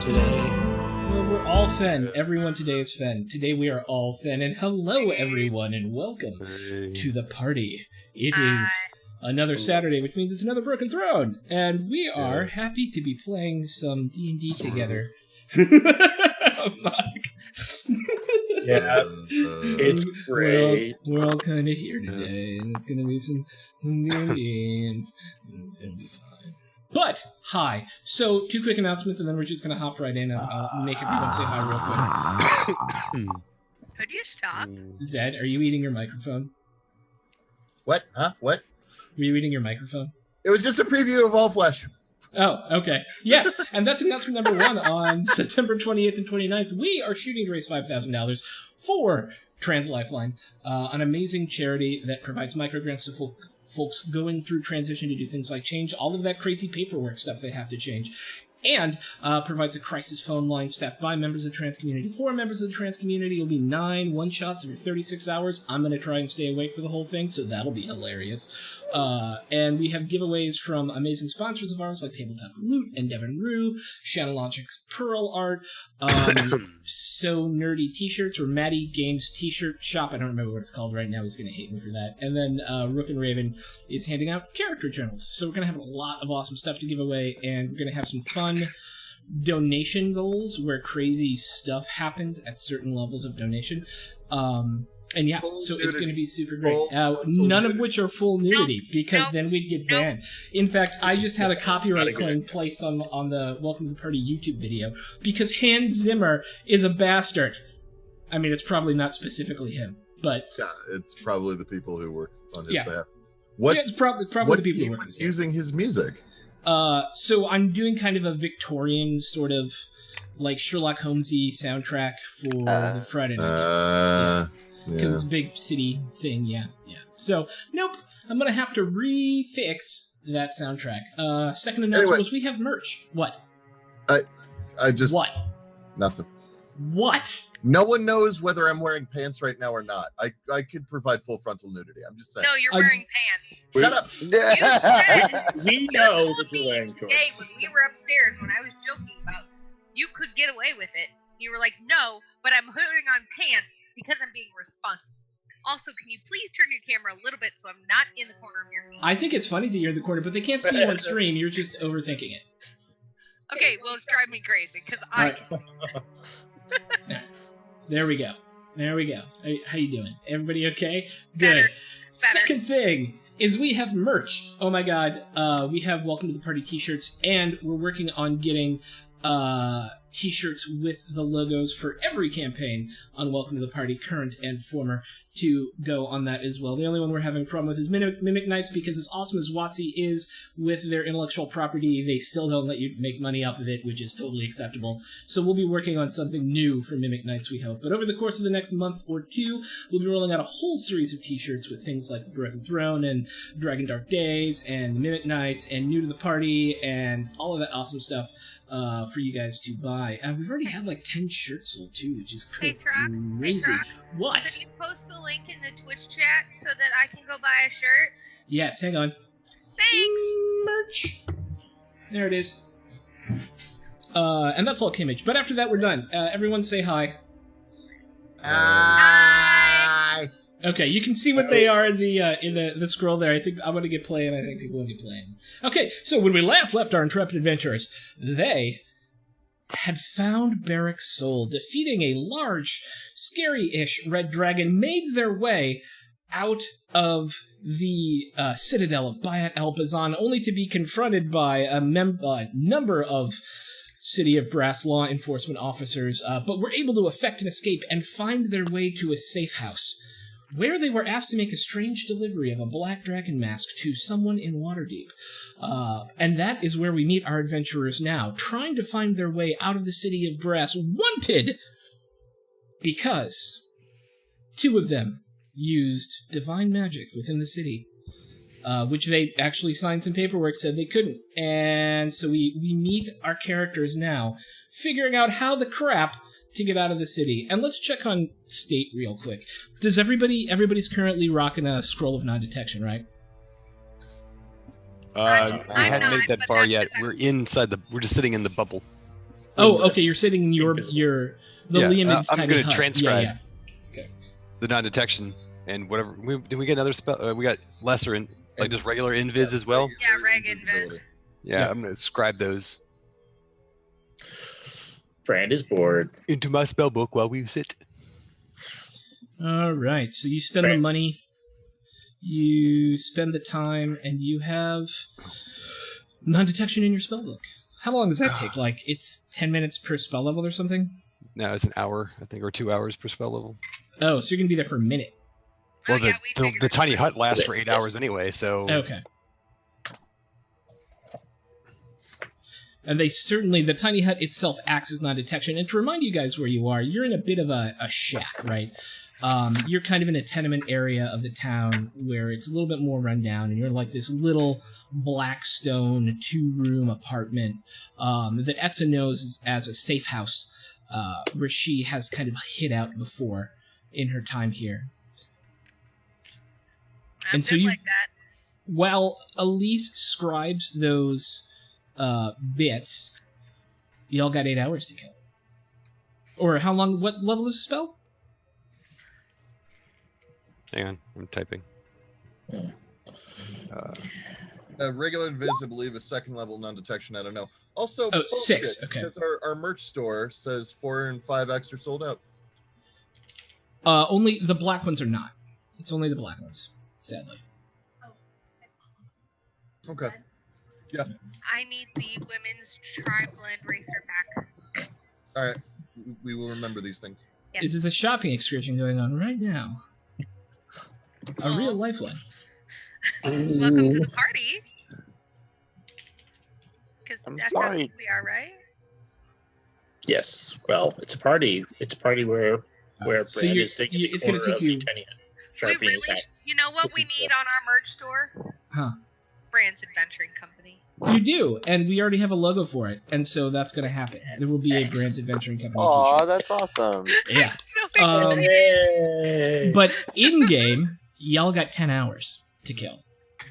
today? Well, we're all Fen. Everyone today is Fen. Today we are all Fen. And hello, everyone, and welcome to the party. It is another Saturday, which means it's another Broken Throne. And we are happy to be playing some D&D together. Yeah, it's great. We're all kind of here today, and it's going to be some D&D, and it'll be fine. But, hi. So, 2 quick announcements, and then we're just going to hop right in and make everyone say hi real quick. Could you stop? Zed, are you eating your microphone? What? Huh? What? Were you eating your microphone? It was just a preview of All Flesh. Oh, okay. Yes, and that's announcement number 1 on September 28th and 29th. We are shooting to raise $5,000 for Trans Lifeline, an amazing charity that provides microgrants to folks going through transition to do things like change all of that crazy paperwork stuff they have to change, and provides a crisis phone line staffed by members of the trans community. For members of the trans community, it'll be 9 one-shots every 36 hours. I'm going to try and stay awake for the whole thing, so that'll be hilarious. And we have giveaways from amazing sponsors of ours like Tabletop Loot and Devin Rue, Shadowlogic's Pearl Art, So Nerdy T-shirts, or Maddie Games T-shirt shop. I don't remember what it's called right now. He's going to hate me for that. And then Rook and Raven is handing out character journals. So we're going to have a lot of awesome stuff to give away, and we're going to have some fun donation goals where crazy stuff happens at certain levels of donation. And yeah, so it's going to be super great. None of which are full nudity, because then we'd get banned. In fact, I just had a copyright claim placed on the Welcome to the Party YouTube video, because Hans Zimmer is a bastard. I mean, it's probably not specifically him, but... Yeah, it's probably the people who work on his behalf. It's probably the people who work on his behalf. Using his music? So I'm doing kind of a Victorian sort of, like, Sherlock Holmesy soundtrack for the Friday night. Because it's a big city thing, yeah. So, nope, I'm going to have to refix that soundtrack. Second announcement was we have merch. What? I just... What? Nothing. What? No one knows whether I'm wearing pants right now or not. I could provide full frontal nudity. I'm just saying. No, you're wearing pants. Shut up. We know that you're wearing shorts. Today, when we were upstairs, when I was joking about you could get away with it, you were like, no, but I'm putting on pants because I'm being responsible. Also, can you please turn your camera a little bit so I'm not in the corner of your feet? I think it's funny that you're in the corner, but they can't see you on stream. You're just overthinking it. Okay, well, it's driving me crazy because I can see that. There we go. How you doing? Everybody okay? Good. Better. Second thing is we have merch. Oh my god. We have Welcome to the Party t-shirts, and we're working on getting t-shirts with the logos for every campaign on Welcome to the Party, current and former, to go on that as well. The only one we're having a problem with is Mimic Knights, because as awesome as WotC is with their intellectual property, they still don't let you make money off of it, which is totally acceptable. So we'll be working on something new for Mimic Knights, we hope. But over the course of the next month or 2, we'll be rolling out a whole series of t-shirts with things like the Broken Throne and Dragon Dark Days and the Mimic Knights and New to the Party and all of that awesome stuff for you guys to buy. We've already had like 10 shirts sold too, which is crazy. What? Could you post the link in the Twitch chat so that I can go buy a shirt? Yes, hang on. Thanks. Merch. There it is. And that's all Kimmage. But after that, we're done. Everyone say hi. Hi. Okay, you can see what they are in the scroll there. I think I'm going to get playing. I think people will get playing. Okay, so when we last left our intrepid adventurers, they had found Barrack's soul, defeating a large, scary-ish red dragon, made their way out of the citadel of Bayat el-Bazan, only to be confronted by a number of City of Brass law enforcement officers, but were able to effect an escape and find their way to a safe house, where they were asked to make a strange delivery of a black dragon mask to someone in Waterdeep. And that is where we meet our adventurers now, trying to find their way out of the City of Brass, wanted because 2 of them used divine magic within the city, which they actually signed some paperwork said they couldn't. And so we meet our characters now, figuring out how the crap to get out of the city. And let's check on state real quick. Does everybody's currently rocking a scroll of non-detection, right? We hadn't made that far yet. We're inside we're just sitting in the bubble. Okay. You're sitting in your the Leonid's I'm tiny going to hut. transcribe Yeah. Okay. the non-detection and whatever. Did we get another spell? We got lesser in like just regular invis as well. Yeah, reg invis. Yeah, Yeah. I'm going to scribe those Brand is bored. into my spell book while we sit. All right. So you spend the money, you spend the time, and you have non-detection in your spell book. How long does that take? Like, it's 10 minutes per spell level or something? No, it's an hour, I think, or 2 hours per spell level. Oh, so you're going to be there for a minute. Well, we figured the it tiny was- hut lasts for 8 Yes. hours anyway, so... Okay. And the tiny hut itself acts as non-detection. And to remind you guys where you are, you're in a bit of a shack, right? You're kind of in a tenement area of the town where it's a little bit more run down, and you're in like this little black stone 2-room apartment that Etza knows as a safe house, where she has kind of hid out before in her time here. I'm And so good you- like that. While Elise scribes those bits, y'all got 8 hours to kill. Or how long? What level is the spell? Hang on, I'm typing. Regular invis, I believe, is second level non-detection. I don't know. Also, Oh, 6, bullshit, okay. Because our merch store says 4 and 5X are sold out. Only the black ones are not. It's only the black ones, sadly. Okay. I need the women's tri-blend racer back. All right. We will remember these things. Yes. This is a shopping excursion going on right now. A real lifeline. Welcome to the party. Because I'm that's sorry. how we are, right? Yes. Well, it's a party. It's a party where So Brand you're- is sitting in the it's gonna corner take of you- the tiny hut, We sharpening his really, axe. you know what we need on our merch store? Huh. Brand's Adventuring Company. You do, and we already have a logo for it, and so that's going to happen. There will be a Brand's Adventuring Company Aw, t-shirt. that's awesome. Yeah. So Um, Yay! But in-game, y'all got 10 hours to kill.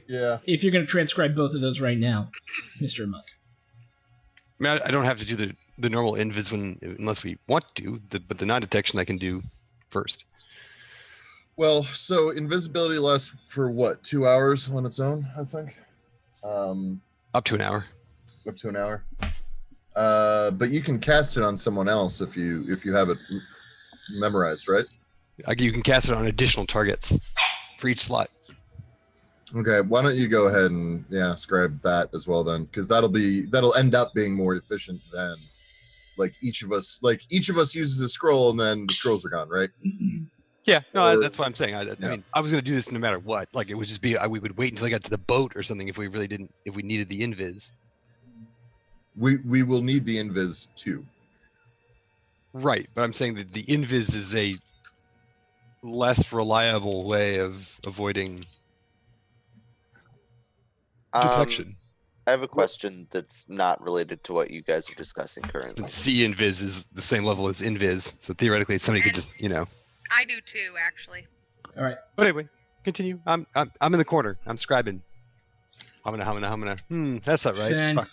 Yeah. If you're going to transcribe both of those right now, Mr. Monk. I mean, I don't have to do the normal invis unless we want to, but the non-detection I can do first. Well, so invisibility lasts for what? 2 hours on its own, I think. Up to an hour. Up to an hour. But you can cast it on someone else if you have it memorized, right? You can cast it on additional targets for each slot. Okay, why don't you go ahead and scribe that as well then, because that'll end up being more efficient than each of us uses a scroll and then the scrolls are gone, right? Yeah, no, Or- that's what I'm saying. I mean, I was gonna do this no matter what. Like, it would just be we would wait until I got to the boat or something if we needed the invis. We will need the invis too. Right, but I'm saying that the invis is a less reliable way of avoiding detection. I have a question that's not related to what you guys are discussing currently. Since C invis is the same level as invis, so theoretically somebody could just I do too, actually. All right. But anyway, continue. I'm in the corner. I'm scribing. Hamina. That's not right. Fan- Fuck.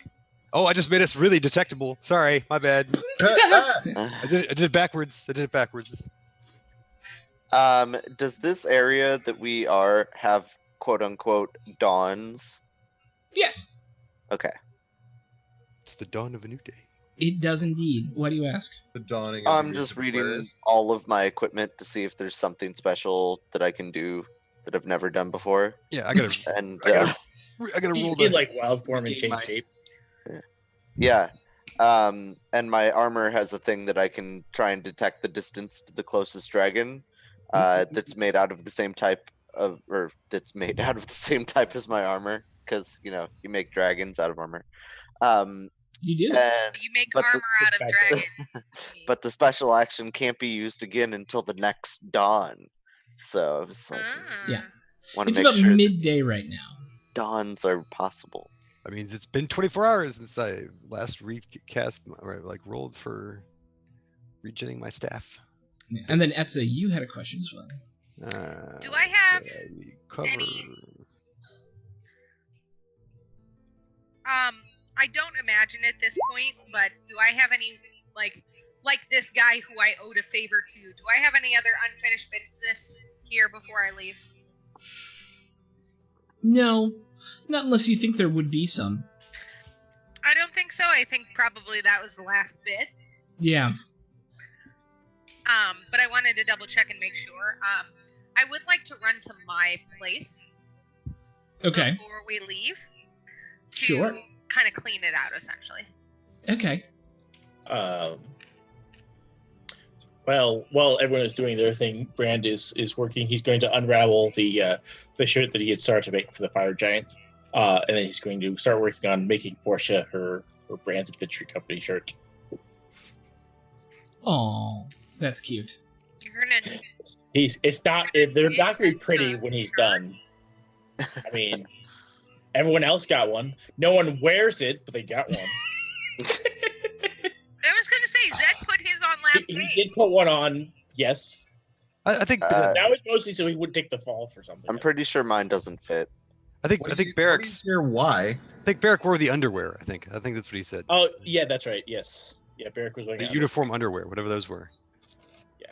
Oh, I just made us really detectable. Sorry, my bad. I did it backwards. Does this area that we are have quote unquote dawns? Yes, Okay. It's the dawn of a new day. it does indeed. Why do you ask? The dawning. of I'm the just recent reading wares. all of my equipment to see if there's something special that I can do that I've never done before. Yeah, I gotta And I gotta You roll did the wild form and regain change my- shape. yeah. And my armor has a thing that I can try and detect the distance to the closest dragon. That's made out of the same type as my armor, because you make dragons out of armor. You do. And You make But the- armor out of dragons. but the special action can't be used again until the next dawn. So I was like, Yeah. want It's to make about sure that midday right now. dawns are possible. That means it's been 24 hours since I last rolled for regenerating my staff. Yeah. And then Etza, you had a question as well. Do I have cover? any- I don't imagine at this point, but do I have any, like this guy who I owed a favor to, do I have any other unfinished business here before I leave? No, not unless you think there would be some. I don't think so. I think probably that was the last bit. Yeah. But I wanted to double check and make sure. I would like to run to my place. Okay. Before we leave. To Sure. kind of clean it out, essentially. Okay. Well, while everyone is doing their thing, Brand is working. He's going to unravel the shirt that he had started to make for the fire giant, and then he's going to start working on making Portia her Brand Adventure Company shirt. Oh, that's cute. You're gonna. They're not very pretty when he's done. I mean, everyone else got one. No one wears it, but they got one. I was gonna say Zed put his on last He day. did put one on, yes. I think That was mostly so he wouldn't take the fall for something. I'm pretty sure mine doesn't fit. I think Barrack's. Why? I think Barrack wore the underwear. I think that's what he said. Oh, yeah, that's right. Yes. Yeah, Barrack was wearing The it. uniform underwear, whatever those were. Yeah.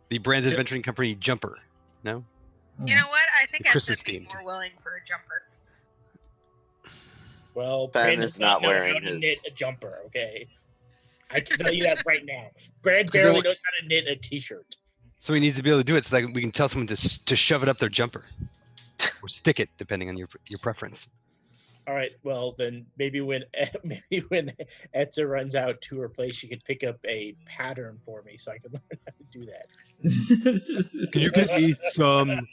The Brands Adventuring Company jumper. No. You know what? I think The I'd Christmas be themed. more willing for a jumper. Well, Ben Brand is does not know wearing how to his- knit a jumper, okay? I can tell you that right now. Brand barely knows how to knit a t-shirt. So he needs to be able to do it so that we can tell someone to shove it up their jumper, or stick it, depending on your preference. All right, well then maybe when Etza runs out to her place, she could pick up a pattern for me so I can learn how to do that. Can you get me some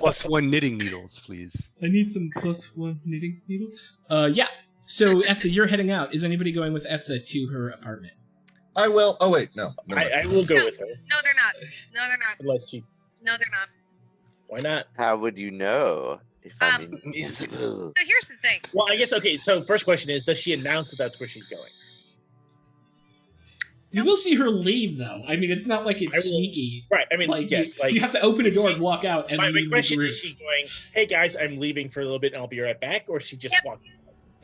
+1 knitting needles, please? I need some +1 knitting needles. Yeah. So Etza, you're heading out. Is anybody going with Etza to her apartment? I will. Oh wait, no. never mind. I will go with her, No, they're not. No, they're not. unless she. No, they're not. Why not? How would you know if I'm invisible? So here's the thing. Well, I guess okay. So first question is, does she announce that that's where she's going? You will see her leave, though. I mean, it's not like it's I will- sneaky. Right. I mean, Like, yes. you have to open a door and walk out and my leave the question group. is, she going? Hey guys, I'm leaving for a little bit, and I'll be right back, or is she just Yep. walking?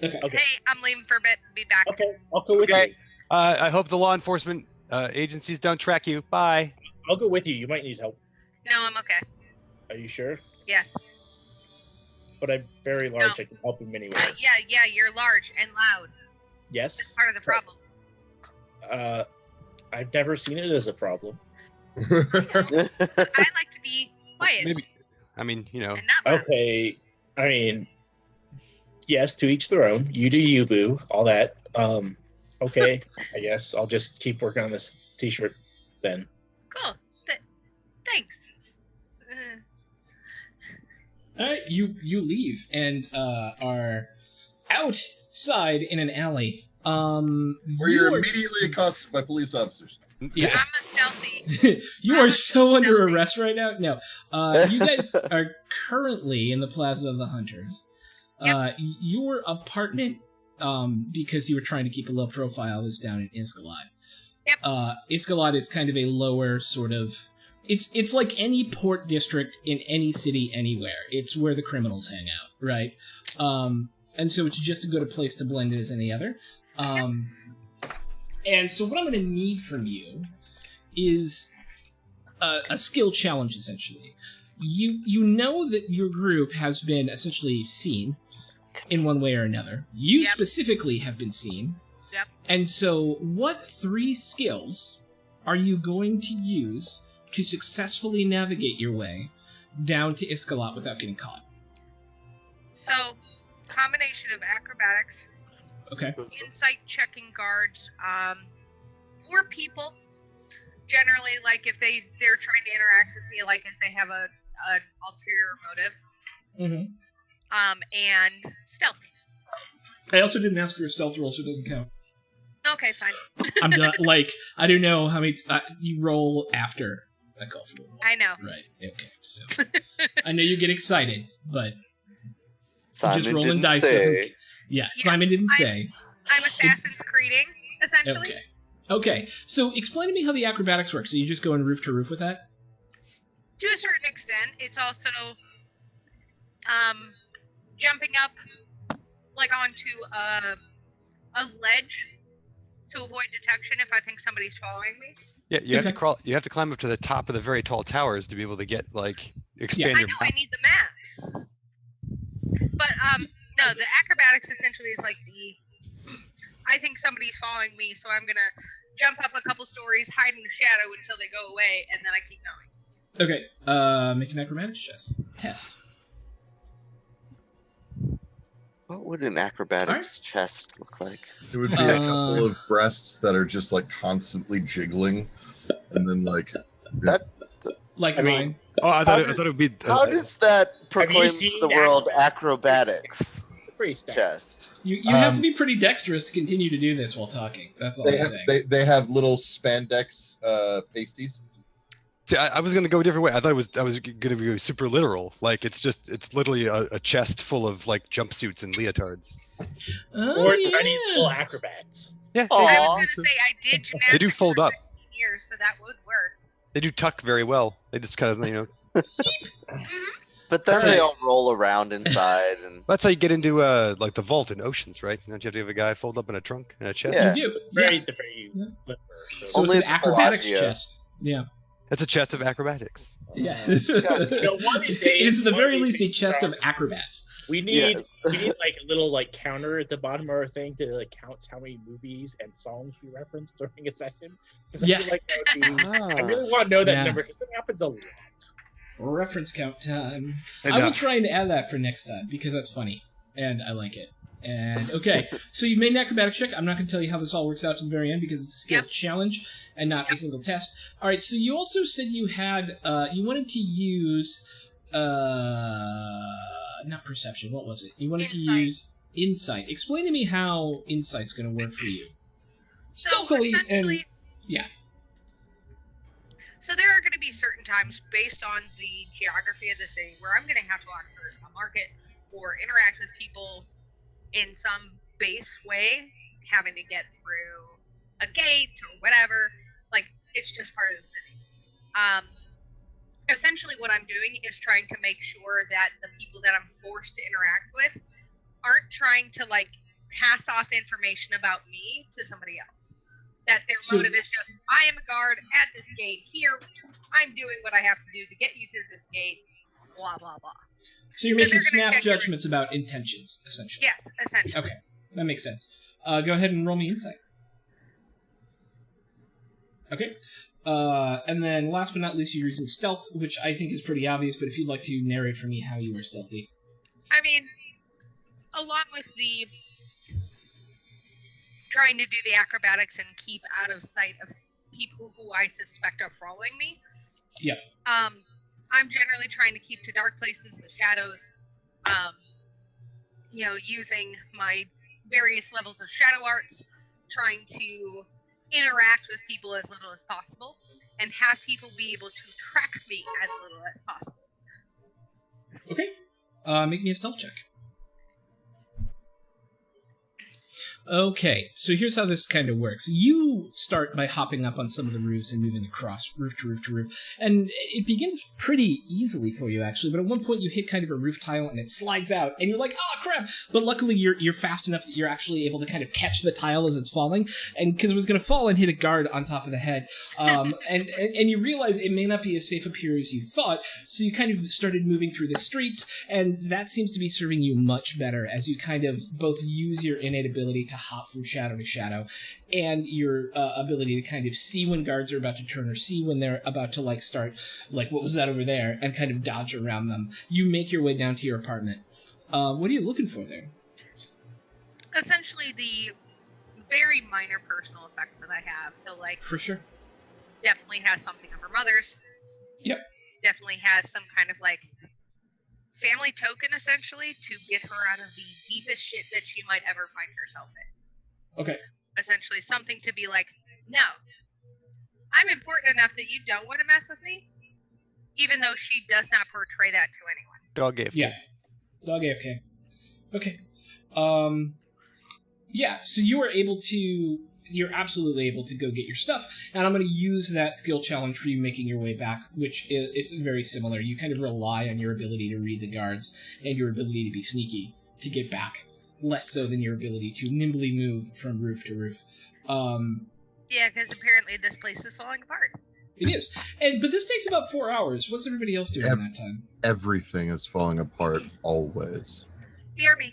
Okay. Okay. Hey, I'm leaving for a bit. Be back. Okay, I'll go with Okay. you. I hope the law enforcement agencies don't track you. Bye. I'll go with you. You might need help. No, I'm okay. Are you sure? Yes. But I'm very large. I can help in many ways. Yeah, you're large and loud. That's Yes. part of the problem. I've never seen it as a problem. I like to be quiet Maybe. I mean, and not loud. Okay. I mean, yes, to each their own. You do you, boo. All that. Okay. I guess I'll just keep working on this T-shirt then. Cool. Thanks. All right, you leave and are outside in an alley. Where you're immediately accosted by police officers. Yeah. I'm a stealthy. You are so under arrest right now. No, you guys are currently in the Plaza of the Hunters. Your apartment, because you were trying to keep a low profile, is down in Iskalot. Yep. Iskalot is kind of a lower sort of. It's like any port district in any city anywhere. It's where the criminals hang out, right? And so it's just as good a place to blend in as any other. And so what I'm going to need from you is a skill challenge, essentially. You know that your group has been essentially seen in one way or another. You Yep. specifically have been seen. Yep. And so what 3 skills are you going to use to successfully navigate your way down to Iskalot without getting caught? So, combination of acrobatics, Okay. insight checking guards, or people. Generally, like if they're trying to interact with me, like if they have an ulterior motive. Mm-hmm. And stealth. I also didn't ask for a stealth roll, so it doesn't count. Okay, fine. I'm not, like, I don't know how many... you roll after I call for the roll. I know. Right, okay, so... I know you get excited, but Simon just rolling didn't dice say. doesn't... Yeah, Simon didn't say. I'm Assassin's Creeding, essentially. Okay. Okay, so explain to me how the acrobatics work. So you just go in roof to roof with that? To a certain extent, it's also jumping up like onto a ledge to avoid detection if I think somebody's following me. Yeah, you have to Okay. crawl. You have to climb up to the top of the very tall towers to be able to get like expand I your know I map. need the maps. But no, the acrobatics essentially is like I think somebody's following me, so I'm gonna jump up a couple stories, hide in the shadow until they go away, and then I keep going. Okay. Make an acrobatics test. What would an acrobatics chest look like? It would be a couple of breasts that are just like constantly jiggling, and then like Like I mean, mine. Oh, I thought it would be. How does that proclaim to seen the world acrobatics Pretty stacked. chest? You have to be pretty dexterous to continue to do this while talking. That's all they I'm have saying. they have little spandex pasties. See, I was gonna go a different way. I thought I was gonna go super literal. Like it's literally a chest full of like jumpsuits and leotards. Oh, Or yeah. tiny little acrobats. Yeah, Aw. I Aw. was gonna say I did gymnastics. They do fold for up. 15 years, so that would work. They do tuck very well. They just kind of But then Alright. they all roll around inside, and That's how you get into like the vault in oceans, right? Don't you have to have a guy fold up in a trunk and a chest? Yeah. You do. Very, Yeah. they're very Yeah. limber, So Only it's an at acrobatics Bellagio. chest. Yeah. That's a chest of acrobatics. Yeah. You know, one of these days, It is at the one of very these least a days, chest of acrobats. We need Yes. we need like a little like counter at the bottom of our thing to like count how many movies and songs we reference during a session. Because Yeah. I feel like that would be, I Ah. really want to know that Yeah. number because it happens a lot. Reference count time. And, I will try and add that for next time because that's funny and I like it. And okay, so you've made an acrobatics check. I'm not going to tell you how this all works out to the very end because it's a skill Yep. challenge and not a single test. All right, so you also said you had you wanted to use not perception. What was it? You wanted to Insight. use insight. Explain to me how insight's going to work for you. So Stealthily and essentially, yeah. so there are going to be certain times based on the geography of the city where I'm going to have to walk through a market or interact with people in some base way, having to get through a gate or whatever. Like, it's just part of the city. Essentially what I'm doing is trying to make sure that the people that I'm forced to interact with aren't trying to like pass off information about me to somebody else. That their So- motive is just, I am a guard at this gate here. I'm doing what I have to do to get you through this gate. Blah blah blah. So you're So making they're gonna snap check your- judgments about intentions, essentially. Yes, essentially. Okay, that makes sense. Go ahead and roll me insight. Okay. And then last but not least, you're using stealth, which I think is pretty obvious, but if you'd like to narrate for me how you were stealthy. I mean, along with the trying to do the acrobatics and keep out of sight of people who I suspect are following me. Yep. I'm generally trying to keep to dark places, the shadows. Using my various levels of shadow arts, trying to interact with people as little as possible, and have people be able to track me as little as possible. Okay. Make me a stealth check. Okay, so here's how this kind of works. You start by hopping up on some of the roofs and moving across roof to roof to roof, and it begins pretty easily for you, actually, but at one point you hit kind of a roof tile and it slides out, and you're like, oh crap! But luckily you're fast enough that you're actually able to kind of catch the tile as it's falling, and because it was going to fall and hit a guard on top of the head, and you realize it may not be as safe up here as you thought, so you kind of started moving through the streets, and that seems to be serving you much better as you kind of both use your innate ability to hop from shadow to shadow, and your ability to kind of see when guards are about to turn or see when they're about to start, what was that over there, and kind of dodge around them. You make your way down to your apartment. What are you looking for there? Essentially, the very minor personal effects that I have. So, For sure. definitely has something of her mother's. Yep. Definitely has some kind of family token, essentially, to get her out of the deepest shit that she might ever find herself in. Okay. Essentially, something to be like, no, I'm important enough that you don't want to mess with me, even though she does not portray that to anyone. Dog AFK. Yeah. Dog AFK. Okay. Yeah, so you're absolutely able to go get your stuff, and I'm going to use that skill challenge for you making your way back, which it's very similar. You kind of rely on your ability to read the guards and your ability to be sneaky to get back less so than your ability to nimbly move from roof to roof. Yeah, because apparently this place is falling apart. It is. But this takes about 4 hours. What's everybody else doing in that time? Everything is falling apart always. BRB.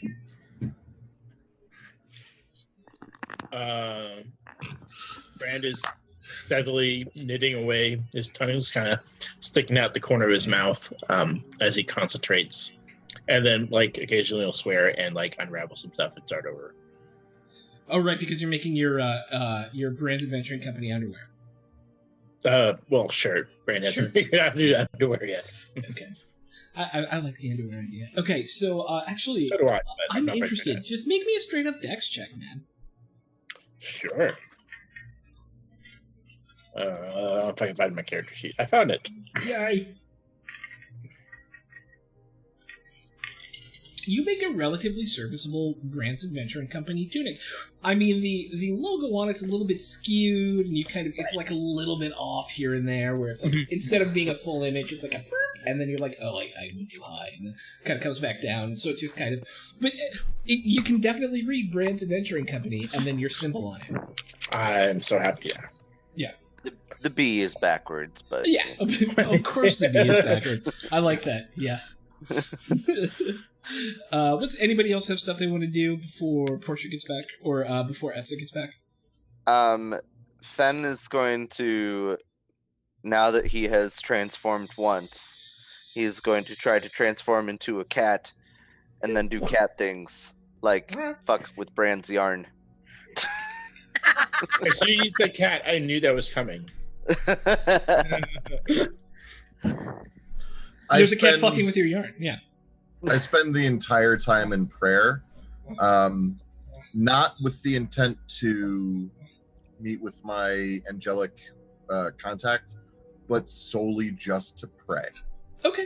Brand is steadily knitting away. His tongue is kind of sticking out the corner of his mouth as he concentrates. And then, like, occasionally he'll swear and, like, unravel some stuff and start over. Oh, right, because you're making your Brand's Adventuring Company underwear. Well, sure. Brand hasn't Sure. figured out how to do underwear yet. Okay. I like the underwear idea. Okay, so actually, So do I. But I'm not very interested. good at it. Just make me a straight up dex check, man. Sure. I don't know if I can find my character sheet. I found it. Yay! You make a relatively serviceable Brand's Adventuring Company tunic. I mean, the logo on it's a little bit skewed, and it's like a little bit off here and there, where it's like, instead of being a full image, it's like a burp, and then you're like, oh, I went too high, and then kind of comes back down, and so it's just kind of, but you can definitely read Brand's Adventuring Company, and then your symbol on it. I'm so happy. Yeah. The B is backwards, but Yeah, of course the B is backwards. I like that, yeah. What's anybody else have stuff they want to do before Portia gets back, or before Etza gets back? Fen is going to, now that he has transformed once, he's going to try to transform into a cat, and then do cat things like fuck with Brand's yarn. As soon as you said cat, I knew that was coming. There's a cat fucking with your yarn, yeah. I spend the entire time in prayer, not with the intent to meet with my angelic contact, but solely just to pray. Okay.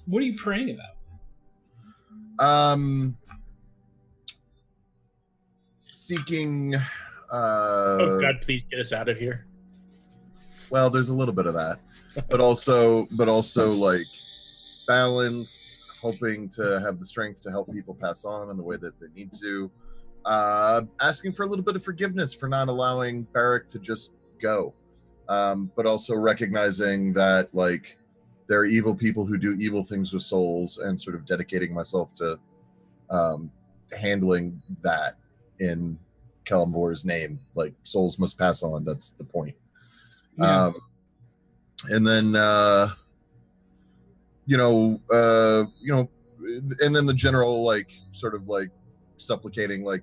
What are you praying about? Seeking. Oh God, please get us out of here. Well, there's a little bit of that, but also like balance, hoping to have the strength to help people pass on in the way that they need to. Asking for a little bit of forgiveness for not allowing Barrack to just go, but also recognizing that like there are evil people who do evil things with souls, and sort of dedicating myself to handling that in Kalimvor's name. Like souls must pass on. That's the point. Yeah. And then and then the general like sort of like supplicating, like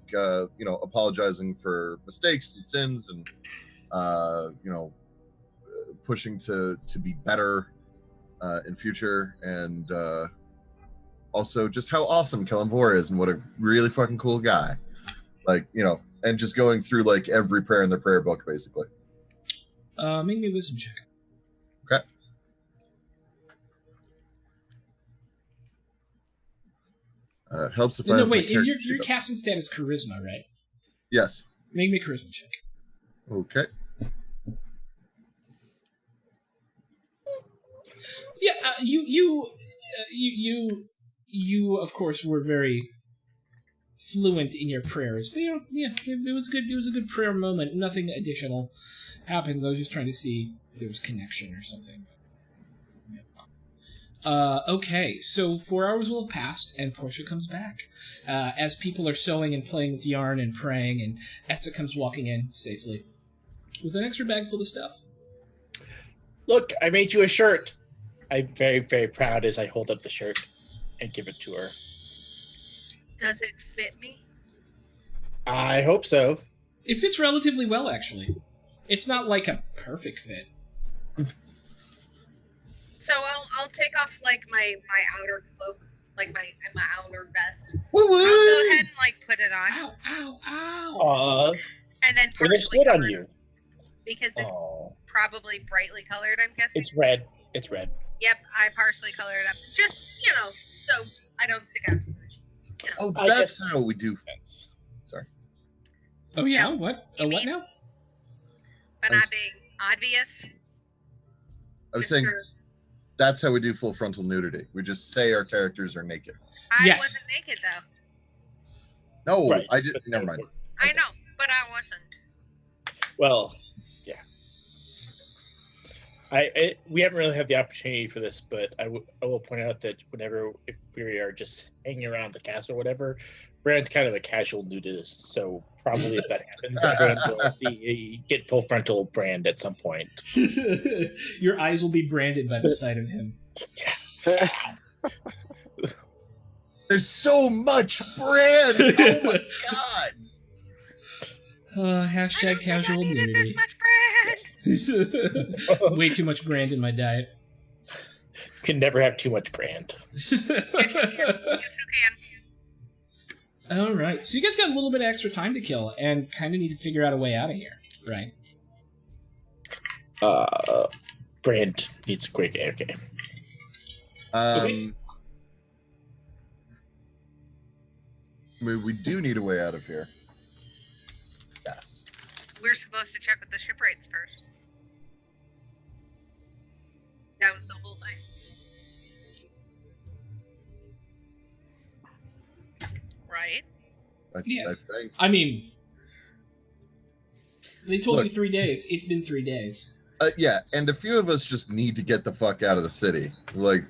apologizing for mistakes and sins, and pushing to be better in future, and also just how awesome Kalimvor is and what a really fucking cool guy, like, and just going through like every prayer in the prayer book basically. Make me a wisdom check. Okay. It helps if I No, have my wait. character Your sheet up. casting stat is charisma, right? Yes. Make me a charisma check. Okay. Yeah, you of course were very fluent in your prayers, but it was good. It was a good prayer moment. Nothing additional happens. I was just trying to see if there was connection or something. Okay, so 4 hours will have passed, and Portia comes back. As people are sewing and playing with yarn and praying, and Etza comes walking in safely with an extra bag full of stuff. Look, I made you a shirt. I'm very, very proud as I hold up the shirt and give it to her. Does it fit me? I hope so. It fits relatively well, actually. It's not like a perfect fit. So I'll take off like my outer cloak, like my outer vest. Woo I'll go ahead and like put it on, Ow, ow, ow! and then Well, they partially split on cover it you. because it's Oh, probably brightly colored. I'm guessing. it's red. It's red. Yep, I partially colored it up, just so I don't stick out too much. Oh, I that's guess- how we do. Sorry. Oh yeah, Yeah. what? You What mean- now? But I not was- being obvious. I was saying Mr. that's how we do full frontal nudity. We just say our characters are naked. I Yes. wasn't naked though. No, Right. I did. Never mind. I know, but I wasn't. Well, yeah. We haven't really had the opportunity for this, but I will point out that whenever if we are just hanging around the castle or whatever, Brand's kind of a casual nudist, so probably if that happens, everyone will see get full frontal Brand at some point. Your eyes will be branded by the sight of him. Yes. There's so much Brand. Oh my god. Hashtag casual I needed nudity. this much bread. Way too much brand in my diet. Can never have too much Brand. Yes, you can. All right, so you guys got a little bit of extra time to kill, and kind of need to figure out a way out of here, right? Brand needs a quick AFK. Okay. I mean, we do need a way out of here. Yes. We're supposed to check with the ship rates first. That was the whole thing. Right? Yes. I think. I mean, they told Look. me 3 days. It's been 3 days. Yeah, and a few of us just need to get the fuck out of the city. Like,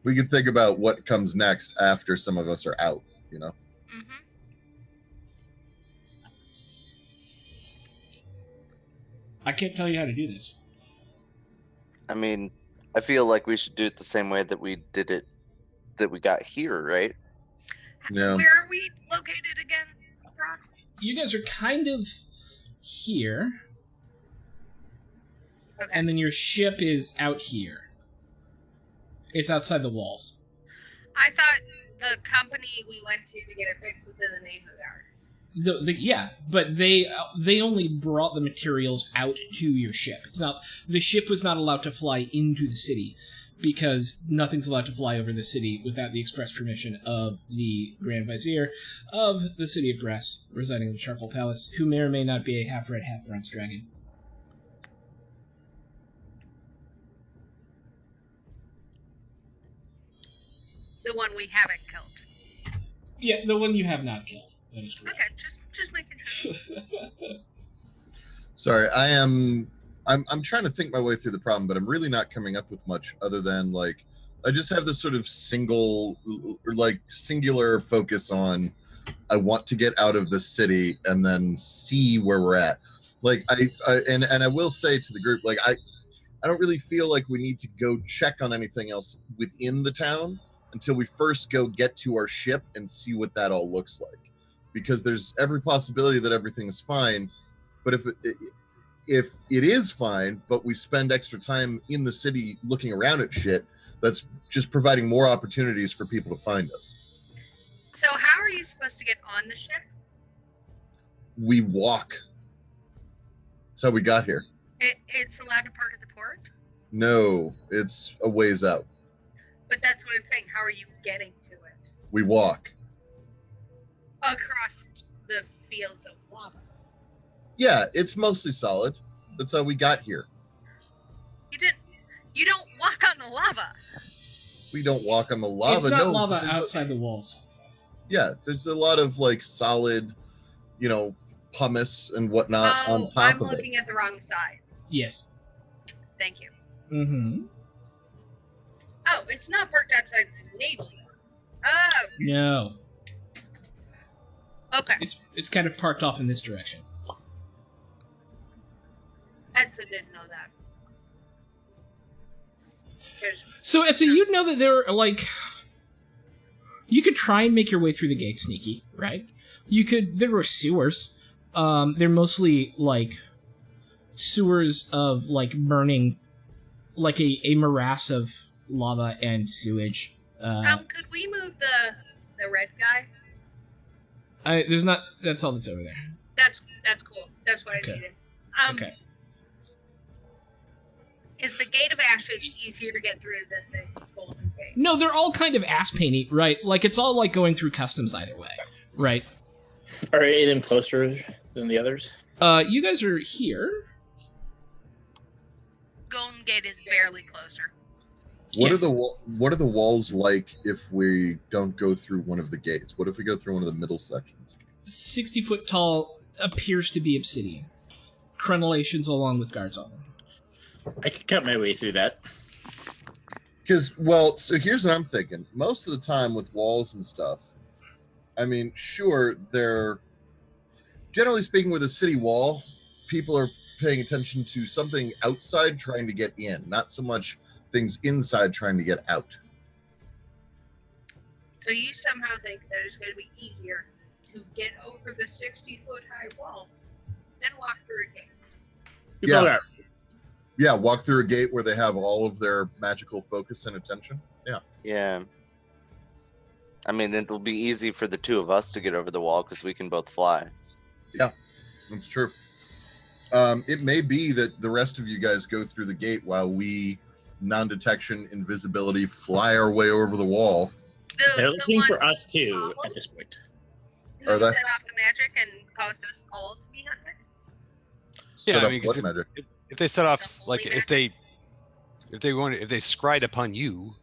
we can think about what comes next after some of us are out, you know? Mm-hmm. I can't tell you how to do this. I mean, I feel like we should do it the same way that we did it, that we got here, right? Yeah. Where are we located again, Brock? You guys are kind of here, Okay. and then your ship is out here. It's outside the walls. I thought the company we went to get it fixed was in the name of ours. Yeah, but they only brought the materials out to your ship. It's not the ship was not allowed to fly into the city because nothing's allowed to fly over the city without the express permission of the Grand Vizier of the city of Brest, residing in the Charcoal Palace, who may or may not be a half-red, half-bronze dragon. The one we haven't killed. Yeah, the one you have not killed. That is correct. Okay, just making sure. Sorry, I'm trying to think my way through the problem, but I'm really not coming up with much other than, like, I just have this sort of singular focus on I want to get out of the city and then see where we're at. Like, I will say to the group, like, I don't really feel like we need to go check on anything else within the town until we first go get to our ship and see what that all looks like. Because there's every possibility that everything is fine, but if it is fine, but we spend extra time in the city looking around at shit, that's just providing more opportunities for people to find us. So how are you supposed to get on the ship? We walk. That's how we got here. It's allowed to park at the port? No, it's a ways out. But that's what I'm saying. How are you getting to it? We walk. Across the fields of lava. Yeah, it's mostly solid. That's how we got here. You don't walk on the lava. We don't walk on the lava. It's not no, lava there's outside the walls. Yeah, there's a lot of, like, solid, pumice and whatnot on top I'm of it. looking at the wrong side. Yes. Thank you. Mm-hmm. Oh, it's not parked outside the naval yard. Oh, No. okay. It's kind of parked off in this direction. Edson didn't know that. So, you'd know that there are, like... You could try and make your way through the gate sneaky, right? There were sewers. They're mostly, like, sewers of, like, burning, like a morass of lava and sewage. Could we move the red guy? That's all that's over there. That's cool. That's what Okay. I needed. Okay. Is the Gate of Ashes easier to get through than the Golden Gate? No, they're all kind of ass-painty, right? Like, it's all like going through customs either way, right? Are any of them closer than the others? You guys are here. Golden Gate is barely closer. What are the walls like if we don't go through one of the gates? What if we go through one of the middle sections? 60 foot tall appears to be obsidian. Crenellations along with guards on them. I could cut my way through that. Because, so here's what I'm thinking. Most of the time with walls and stuff, I mean, sure, they're... Generally speaking, with a city wall, people are paying attention to something outside trying to get in, not so much things inside trying to get out. So you somehow think that it's going to be easier to get over the 60-foot high wall than walk through a gate? Yeah, walk through a gate where they have all of their magical focus and attention. Yeah. Yeah. I mean, it'll be easy for the two of us to get over the wall because we can both fly. Yeah, that's true. It may be that the rest of you guys go through the gate while we, non-detection, invisibility, fly our way over the wall. They're looking for us too at this point. Who set off the magic and caused us all to be hunted? Yeah, I mean, what magic? If they set off, The like holy if they scryed upon you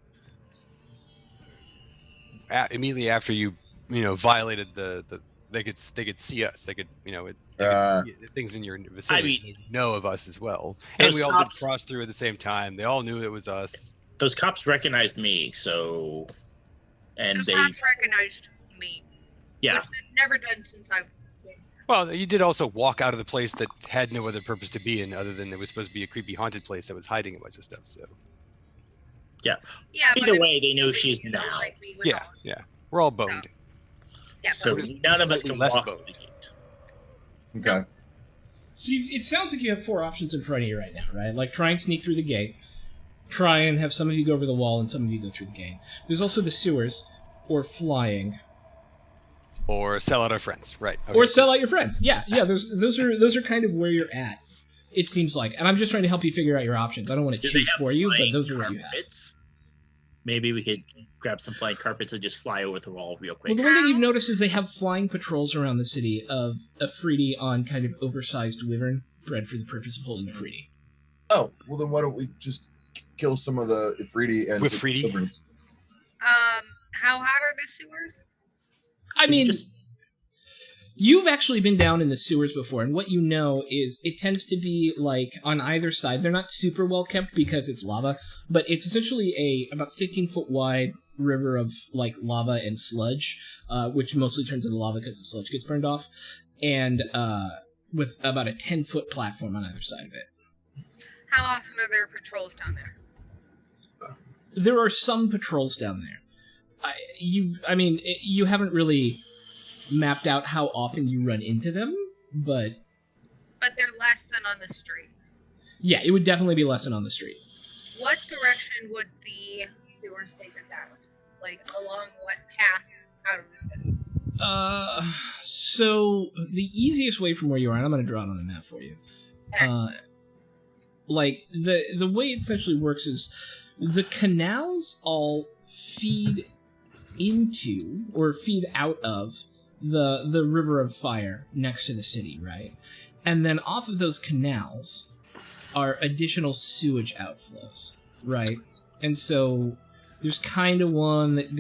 immediately after you violated they could see us. They could things in your vicinity know of us as well. And we all did cross through at the same time. They all knew it was us. Those cops recognized me, so The cops recognized me. Yeah. Which they've never done since I've been here. Well, you did also walk out of the place that had no other purpose to be in other than it was supposed to be a creepy haunted place that was hiding a bunch of stuff. So Yeah. Either way, they know she's now. yeah, we're all boned. Yeah. So none of us can less walk boned. the gate. Okay. So it sounds like you have 4 options in front of you right now, right? Like try and sneak through the gate, try and have some of you go over the wall and some of you go through the gate. There's also the sewers, or flying. Or sell out our friends, right? Okay. Or sell out your friends. Yeah. Those are kind of where you're at. It seems like, and I'm just trying to help you figure out your options. I don't want to choose for you, but those are what you have. Maybe we could grab some flying carpets and just fly over the wall real quick. Well, the one thing you've noticed is they have flying patrols around the city of Afridi on kind of oversized wyvern, bred for the purpose of holding Afridi. Oh, well then why don't we just kill some of the Afridi and Afridi? How hot are the sewers? I mean, you've actually been down in the sewers before, and what you know is it tends to be like on either side. They're not super well kept because it's lava, but it's essentially a about 15-foot wide river of like lava and sludge, which mostly turns into lava because the sludge gets burned off, and with about a 10-foot platform on either side of it. How often are there patrols down there? There are some patrols down there. You haven't really mapped out how often you run into them, but they're less than on the street. Yeah, it would definitely be less than on the street. What direction would the sewers take us out? Like, along what path out of the city? So the easiest way from where you are, and I'm going to draw it on the map for you. Like the way it essentially works is the canals all feed into or feed out of the river of fire next to the city, right? And then off of those canals are additional sewage outflows, right? And so there's kind of one that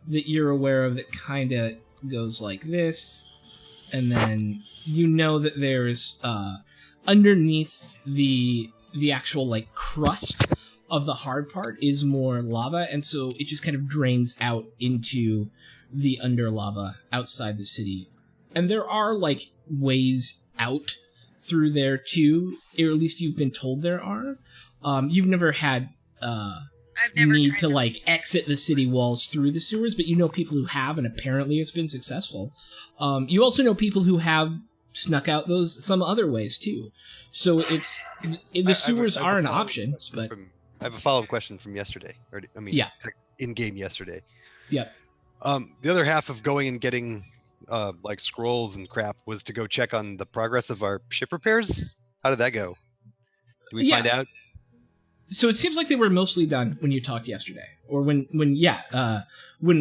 you're aware of that kind of goes like this, and then you know that there's underneath the actual like crust of the hard part is more lava, and so it just kind of drains out into the under lava outside the city. And there are like ways out through there too, or at least you've been told there are. You've never had need to like exit the city walls through the sewers, but you know people who have, and apparently it's been successful. You also know people who have snuck out those some other ways too. So it's the sewers are an option, but I have a follow-up question from yesterday. In-game yesterday. Yeah. The other half of going and getting like scrolls and crap was to go check on the progress of our ship repairs. How did that go? Did we find out? So it seems like they were mostly done when you talked yesterday, or when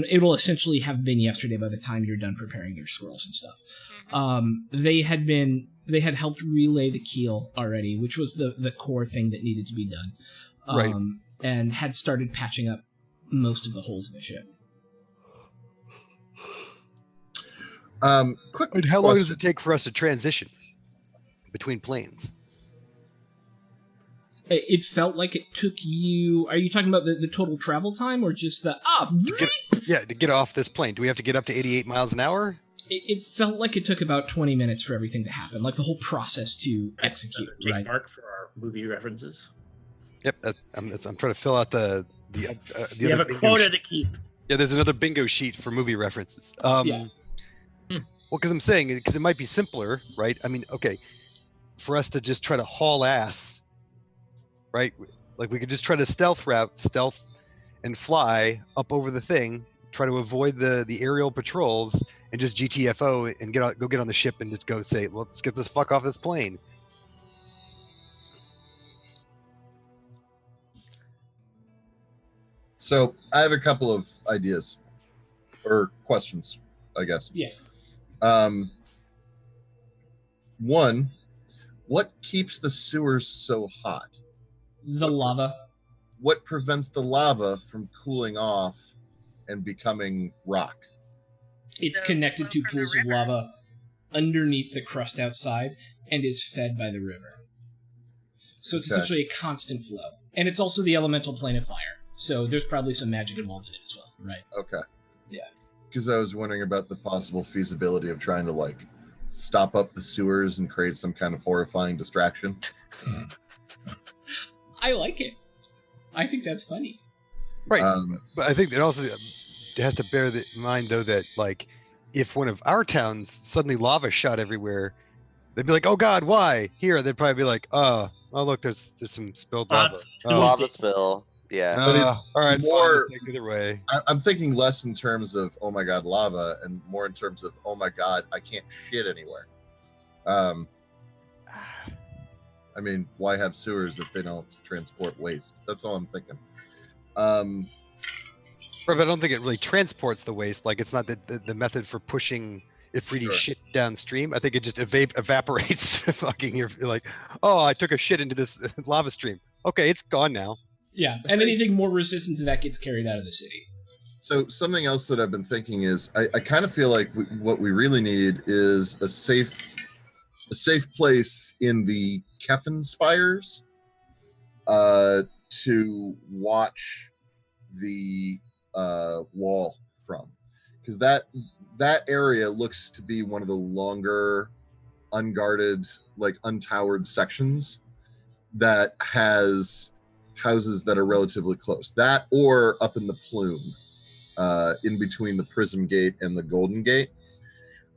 it'll essentially have been yesterday by the time you're done preparing your scrolls and stuff. They had helped relay the keel already, which was the core thing that needed to be done. Right. and had started patching up most of the holes in the ship. Quick. And how long does it take for us to transition between planes? It felt like it took you... Are you talking about the total travel time, or just the... to get off this plane. Do we have to get up to 88 miles an hour? It felt like it took about 20 minutes for everything to happen, like the whole process to execute, right? Mark for our movie references. Yep, I'm trying to fill out the you have a quota to keep. Yeah, there's another bingo sheet for movie references. Yeah. Well, because I'm saying, because it might be simpler, right? I mean, okay, for us to just try to haul ass, right? Like we could just try to stealth and fly up over the thing, try to avoid the aerial patrols, and just GTFO and go get on the ship and just go say, let's get this fuck off this plane. So I have a couple of ideas or questions, I guess. Yes. One, what keeps the sewers so hot? The lava. What prevents the lava from cooling off and becoming rock? It's connected to pools of lava underneath the crust outside and is fed by the river. So it's essentially a constant flow. And it's also the elemental plane of fire. So there's probably some magic involved in it as well, right? Okay. Yeah. Because I was wondering about the possible feasibility of trying to, like, stop up the sewers and create some kind of horrifying distraction. I like it. I think that's funny. Right. But I think it also has to bear in mind, though, that, like, if one of our towns suddenly lava shot everywhere, they'd be like, oh, God, why? Here, they'd probably be like, oh, look, there's some spilled lava. Lava spill. Yeah. But it's all right, more, fine, either way. I'm thinking less in terms of, oh my God, lava, and more in terms of, oh my God, I can't shit anywhere. I mean, why have sewers if they don't transport waste? That's all I'm thinking. But I don't think it really transports the waste. Like, it's not the method for pushing Ifriti shit downstream. I think it just evaporates. Fucking, you're like, oh, I took a shit into this lava stream. Okay, it's gone now. Yeah, and anything more resistant to that gets carried out of the city. So something else that I've been thinking is, I kind of feel like what we really need is a safe place in the Keffin spires to watch the wall from, because that area looks to be one of the longer unguarded, like untowered sections that has houses that are relatively close. That, or up in the plume, in between the Prism Gate and the Golden Gate.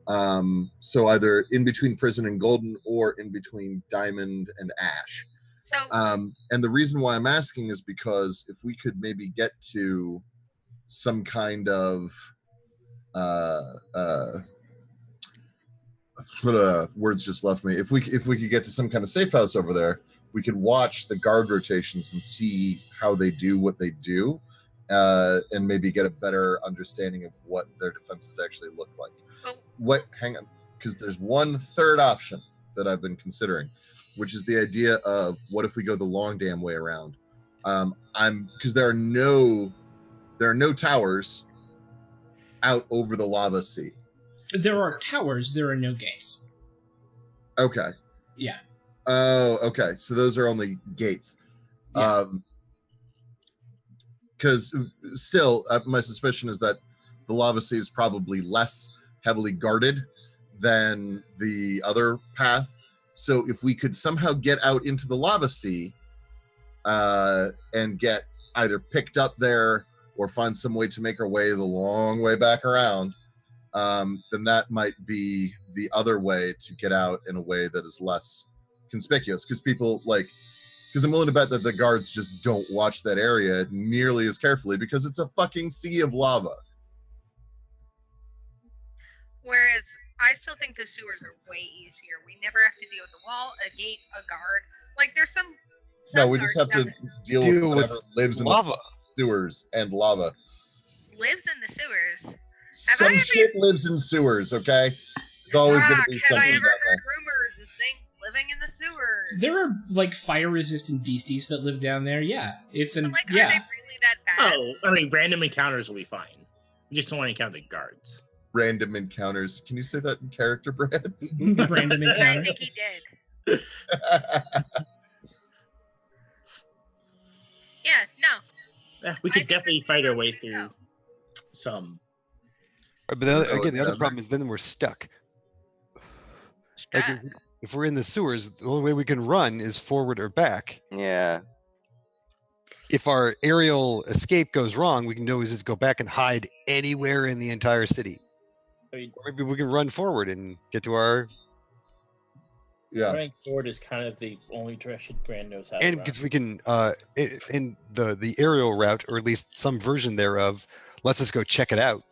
So either in between Prison and Golden, or in between Diamond and Ash. So, and the reason why I'm asking is because if we could maybe get to some kind of words just left me. If we could get to some kind of safe house over there, we could watch the guard rotations and see how they do what they do, and maybe get a better understanding of what their defenses actually look like. Hang on, because there's one third option that I've been considering, which is the idea of, what if we go the long damn way around? Because there are no towers out over the lava sea. There are towers, there are no gates. Okay. Yeah. Oh, okay. So those are only gates. Yeah. Because still, my suspicion is that the lava sea is probably less heavily guarded than the other path. So if we could somehow get out into the lava sea and get either picked up there or find some way to make our way the long way back around, then that might be the other way to get out in a way that is less conspicuous. Because I'm willing to bet that the guards just don't watch that area nearly as carefully, because it's a fucking sea of lava. Whereas I still think the sewers are way easier. We never have to deal with the wall, a gate, a guard. Like, there's some no, we just have to deal with whatever lives in lava. The sewers and lava. Lives in the sewers. Some shit lives in sewers, okay? It's always going to be something. Have I ever heard rumors of things living in the sewers. There are like fire-resistant beasties that live down there. Yeah, it's an But, like, yeah. are they really that bad? Oh, I mean, random encounters will be fine. You just don't want to encounter guards. Random encounters. Can you say that in character, Brad? Random I encounters. think he did. Yeah, no. Yeah, we could definitely fight our way through some. But the other problem is then we're stuck. Like if we're in the sewers, the only way we can run is forward or back. Yeah. If our aerial escape goes wrong, we can always just go back and hide anywhere in the entire city. I mean, Or maybe we can run forward and get to our. Yeah. running forward is kind of the only direction Brand knows how to And run. because we can, in the aerial route, or at least some version thereof, lets us go check it out.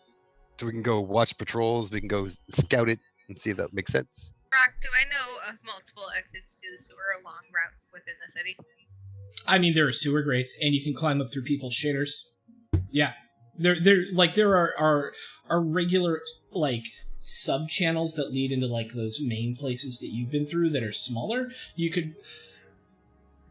So we can go watch patrols, we can go scout it and see if that makes sense. Rock, do I know of multiple exits to the sewer along routes within the city? I mean, there are sewer grates, and you can climb up through people's shitters. Yeah, there are regular like sub channels that lead into like those main places that you've been through that are smaller.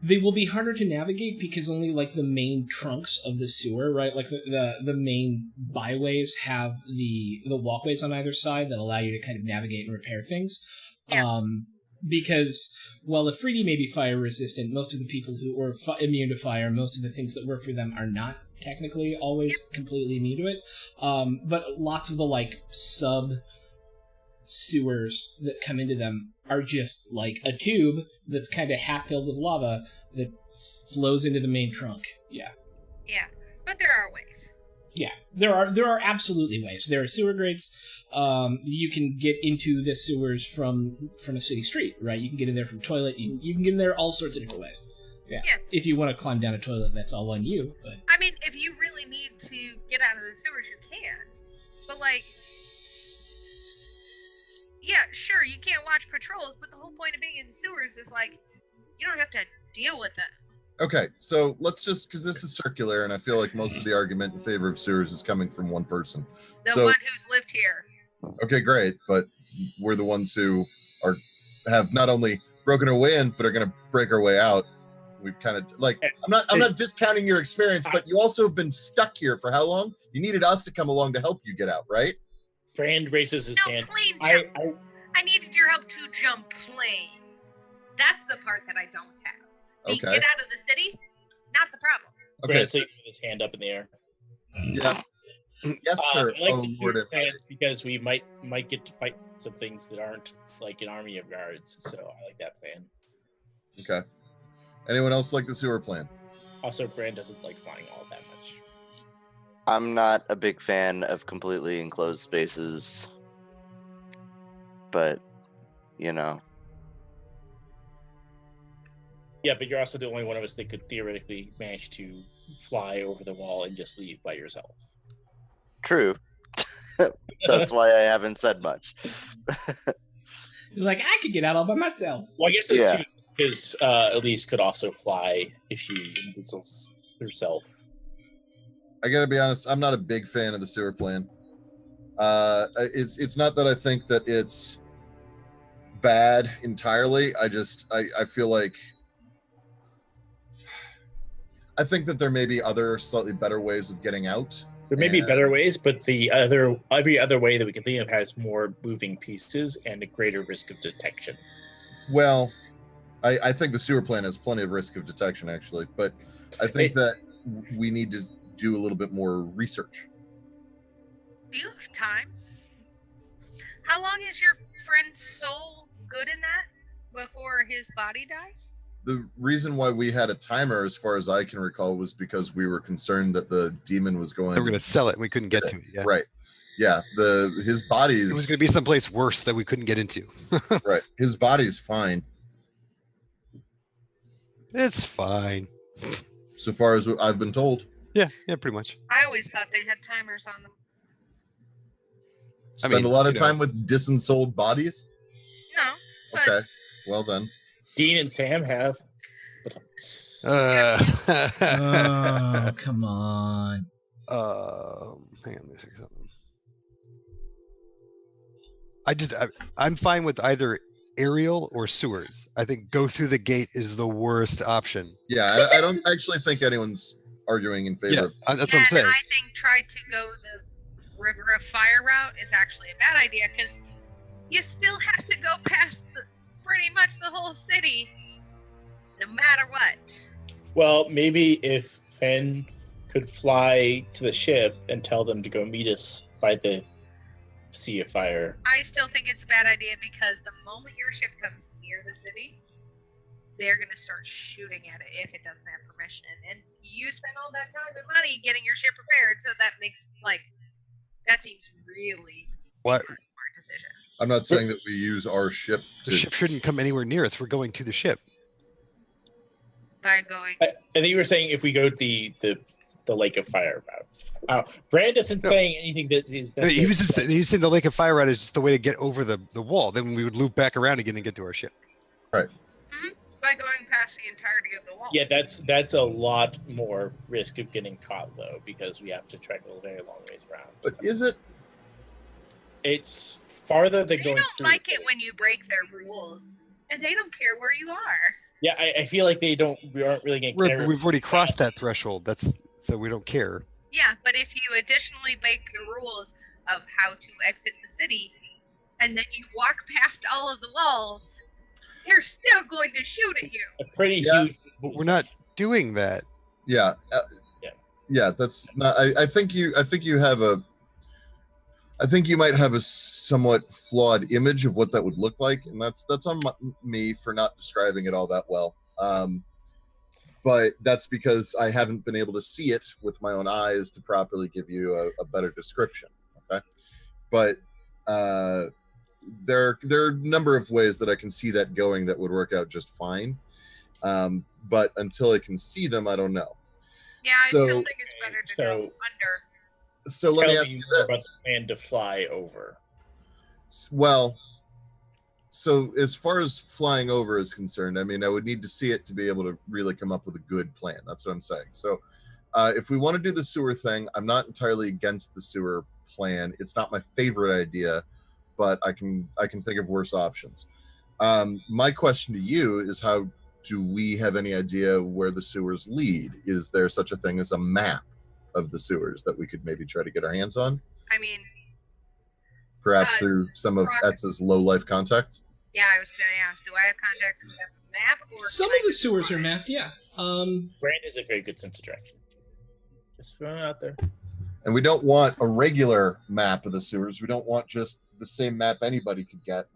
They will be harder to navigate because only like the main trunks of the sewer, right? Like the main byways have the walkways on either side that allow you to kind of navigate and repair things. Yeah. Because while the 3D may be fire resistant, most of the people who are immune to fire, most of the things that work for them are not technically always completely immune to it. But lots of the like sub sewers that come into them are just like a tube that's kind of half filled with lava that flows into the main trunk. Yeah. Yeah, but there are ways. Yeah, there are absolutely ways. There are sewer grates. You can get into the sewers from a city street, right? You can get in there from toilet. You can get in there all sorts of different ways. Yeah. If you want to climb down a toilet, that's all on you. But I mean, if you really need to get out of the sewers, you can. But like, yeah, sure, you can't watch patrols, but the whole point of being in the sewers is like, you don't have to deal with them. Okay, so let's just, because this is circular, and I feel like most of the argument in favor of sewers is coming from one person. The So- one who's lived here. Okay, great, but we're the ones who have not only broken our way in, but are going to break our way out. We've kind of like, I'm not discounting your experience, but you also have been stuck here for how long? You needed us to come along to help you get out, right? Brand raises his No, hand. plane jump. I needed your help to jump planes. That's the part that I don't have. Okay. Get out of the city, not the problem. Okay, Brand's with his hand up in the air. yeah. Yes, sir. I like Oh, the Lord, sewer plan because we might get to fight some things that aren't like an army of guards. So I like that plan. okay. Anyone else like the sewer plan? Also, Brand doesn't like flying all that much. I'm not a big fan of completely enclosed spaces, but you know. Yeah, but you're also the only one of us that could theoretically manage to fly over the wall and just leave by yourself. True. That's why I haven't said much. you're like, I could get out all by myself. Well, I guess that's Yeah. true because Elise could also fly if she whistles herself. I gotta be honest, I'm not a big fan of the sewer plan. It's not that I think that it's bad entirely. I feel like I think that there may be other slightly better ways of getting out. There may be better ways, but every other way that we can think of has more moving pieces and a greater risk of detection. Well, I think the sewer plan has plenty of risk of detection, actually, but I think that we need to do a little bit more research. Do you have time? How long is your friend's soul good in that before his body dies? The reason why we had a timer, as far as I can recall, was because we were concerned that the demon was going. So we're going to sell it and we couldn't get to it. Yeah. Right. Yeah. His body is. It was going to be someplace worse that we couldn't get into. Right. His body's fine. It's fine. So far as I've been told. Yeah, pretty much. I always thought they had timers on them. Spend a lot of time with disensouled bodies? No. But Okay. Well then. Dean and Sam have. But, Oh, come on. Hang on, let me check something. I'm fine with either aerial or sewers. I think go through the gate is the worst option. Yeah, I don't actually think anyone's arguing in favor. Yeah, that's what I'm saying. And I think try to go the River of Fire route is actually a bad idea because you still have to go past pretty much the whole city, no matter what. Well, maybe if Fenn could fly to the ship and tell them to go meet us by the Sea of Fire. I still think it's a bad idea because the moment your ship comes near the city, they're going to start shooting at it if it doesn't have permission. And you spend all that time and money getting your ship prepared, so that makes, that seems really What? a smart decision. I'm not saying that we use our ship The ship shouldn't come anywhere near us. We're going to the ship. By going... I think you were saying if we go the Lake of Fire route. Brand isn't saying anything that is... He was saying the Lake of Fire route is just the way to get over the wall. Then we would loop back around again and get to our ship. Right. Mm-hmm. By going past the entirety of the wall. Yeah, that's a lot more risk of getting caught, though, because we have to trek a very long ways around. But is it? It's farther than going through. They don't like it when you break their rules, and they don't care where you are. Yeah, I feel like we aren't really going to care. We've already crossed that threshold. So we don't care. Yeah, but if you additionally break the rules of how to exit the city, and then you walk past all of the walls, they're still going to shoot at you. A pretty huge. But we're not doing that. Yeah. Yeah. That's not. I think you might have a somewhat flawed image of what that would look like, and that's on me for not describing it all that well. But that's because I haven't been able to see it with my own eyes to properly give you a better description. Okay, but there are a number of ways that I can see that going that would work out just fine. But until I can see them, I don't know. Yeah, I still think it's better to go under. So let me ask you this: about the plan to fly over. Well, so as far as flying over is concerned, I mean, I would need to see it to be able to really come up with a good plan. That's what I'm saying. So if we want to do the sewer thing, I'm not entirely against the sewer plan. It's not my favorite idea, but I can think of worse options. My question to you is, how do we have any idea where the sewers lead? Is there such a thing as a map of the sewers that we could maybe try to get our hands on? I mean, perhaps through some of Etz's low-life contact? Yeah, I was going to ask, do I have contacts who have a map? Or some of the sewers are mapped, yeah. Brand is a very good sense of direction. Just throwing it out there. And we don't want a regular map of the sewers. We don't want just the same map anybody could get.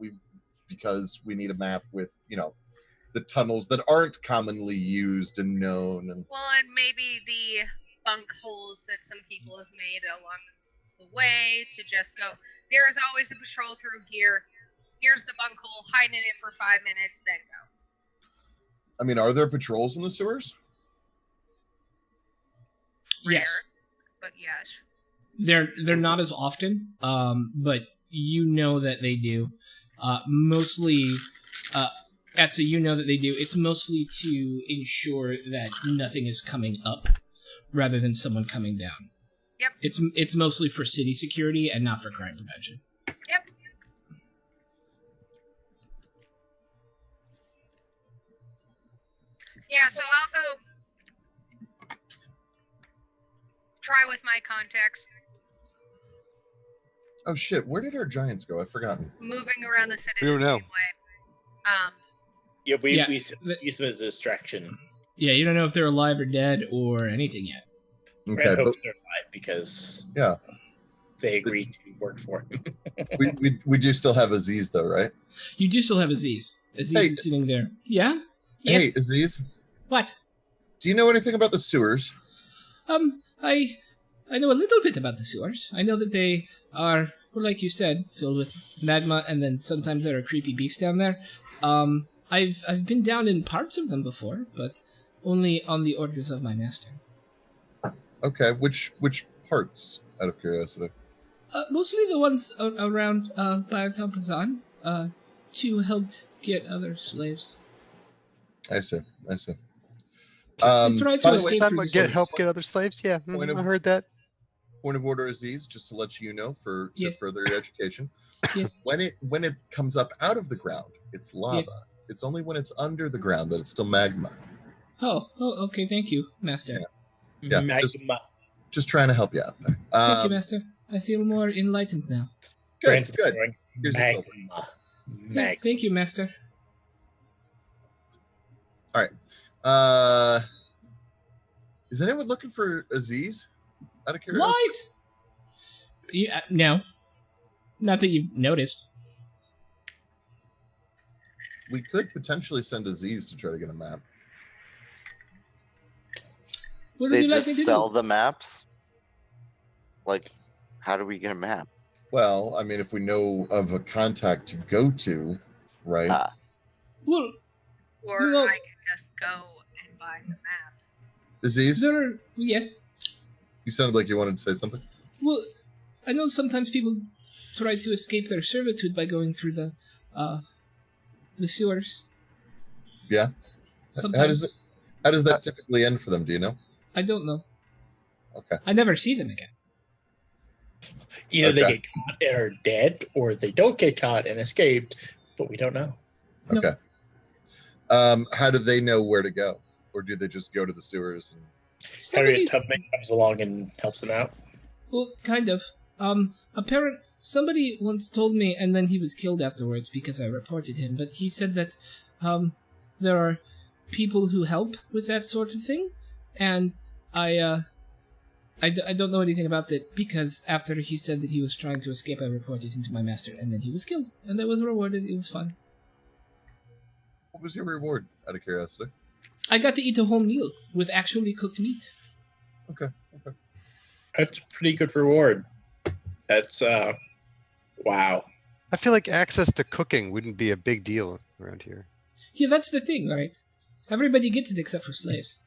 Because we need a map with, the tunnels that aren't commonly used and known. And maybe the bunk holes that some people have made along the way to just go, there is always a patrol through here. Here's the bunk hole, hide in it for 5 minutes, then go. I mean, are there patrols in the sewers? Rare, Yes. but yes. They're not as often, but you know that they do. Mostly, Etsa, you know that they do. It's mostly to ensure that nothing is coming up rather than someone coming down. Yep. It's mostly for city security and not for crime prevention. Yep. Yeah, so I'll go try with my contacts. Oh shit, where did our giants go? I've forgotten. Moving around the city We don't the know. same way. Yeah, we use them as a distraction. Yeah, you don't know if they're alive or dead or anything yet. Okay, Brand but hopes they're alive because they agreed to work for him. we do still have Aziz though, right? You do still have Aziz. Aziz is sitting there. Yeah? Yes. Hey, Aziz, What? do you know anything about the sewers? I know a little bit about the sewers. I know that they are, well, like you said, filled with magma, and then sometimes there are creepy beasts down there. I've been down in parts of them before, but only on the orders of my master. Okay, which parts, out of curiosity? Mostly the ones around Biotown Plazan, to help get other slaves. I see. They tried to escape through the sewers. Help get other slaves? Yeah, I heard that. point of order, Aziz, just to let you know for Yes. further your education. Yes. When it comes up out of the ground, it's lava. Yes. It's only when it's under the ground that it's still magma. Oh, okay. Thank you, Master. Yeah, Magma. just trying to help you out there. Thank you, Master. I feel more enlightened now. Good. Here's your silver. Yeah, thank you, Master. All right. Is anyone looking for Aziz? Out of curiosity. What? Yeah, no. Not that you've noticed. We could potentially send Aziz to try to get a map. What They would you like just me to sell do? the maps. Like, how do we get a map? Well, I mean, if we know of a contact to go to, right? Well, Or Well- I can just go and buy the map. Aziz, yes. you sounded like you wanted to say something. Well, I know sometimes people try to escape their servitude by going through the sewers. Yeah. Sometimes How does that typically end for them? Do you know? I don't know. Okay. I never see them again. Either they Okay. get caught and are dead, or they don't get caught and escaped, but we don't know. No. Okay. How do they know where to go, or do they just go to the sewers? And... Harriet Somebody's Tubman comes along and helps them out. well, kind of. Somebody once told me, and then he was killed afterwards because I reported him. But he said that there are people who help with that sort of thing, and I don't know anything about it because after he said that he was trying to escape, I reported him to my master, and then he was killed, and I was rewarded. It was fun. What was your reward, out of curiosity? I got to eat a whole meal with actually cooked meat. Okay. That's a pretty good reward. That's wow. I feel like access to cooking wouldn't be a big deal around here. Yeah, that's the thing, right? Everybody gets it except for slaves.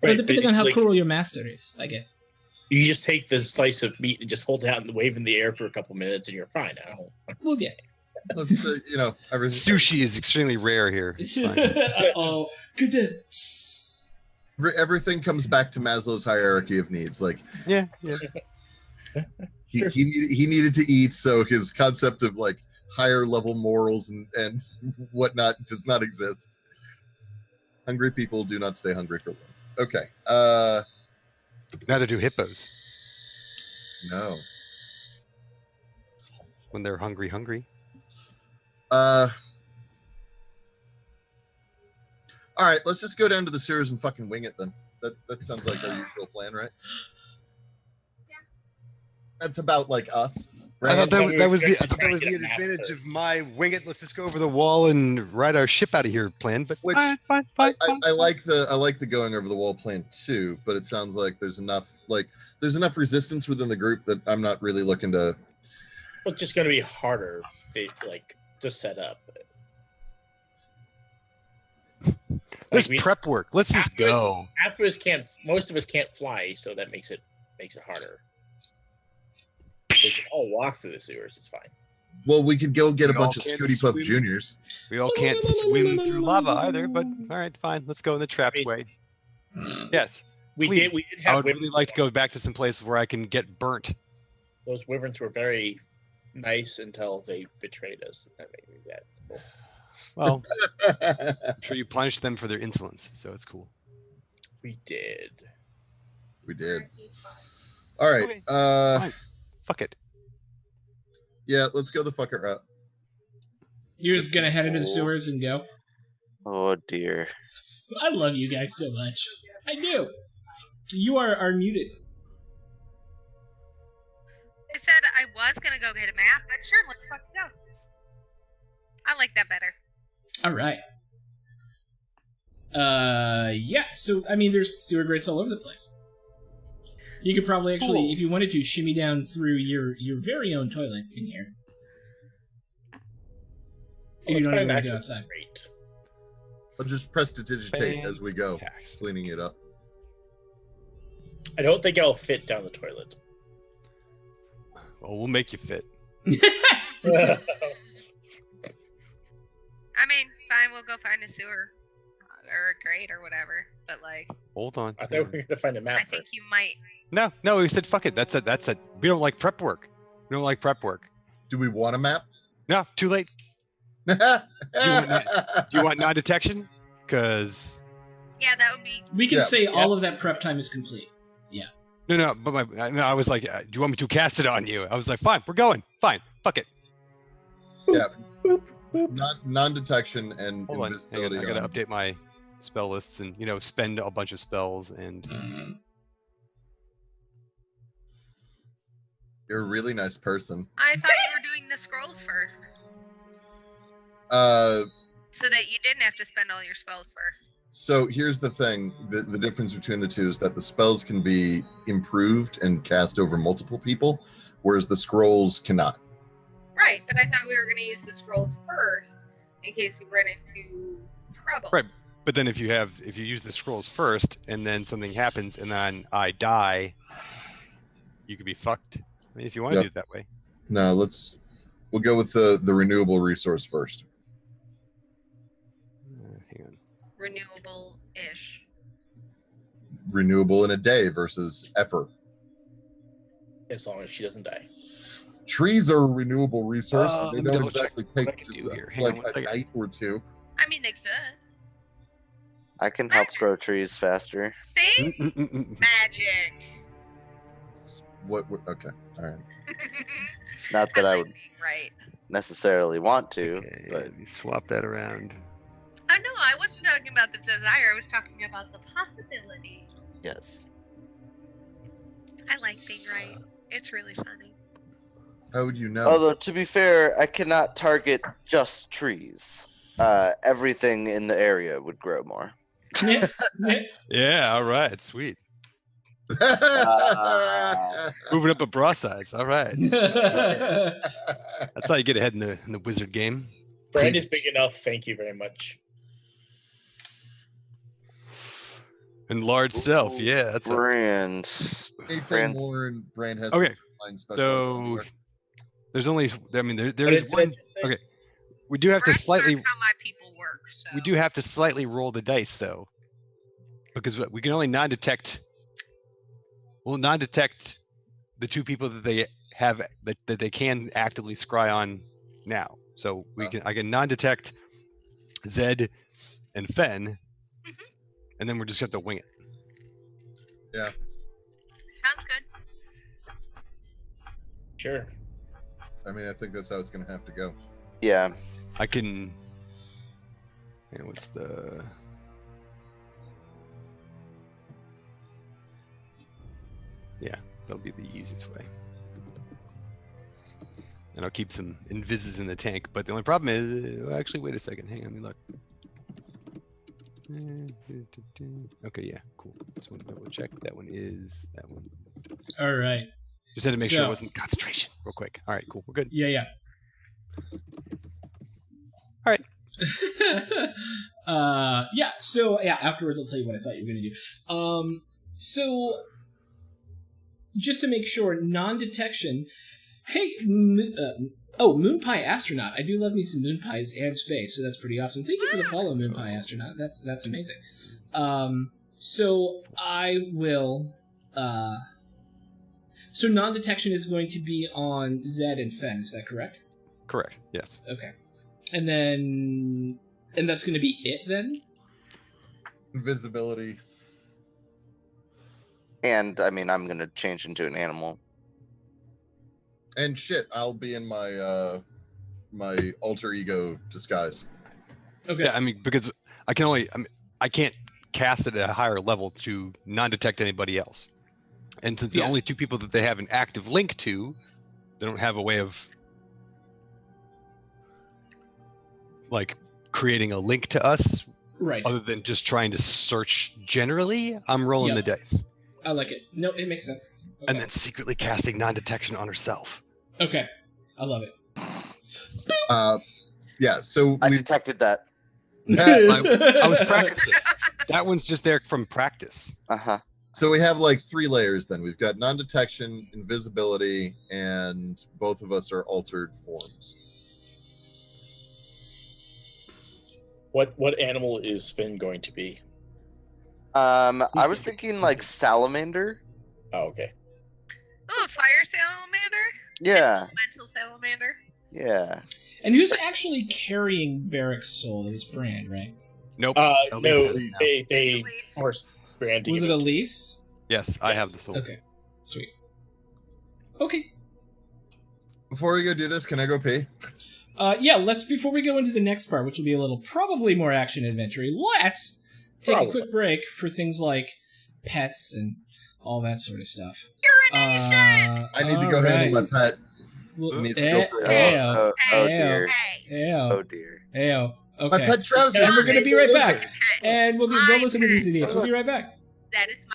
Right, But depending on how like, cruel your master is, I guess. you just take this slice of meat and just hold it out and wave in the air for a couple minutes, and you're fine. Well, yeah. Let's, everything. Sushi is extremely rare here. It's fine. Uh-oh. Good. Everything comes back to Maslow's hierarchy of needs. Like, Yeah. he needed to eat, so his concept of like higher level morals and whatnot does not exist. Hungry people do not stay hungry for long. Okay. Neither do hippos No. when they're hungry. All right, let's just go down to the sewers and fucking wing it then. That sounds like our usual plan, right? Yeah. That's about like us. I thought Right. that was the Try to get a map advantage first. of my wing it. Let's just go over the wall and ride our ship out of here plan. But Which fine. I like the going over the wall plan too, but it sounds like there's enough resistance within the group that I'm not really looking to. It's just going to be harder, to set up. There's we- prep work. Let's just go. Most of us can't fly, so that makes it harder. We can all walk through the sewers. It's fine. Well, we could go get a We all bunch of can't Scooty Puff swim. Juniors. We all can't swim through lava either. But all right, fine. Let's go in the trapped way. Yes. We Please. did I have would really like to go back to some place where I can get burnt. Those wyverns were very nice until they betrayed us. That made me that. Well, I'm sure you punished them for their insolence, so it's cool. We did. We did. All right. Okay. Fine. Fuck it. Yeah, let's go the fucker route. You're just gonna head into the sewers and go. Oh dear. I love you guys so much. I do. You are muted. I said I was gonna go get a map, but sure, let's fucking go. I like that better. All right. Yeah. So I mean, there's sewer grates all over the place. You could probably actually, Cool. if you wanted to, shimmy down through your very own toilet in here. And you don't even want to go outside. Great. I'll just press to digitate as we go, Fantastic. cleaning it up. I don't think I'll fit down the toilet. Well, we'll make you fit. I mean, fine, we'll go find a sewer. or a grade or whatever. But like, Hold on. I thought we were going to find a map. I think you might. No, we said fuck it. That's a. We don't like prep work. We don't like prep work. Do we want a map? No, too late. Do you want non-detection? Because Yeah, that would be. We can say all of that prep time is complete. Yeah. no, but I was like, do you want me to cast it on you? I was like, fine, we're going. Fine, fuck it. Yeah. Boop, boop. Non-detection and Hold on, hang on. invisibility. I gotta update my spell lists and spend a bunch of spells and. You're a really nice person. I thought you were doing the scrolls first, so that you didn't have to spend all your spells first. So here's the thing. The difference between the two is that the spells can be improved and cast over multiple people, whereas the scrolls cannot. Right, but I thought we were going to use the scrolls first in case we run into trouble. Right. But then if you use the scrolls first and then something happens and then I die, you could be fucked. I mean, if you want to do it that way. No, we'll go with the renewable resource first. Hang on. Renewable-ish. Renewable in a day versus ever. As long as she doesn't die. Trees are a renewable resource. They Let me don't double check exactly what take I can just do here. Hang on one like a second. night or two. I mean, they could. I can help grow trees faster. See? Magic. Okay, all right. Not that I would being right. necessarily want to, Okay, but let me swap that around. Oh no, I wasn't talking about the desire. I was talking about the possibility. yes. I like being right. It's really funny. How would you know? Although, to be fair, I cannot target just trees. Everything in the area would grow more. Yeah, all right, sweet. Moving up a bra size. All right, that's how you get ahead in the wizard game. Brand is big enough. Thank you very much. And large self, yeah, that's a, Brand. Anything Brand's- more and Brand has Okay, to find special so anywhere. there's only. I mean, there But is it's one. interesting. Okay, we do have to Brand's slightly. learned how my people work. So. We do have to slightly roll the dice though, because we can only non-detect. We'll non-detect the two people that they have that they can actively scry on now. So I can non-detect Zed and Fen, and then we're just gonna have to wing it. Yeah. Sounds good. Sure. I mean, I think that's how it's going to have to go. Yeah. I can. And what's the? Yeah, that'll be the easiest way. And I'll keep some invises in the tank, but the only problem is, actually, wait a second. Hang on, let me look. Okay, yeah, cool. Just want to double check. That one is that one. All right. Just had to make sure So- it wasn't concentration. Real quick. All right, cool. We're good. Yeah. All right. So afterwards I'll tell you what I thought you were going to do. So just to make sure, non-detection. Hey, Moon Pie Astronaut. I do love me some Moon Pies and space, so that's pretty awesome. Thank you for the follow, Moon Pie Astronaut. That's amazing. So I will. So non-detection is going to be on Zed and Fen. Is that correct? Correct. Yes. Okay. And that's going to be it then? Invisibility. And, I mean, I'm going to change into an animal. And shit, I'll be in my my alter ego disguise. Okay. Yeah, I mean, because I can't cast it at a higher level to non-detect anybody else. And since the only two people that they have an active link to, they don't have a way of like creating a link to us, Right. other than just trying to search generally. I'm rolling the dice. I like it. No, it makes sense. Okay. And then secretly casting non-detection on herself. Okay. I love it. Yeah, so I detected that. I was practicing. That one's just there from practice. Uh-huh. So we have like 3 layers then. We've got non-detection, invisibility, and both of us are altered forms. What animal is Finn going to be? I was thinking like salamander. Oh, okay. Oh, fire salamander. Yeah. Elemental salamander. Yeah. And who's actually carrying Barrick's soul? It was Brand, right? Nope. No, Elise has- they forced Brand to Was give it it. Elise? Yes, I have Yes. the soul. Okay, sweet. Okay. Before we go do this, can I go pee? Yeah, before we go into the next part, which will be a little probably more action adventure, let's take a quick break for things like pets and all that sort of stuff. Urination. I need to go handle my pet. Well, Needs to go for Oh dear. Hey. Oh dear. Ayo. My Okay. pet Travis. And we're gonna be right back. Hey. And we'll go listen to these idiots. We'll be right back. That is my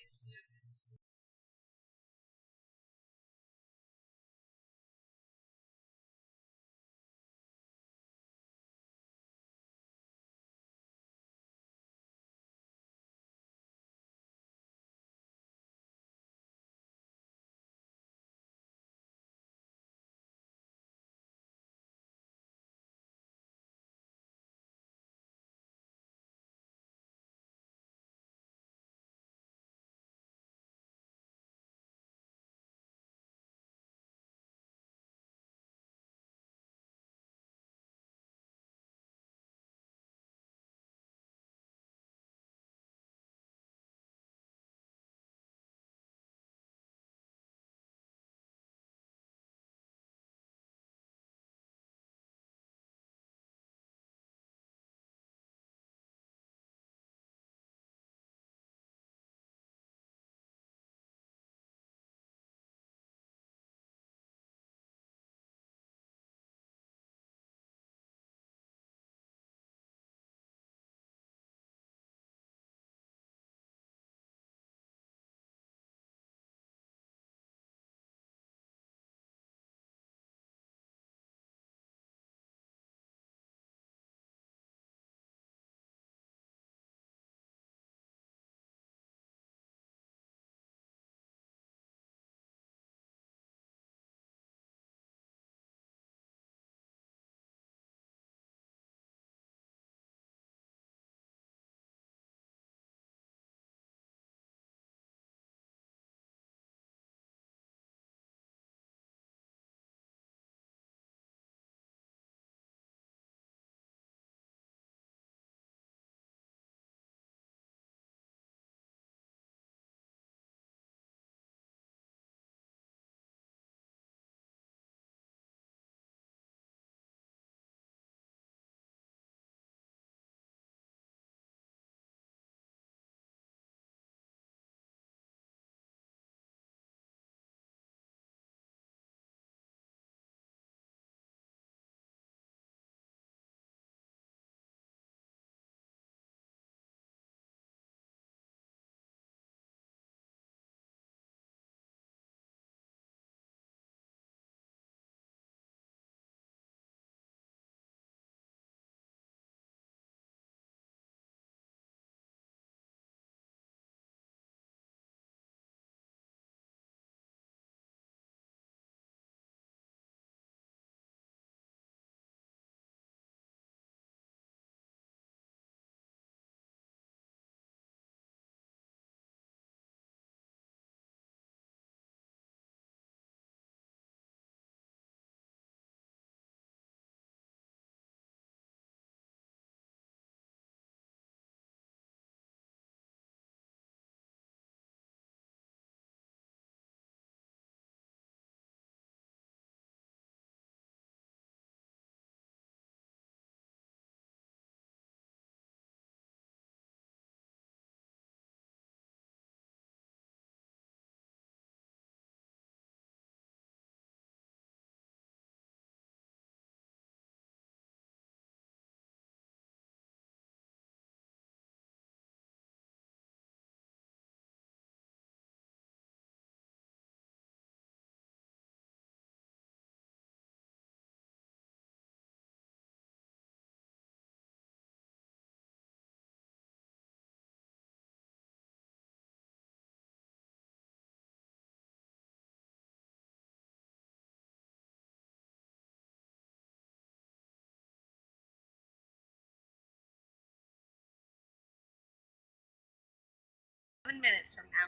minutes from now.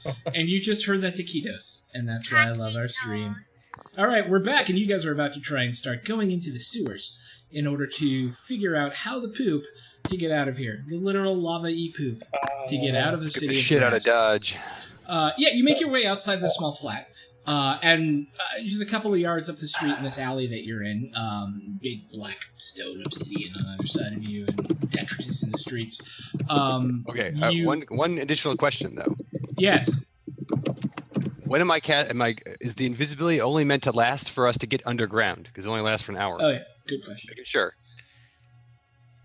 Taquitos! And you just heard that taquitos, and that's why I love our stream. All right, we're back, and you guys are about to try and start going into the sewers in order to figure out how the poop to get out of here. The literal lava-y poop to get out of the Get city. the of shit out of Grass. Dodge. Yeah, you make your way outside the small flat, and just a couple of yards up the street in this alley that you're in, big black stone obsidian on either side of you, and detritus in the streets. Okay, one additional question though. Yes. When is the invisibility only meant to last for us to get underground? Because it only lasts for an hour. Oh yeah, good question. Making sure.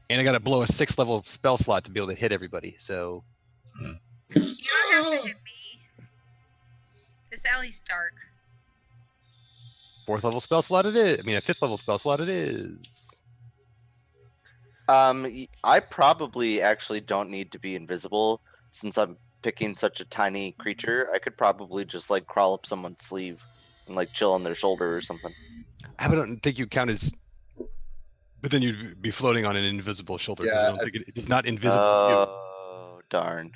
And I gotta blow a 6th level spell slot to be able to hit everybody, so... You don't have to hit me. This alley's dark. 4th level spell slot it is. I mean, a 5th level spell slot it is. I probably actually don't need to be invisible since I'm picking such a tiny creature. I could probably just like crawl up someone's sleeve and like chill on their shoulder or something. I don't think you count as... But then you'd be floating on an invisible shoulder. Yeah, I don't think it's not invisible. Oh, darn.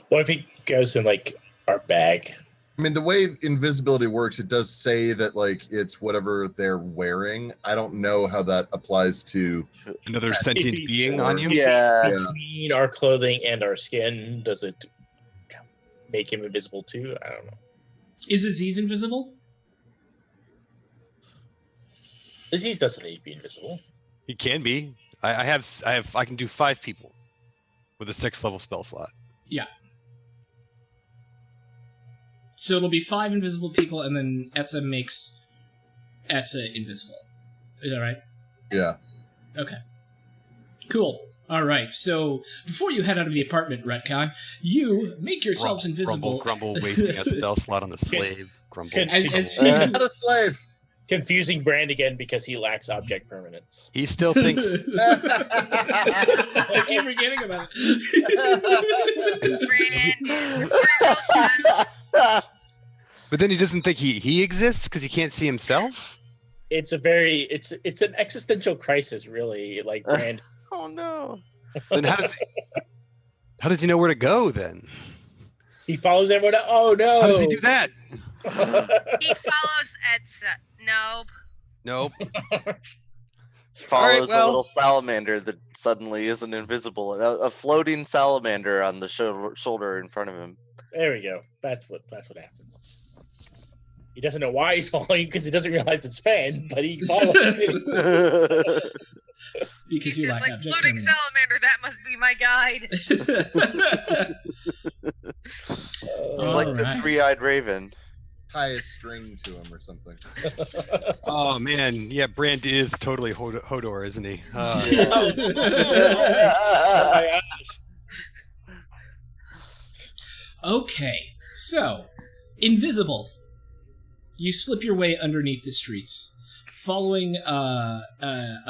What if he goes in like our bag? I mean, the way invisibility works, it does say that like it's whatever they're wearing. I don't know how that applies to Another sentient being on you? Yeah. Between our clothing and our skin, does it make him invisible too? I don't know. Is Aziz invisible? Aziz doesn't need to be invisible. He can be. I can do 5 people with a 6th level spell slot. Yeah. So it'll be 5 invisible people, and then Etza makes Etza invisible. Is that right? yeah. Okay. Cool. All right. So before you head out of the apartment, Retcon, you make yourselves invisible. Grumble, wasting a spell slot on the slave. Grumble. As Not a slave. Confusing Brand again because he lacks object permanence. He still thinks... I keep forgetting about it. Brand. But then he doesn't think he exists because he can't see himself? It's an existential crisis, really. Like Brand. Oh no. Then how does he know where to go then? He follows everyone. Oh no! How does he do that? He follows Etza. Nope. Follows well. a little salamander that suddenly isn't invisible. A floating salamander on the shoulder in front of him. There we go. That's what happens. He doesn't know why he's following because he doesn't realize it's Fan, but he follows. Because He's you just lack like object floating permanence. salamander. That must be my guide. Like the Alright. three-eyed raven. Tie a string to him or something. Oh man, yeah, Brand is totally Hodor, isn't he? Okay, so invisible. You slip your way underneath the streets, following a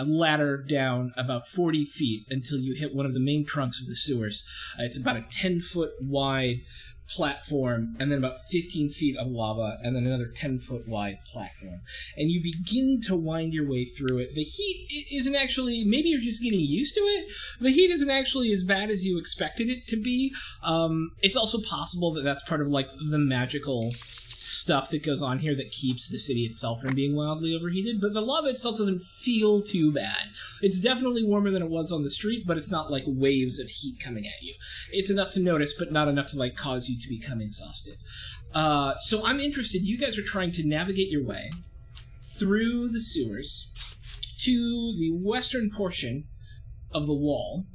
ladder down about 40 feet until you hit one of the main trunks of the sewers. It's about a 10-foot wide platform, and then about 15 feet of lava, and then another 10-foot wide platform. And you begin to wind your way through it. The heat isn't actually, maybe you're just getting used to it. The heat isn't actually as bad as you expected it to be. It's also possible that that's part of like the magical stuff that goes on here that keeps the city itself from being wildly overheated, but the lava itself doesn't feel too bad. It's definitely warmer than it was on the street, but it's not like waves of heat coming at you. It's enough to notice, but not enough to like cause you to become exhausted. So I'm interested, you guys are trying to navigate your way through the sewers to the western portion of the wall,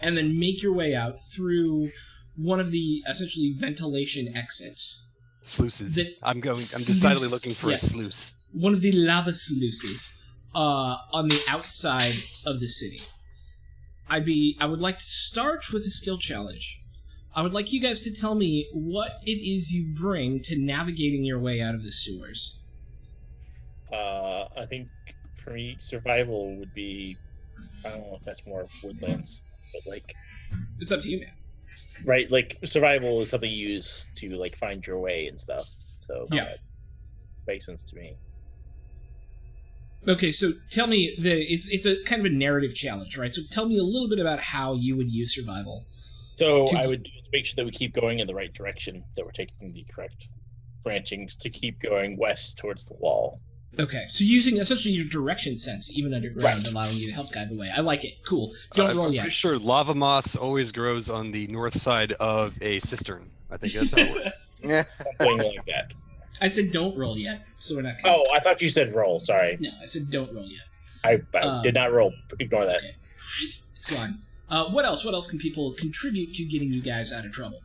and then make your way out through one of the essentially ventilation exits. Sluices. I'm decidedly looking for a sluice. One of the lava sluices on the outside of the city. I would like to start with a skill challenge. I would like you guys to tell me what it is you bring to navigating your way out of the sewers. I think for me, survival would be. I don't know if that's more woodlands, but like. It's up to you, man. Right, like survival is something you use to like find your way and stuff. So yeah, that makes sense to me. Okay, so tell me, it's a kind of a narrative challenge, right? So tell me a little bit about how you would use survival. So I would make sure that we keep going in the right direction, that we're taking the correct branchings to keep going west towards the wall. Okay, so using essentially your direction sense, even underground, Right. allowing you to help guide the way. I like it. Cool. Don't roll I'm yet. pretty sure lava moss always grows on the north side of a cistern. I think that's how it works. Yeah. Something like that. I said don't roll yet, so we're not. Oh, I thought you said roll. Sorry. No, I said don't roll yet. I did not roll. Ignore that. Okay. It's gone. What else? What else can people contribute to getting you guys out of trouble?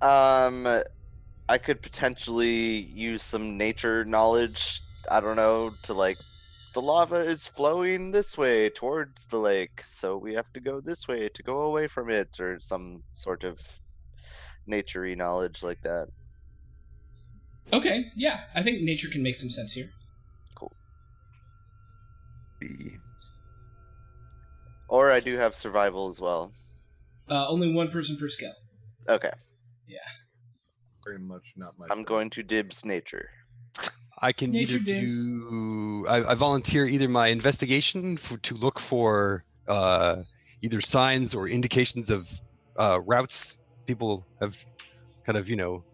I could potentially use some nature knowledge. I don't know, to like, the lava is flowing this way towards the lake, so we have to go this way to go away from it, or some sort of nature-y knowledge like that. Okay, yeah, I think nature can make some sense here. Cool. Or I do have survival as well. Only one person per skill. Okay. Yeah. Very much not my. I'm going to dibs nature. I can Nature either dibs. do. I volunteer either my investigation to look for either signs or indications of routes. People have kind of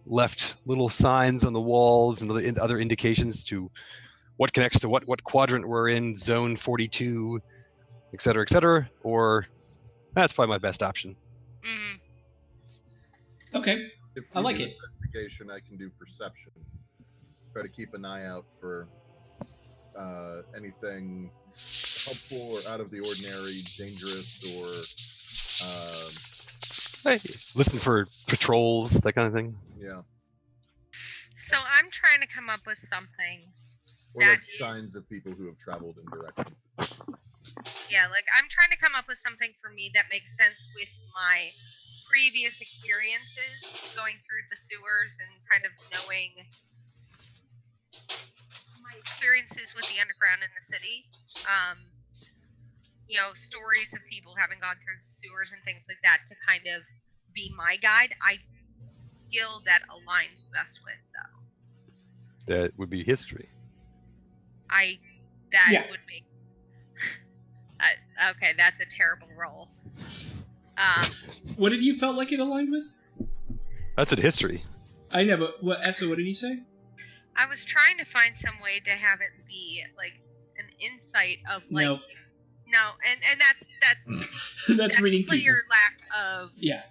left little signs on the walls and other indications to what connects to what quadrant we're in, zone 42, et cetera, or that's probably my best option. Mhm. Okay. If I like do it. Investigation, I can do perception. Try to keep an eye out for anything helpful or out of the ordinary, dangerous, or Hey, listen for patrols, that kind of thing. yeah, So I'm trying to come up with something. or That like is- signs of people who have traveled in direction. Yeah, like I'm trying to come up with something for me that makes sense with my previous experiences going through the sewers and kind of knowing my experiences with the underground in the city. Stories of people having gone through sewers and things like that to kind of be my guide. Skill that aligns best with, though. That would be history. Yeah. Would make. Okay, that's a terrible roll. What did you felt like it aligned with? That's in history. I know, but Etsa, what did you say? I was trying to find some way to have it be like an insight of like Nope. no, and that's That's reading people. clear lack of Yeah.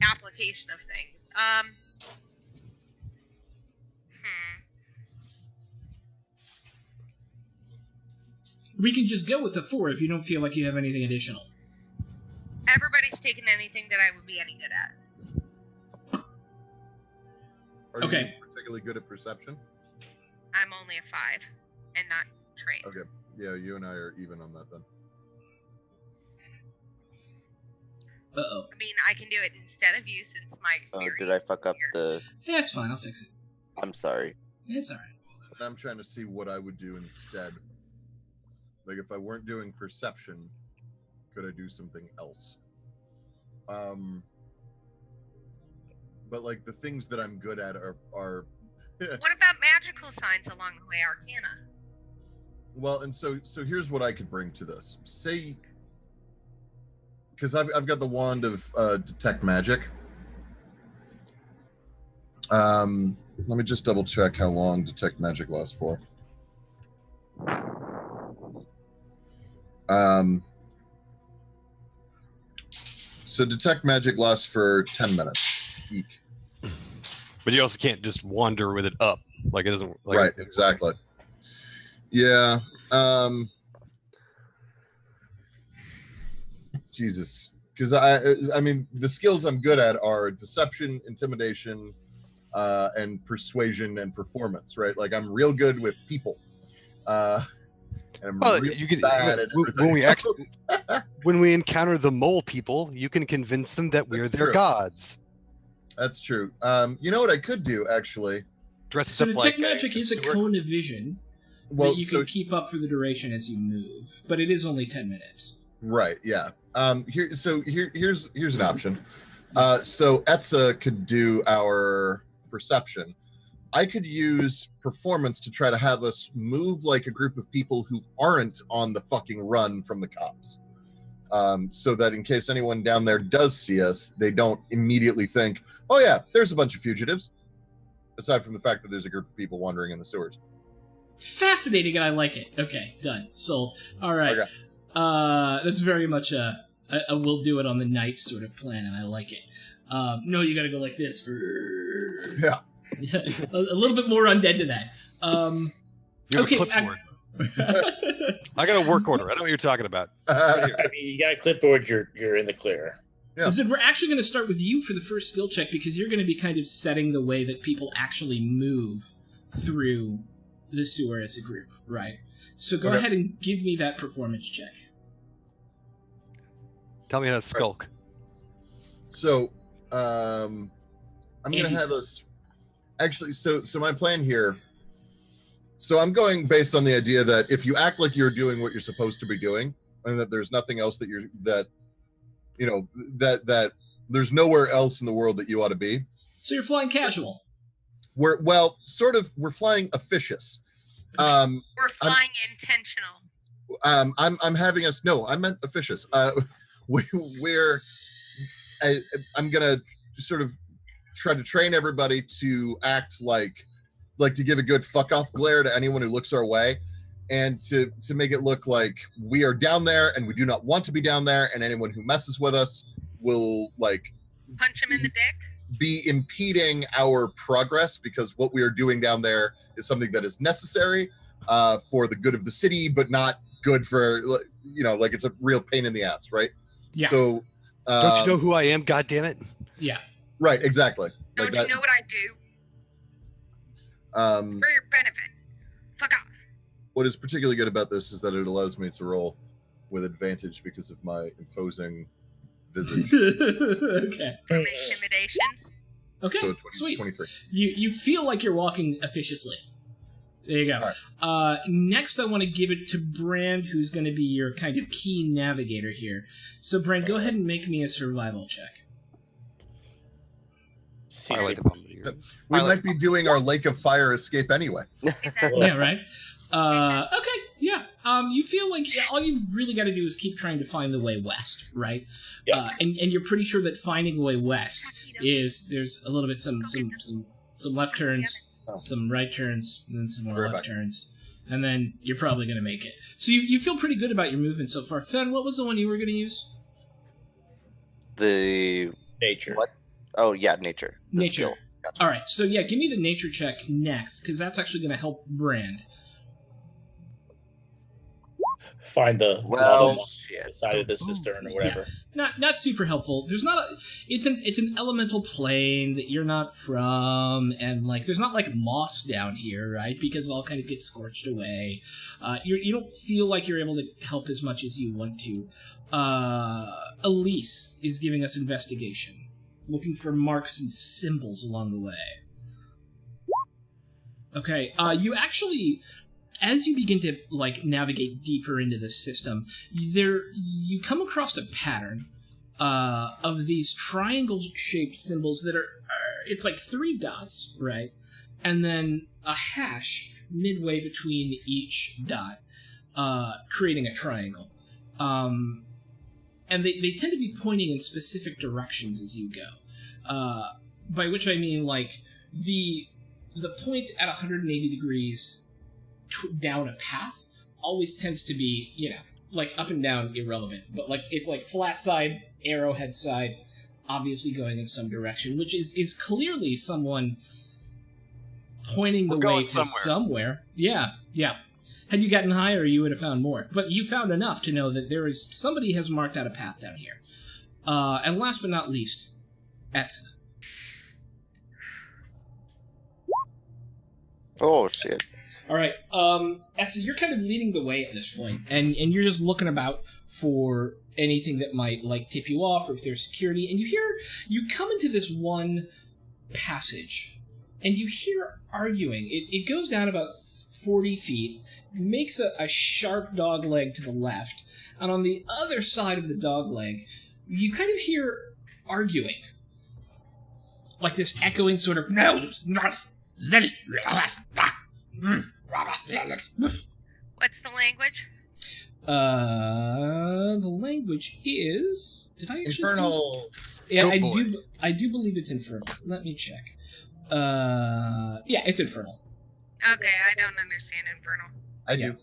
application of things. We can just go with the 4 if you don't feel like you have anything additional. Everybody's taken anything that I would be any good at. Are Okay. you particularly good at perception? I'm only a 5 and not trained. Okay. Yeah, you and I are even on that then. Uh-oh. I mean, I can do it instead of you since my Oh, experience. did I fuck up here. the... Yeah, it's fine. I'll fix it. I'm sorry. It's alright. And I'm trying to see what I would do instead. Like if I weren't doing perception, could I do something else? But like the things that I'm good at are What about magical signs along the way, Arcana? well, and so here's what I could bring to this. Say, because I've got the wand of detect magic. Let me just double check how long detect magic lasts for. So detect magic lasts for 10 minutes. Eek. But you also can't just wander with it up. Like it doesn't. Like, Right, exactly. Yeah. Jesus. Because I mean, the skills I'm good at are deception, intimidation, and persuasion and performance, right? Like I'm real good with people. And I'm Well, real you can bad at when we everything else. when we encounter the mole people, you can convince them that we're That's their true. gods. That's true. You know what I could do actually? Dress us So up detect like magic is a sewer- cone of vision Well, that you so can keep up for the duration as you move, but it is only 10 minutes. right, yeah. Here's an option. So Etza could do our perception. I could use performance to try to have us move like a group of people who aren't on the fucking run from the cops. So that in case anyone down there does see us, they don't immediately think, oh yeah, there's a bunch of fugitives. Aside from the fact that there's a group of people wandering in the sewers. Fascinating, and I like it. Okay, done. Sold. All right. Okay. That's very much a we'll do it on the night sort of plan, and I like it. No, you gotta go like this. Yeah. a little bit more undead to that. You have a clipboard. I got a work order. I know what you're talking about. I mean, you got a clipboard, you're in the clear. Yeah. So we're actually going to start with you for the first skill check because you're going to be kind of setting the way that people actually move through the sewer as a group, right? So go ahead and give me that performance check. Tell me how to skulk. So, I'm going to have us... Actually, so my plan here... So I'm going based on the idea that if you act like you're doing what you're supposed to be doing, and that there's nothing else that that there's nowhere else in the world that you ought to be. So you're flying casual. We're flying officious. We're flying intentional. I'm having us. No, I meant officious. I'm gonna sort of try to train everybody to act like to give a good fuck off glare to anyone who looks our way, and to make it look like we are down there and we do not want to be down there, and anyone who messes with us will punch him in the dick, be impeding our progress, because what we are doing down there is something that is necessary for the good of the city, but not good for it's a real pain in the ass, right? Yeah. So don't you know who I am? God damn it! Yeah. Right. Exactly. Don't you know what I do? For your benefit. Fuck off. What is particularly good about this is that it allows me to roll with advantage because of my imposing visage. Okay. From intimidation. Okay, so sweet. 23. You feel like you're walking officiously. There you go. Right. Next, I want to give it to Brand, who's going to be your kind of key navigator here. So, Brand, go ahead and make me a survival check. We might be doing our Lake of Fire escape anyway. Yeah, right? Okay, yeah. You feel like all you've really got to do is keep trying to find the way west, right? Yeah. And you're pretty sure that finding the way west is there's a little bit some left turns, some right turns, and then some more left turns. And then you're probably going to make it. So you feel pretty good about your movement so far. Fen, what was the one you were going to use? The... Nature. What? Oh, yeah, nature. Nature. Gotcha. All right, so yeah, give me the nature check next, because that's actually going to help Brand. Find the side of the cistern or whatever. Yeah. Not super helpful. There's not it's an elemental plane that you're not from, and there's not moss down here, right? Because it all kind of gets scorched away. You don't feel like you're able to help as much as you want to. Elise is giving us investigation, looking for marks and symbols along the way. Okay, you actually, as you begin to navigate deeper into the system, you come across a pattern of these triangle-shaped symbols that are it's like 3 dots, right? And then a hash midway between each dot, creating a triangle. And they tend to be pointing in specific directions as you go. By which I mean, the point at 180 degrees down a path always tends to be, up and down irrelevant. But, it's flat side, arrowhead side, obviously going in some direction, which is clearly someone pointing the way to somewhere. Yeah. Had you gotten higher, you would have found more. But you found enough to know that somebody has marked out a path down here. And last but not least, Etza. Oh, shit. All right. Etza, you're kind of leading the way at this point, and you're just looking about for anything that might, tip you off, or if there's security. And you come into this one passage, and you hear arguing. It goes down about 40 feet, makes a sharp dog leg to the left, and on the other side of the dog leg, you kind of hear arguing. This echoing sort of, no, it's not What's the language? The language is. Did I actually? Infernal. Yeah, Oh, I do believe it's infernal. Let me check. Yeah, it's infernal. Okay, I don't understand infernal. I do.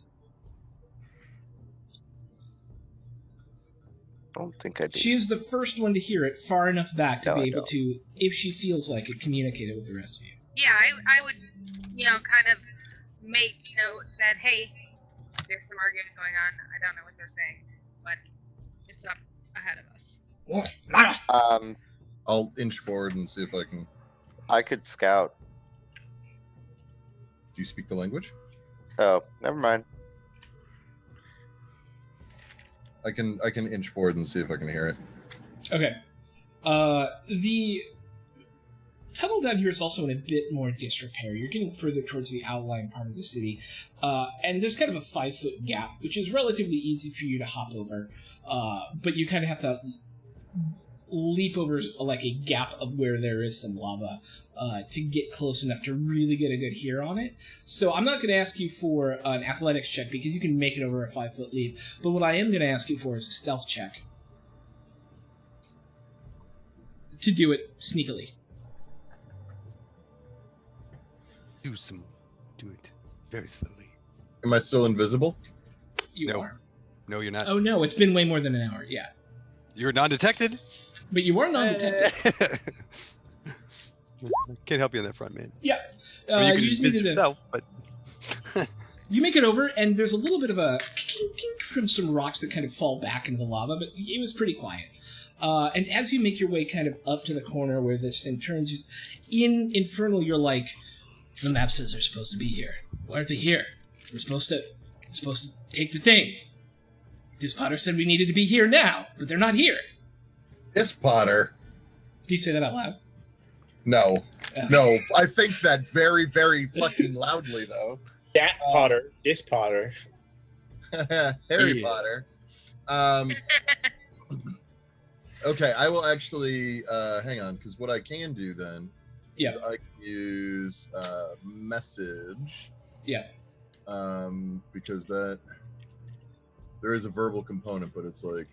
I don't think I do. She is the first one to hear it far enough back to No, be I able don't. to, if she feels like it, communicate it with the rest of you. Yeah, I would, kind of make note that, hey, there's some argument going on. I don't know what they're saying, but it's up ahead of us. I'll inch forward and see if I can. I could scout. Do you speak the language? Oh, never mind. I can inch forward and see if I can hear it. Okay. The tunnel down here is also in a bit more disrepair. You're getting further towards the outlying part of the city, and there's kind of a 5-foot gap, which is relatively easy for you to hop over, but you kind of have to leap over like a gap of where there is some lava to get close enough to really get a good hear on it. So I'm not going to ask you for an athletics check because you can make it over a 5-foot leap, but what I am going to ask you for is a stealth check to do it sneakily. Do it very slowly. Am I still invisible? You No. are. No, you're not. Oh no, it's been way more than an hour, yeah. You're non-detected. But you are non-detected. Can't help you on that front, man. Yeah. I mean, you can you just convince needed to, yourself, but you make it over, and there's a little bit of a kink from some rocks that kind of fall back into the lava, but it was pretty quiet. And as you make your way kind of up to the corner where this thing turns, in Infernal, you're like, the map says they're supposed to be here. Why aren't they here? We're supposed to take the thing. This Potter said we needed to be here now, but they're not here. This Potter. Do you say that out loud? No. No. I think that very, very fucking loudly, though. That Potter, this Potter. Harry Yeah. Potter. Okay, I will actually hang on, because what I can do then is I can use message. Yeah. Because that there is a verbal component, but it's like,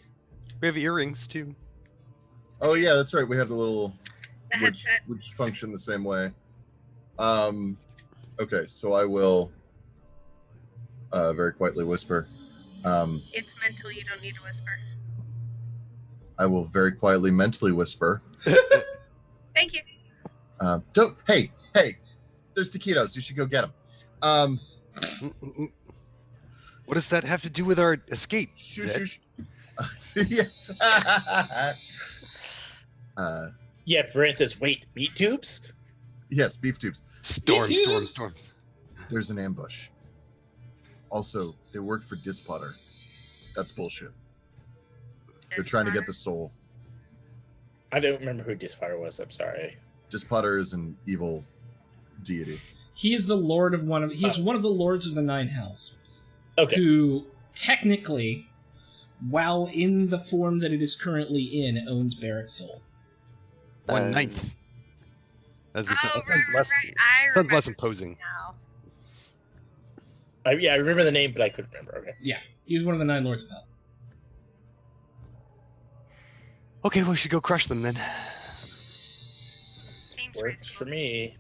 we have earrings too. oh yeah, that's right. We have the little The headset. which function the same way. Okay, so I will very quietly whisper. It's mental. You don't need to whisper. I will very quietly mentally whisper. Thank you. Don't. Hey, there's taquitos. You should go get them. What does that have to do with our escape? Shush. Yes. Yeah, Brent says, wait, meat tubes? Yes, beef tubes. Storm. There's an ambush. Also, they work for Dispotter. That's bullshit. They're trying to get the soul. I don't remember who Disfire was, I'm sorry. Dispotter is an evil deity. He is the lord of one of the lords of the Nine Hells. Okay. Who technically, while in the form that it is currently in, owns Barrack's soul. 1/9. That sounds less imposing. Now. I remember the name, but I couldn't remember. Okay. Yeah, he was one of the 9 lords of hell. Okay, well, we should go crush them then. Seems Works for reasonable. me.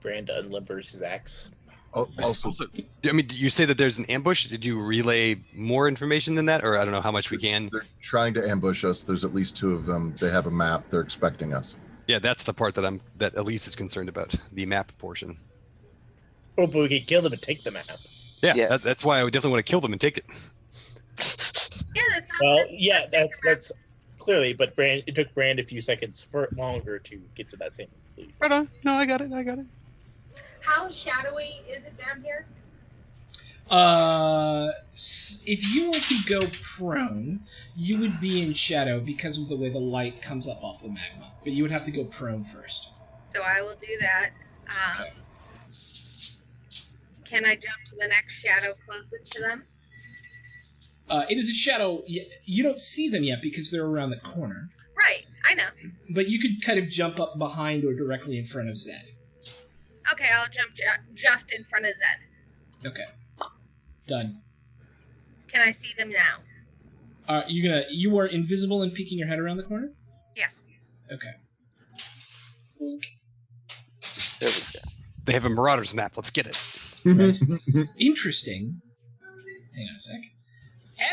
Brand unlimbers his axe. Also, I mean, you say that there's an ambush. Did you relay more information than that, or I don't know how much we can? they're trying to ambush us. There's at least 2 of them. They have a map. They're expecting us. Yeah, that's the part that Elise is concerned about, the map portion. Oh, but we could kill them and take the map. Yeah, Yes. that's why I would definitely want to kill them and take it. Yeah, that sounds Well, good. yeah, Let's take that's clearly, but it took Brand a few seconds longer to get to that same conclusion. Right on. No, I got it. How shadowy is it down here? If you were to go prone, you would be in shadow because of the way the light comes up off the magma. But you would have to go prone first. So I will do that. Okay. Can I jump to the next shadow closest to them? It is a shadow. You don't see them yet because they're around the corner. Right, I know. But you could kind of jump up behind or directly in front of Zed. Okay, I'll jump just in front of Zed. Okay. Done. Can I see them now? You are invisible and peeking your head around the corner? Yes. Okay. There we go. They have a Marauders map. Let's get it. Right. Interesting. Hang on a sec.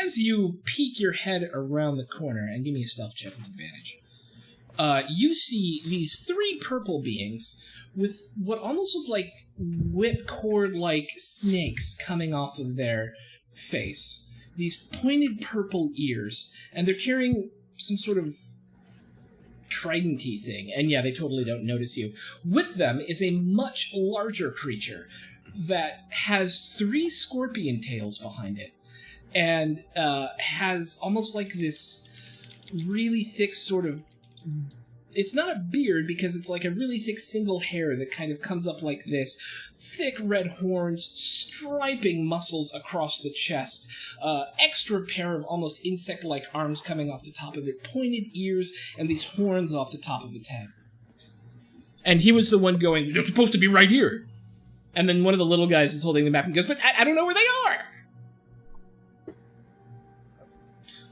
As you peek your head around the corner, and give me a stealth check with advantage, you see these 3 purple beings with what almost look like whipcord-like snakes coming off of their face. These pointed purple ears, and they're carrying some sort of trident-y thing. And yeah, they totally don't notice you. With them is a much larger creature that has 3 scorpion tails behind it, and has almost like this really thick sort of... It's not a beard, because it's like a really thick single hair that kind of comes up like this. Thick red horns, striping muscles across the chest, extra pair of almost insect-like arms coming off the top of it, pointed ears, and these horns off the top of its head. And he was the one going, "They're supposed to be right here." And then one of the little guys is holding the map and goes, "But I don't know where they are."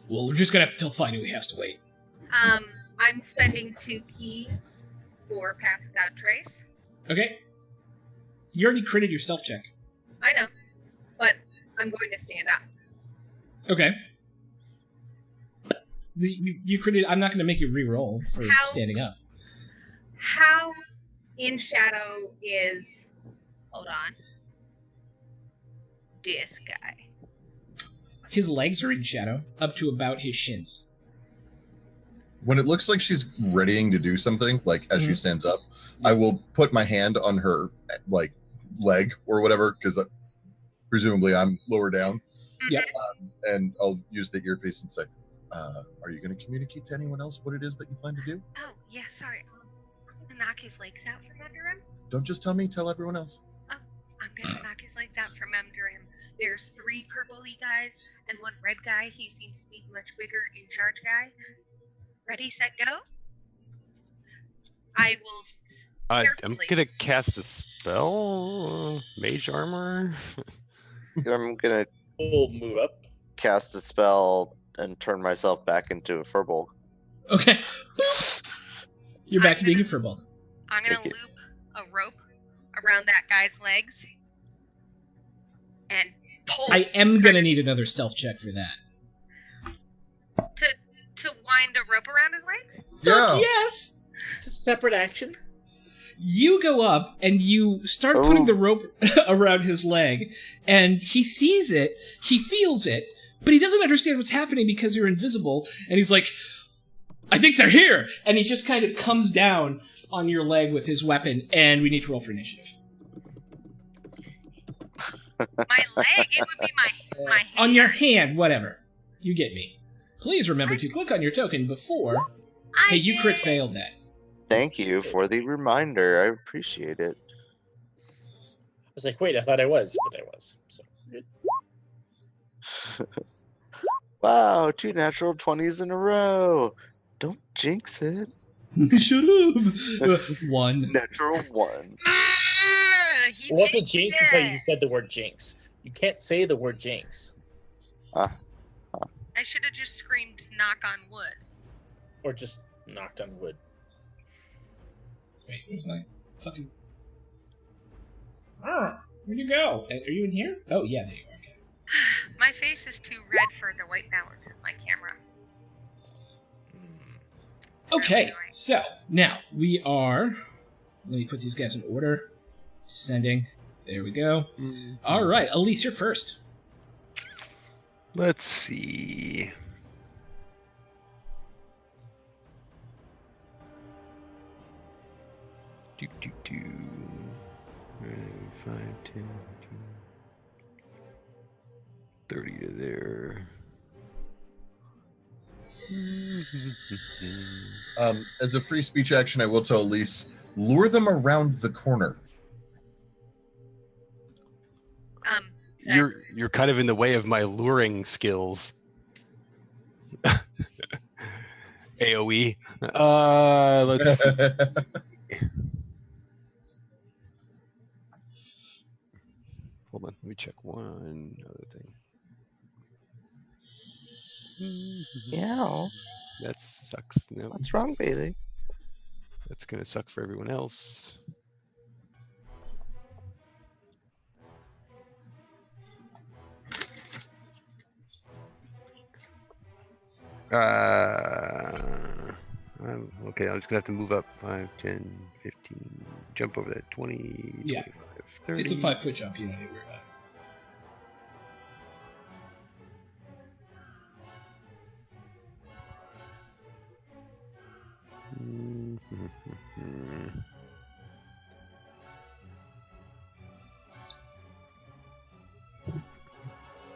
Well, we're just gonna have to tell Fino he has to wait. I'm spending 2 key for pass without trace. Okay. You already critted your stealth check. I know, but I'm going to stand up. Okay. You critted. I'm not going to make you re-roll for standing up. How in shadow is... Hold on. This guy. His legs are in shadow, up to about his shins. When it looks like she's readying to do something, like as she stands up, I will put my hand on her like leg or whatever, because presumably I'm lower down. Yep. And I'll use the earpiece and say, "Are you going to communicate to anyone else what it is that you plan to do?" Oh, yeah, sorry. I'm gonna knock his legs out from under him. Don't just tell me, tell everyone else. Oh, I'm gonna knock his legs out from under him. There's 3 purpley guys and 1 red guy. He seems to be much bigger in charge guy. Ready, set, go. I will. I'm gonna cast a spell. Mage armor. I'm gonna move up. Cast a spell and turn myself back into a furbolg. Okay. You're back to being a furbolg. I'm gonna loop a rope around that guy's legs and pull. I am gonna need another stealth check for that. To wind a rope around his legs? Fuck yes! It's a separate action. You go up and you start putting the rope around his leg, and he sees it, he feels it, but he doesn't understand what's happening because you're invisible, and he's like, "I think they're here!" And he just kind of comes down on your leg with his weapon, and we need to roll for initiative. My leg? It would be my hand. On your hand, whatever. You get me. Please remember to click on your token before... Hey, you crit failed that. Thank you for the reminder. I appreciate it. I was like, wait, I thought I was, but I was. So good. Wow, 2 natural 20s in a row. Don't jinx it. Shut up. 1. Natural 1. It wasn't jinx until you said the word jinx. You can't say the word jinx. I should have just screamed knock on wood. Or just knocked on wood. Wait, where's my fucking... Where'd you go? Are you in here? Oh, yeah, there you are. Okay. My face is too red for the white balance of my camera. Okay, so now we are... Let me put these guys in order. Descending. There we go. All right, Elise, you're first. Let's see. Do, do, do. 5, 10, 30 to there. As a free speech action, I will tell Elise, lure them around the corner. You're kind of in the way of my luring skills. AOE. Let's see. Hold on, let me check one other thing. Yeah. That sucks. No, What's wrong, Bailey? that's gonna suck for everyone else. Okay, I'm just gonna have to move up 5, 10, 15, jump over that 20, Yeah. 25, 30. It's a 5-foot jump. You don't need to worry about it.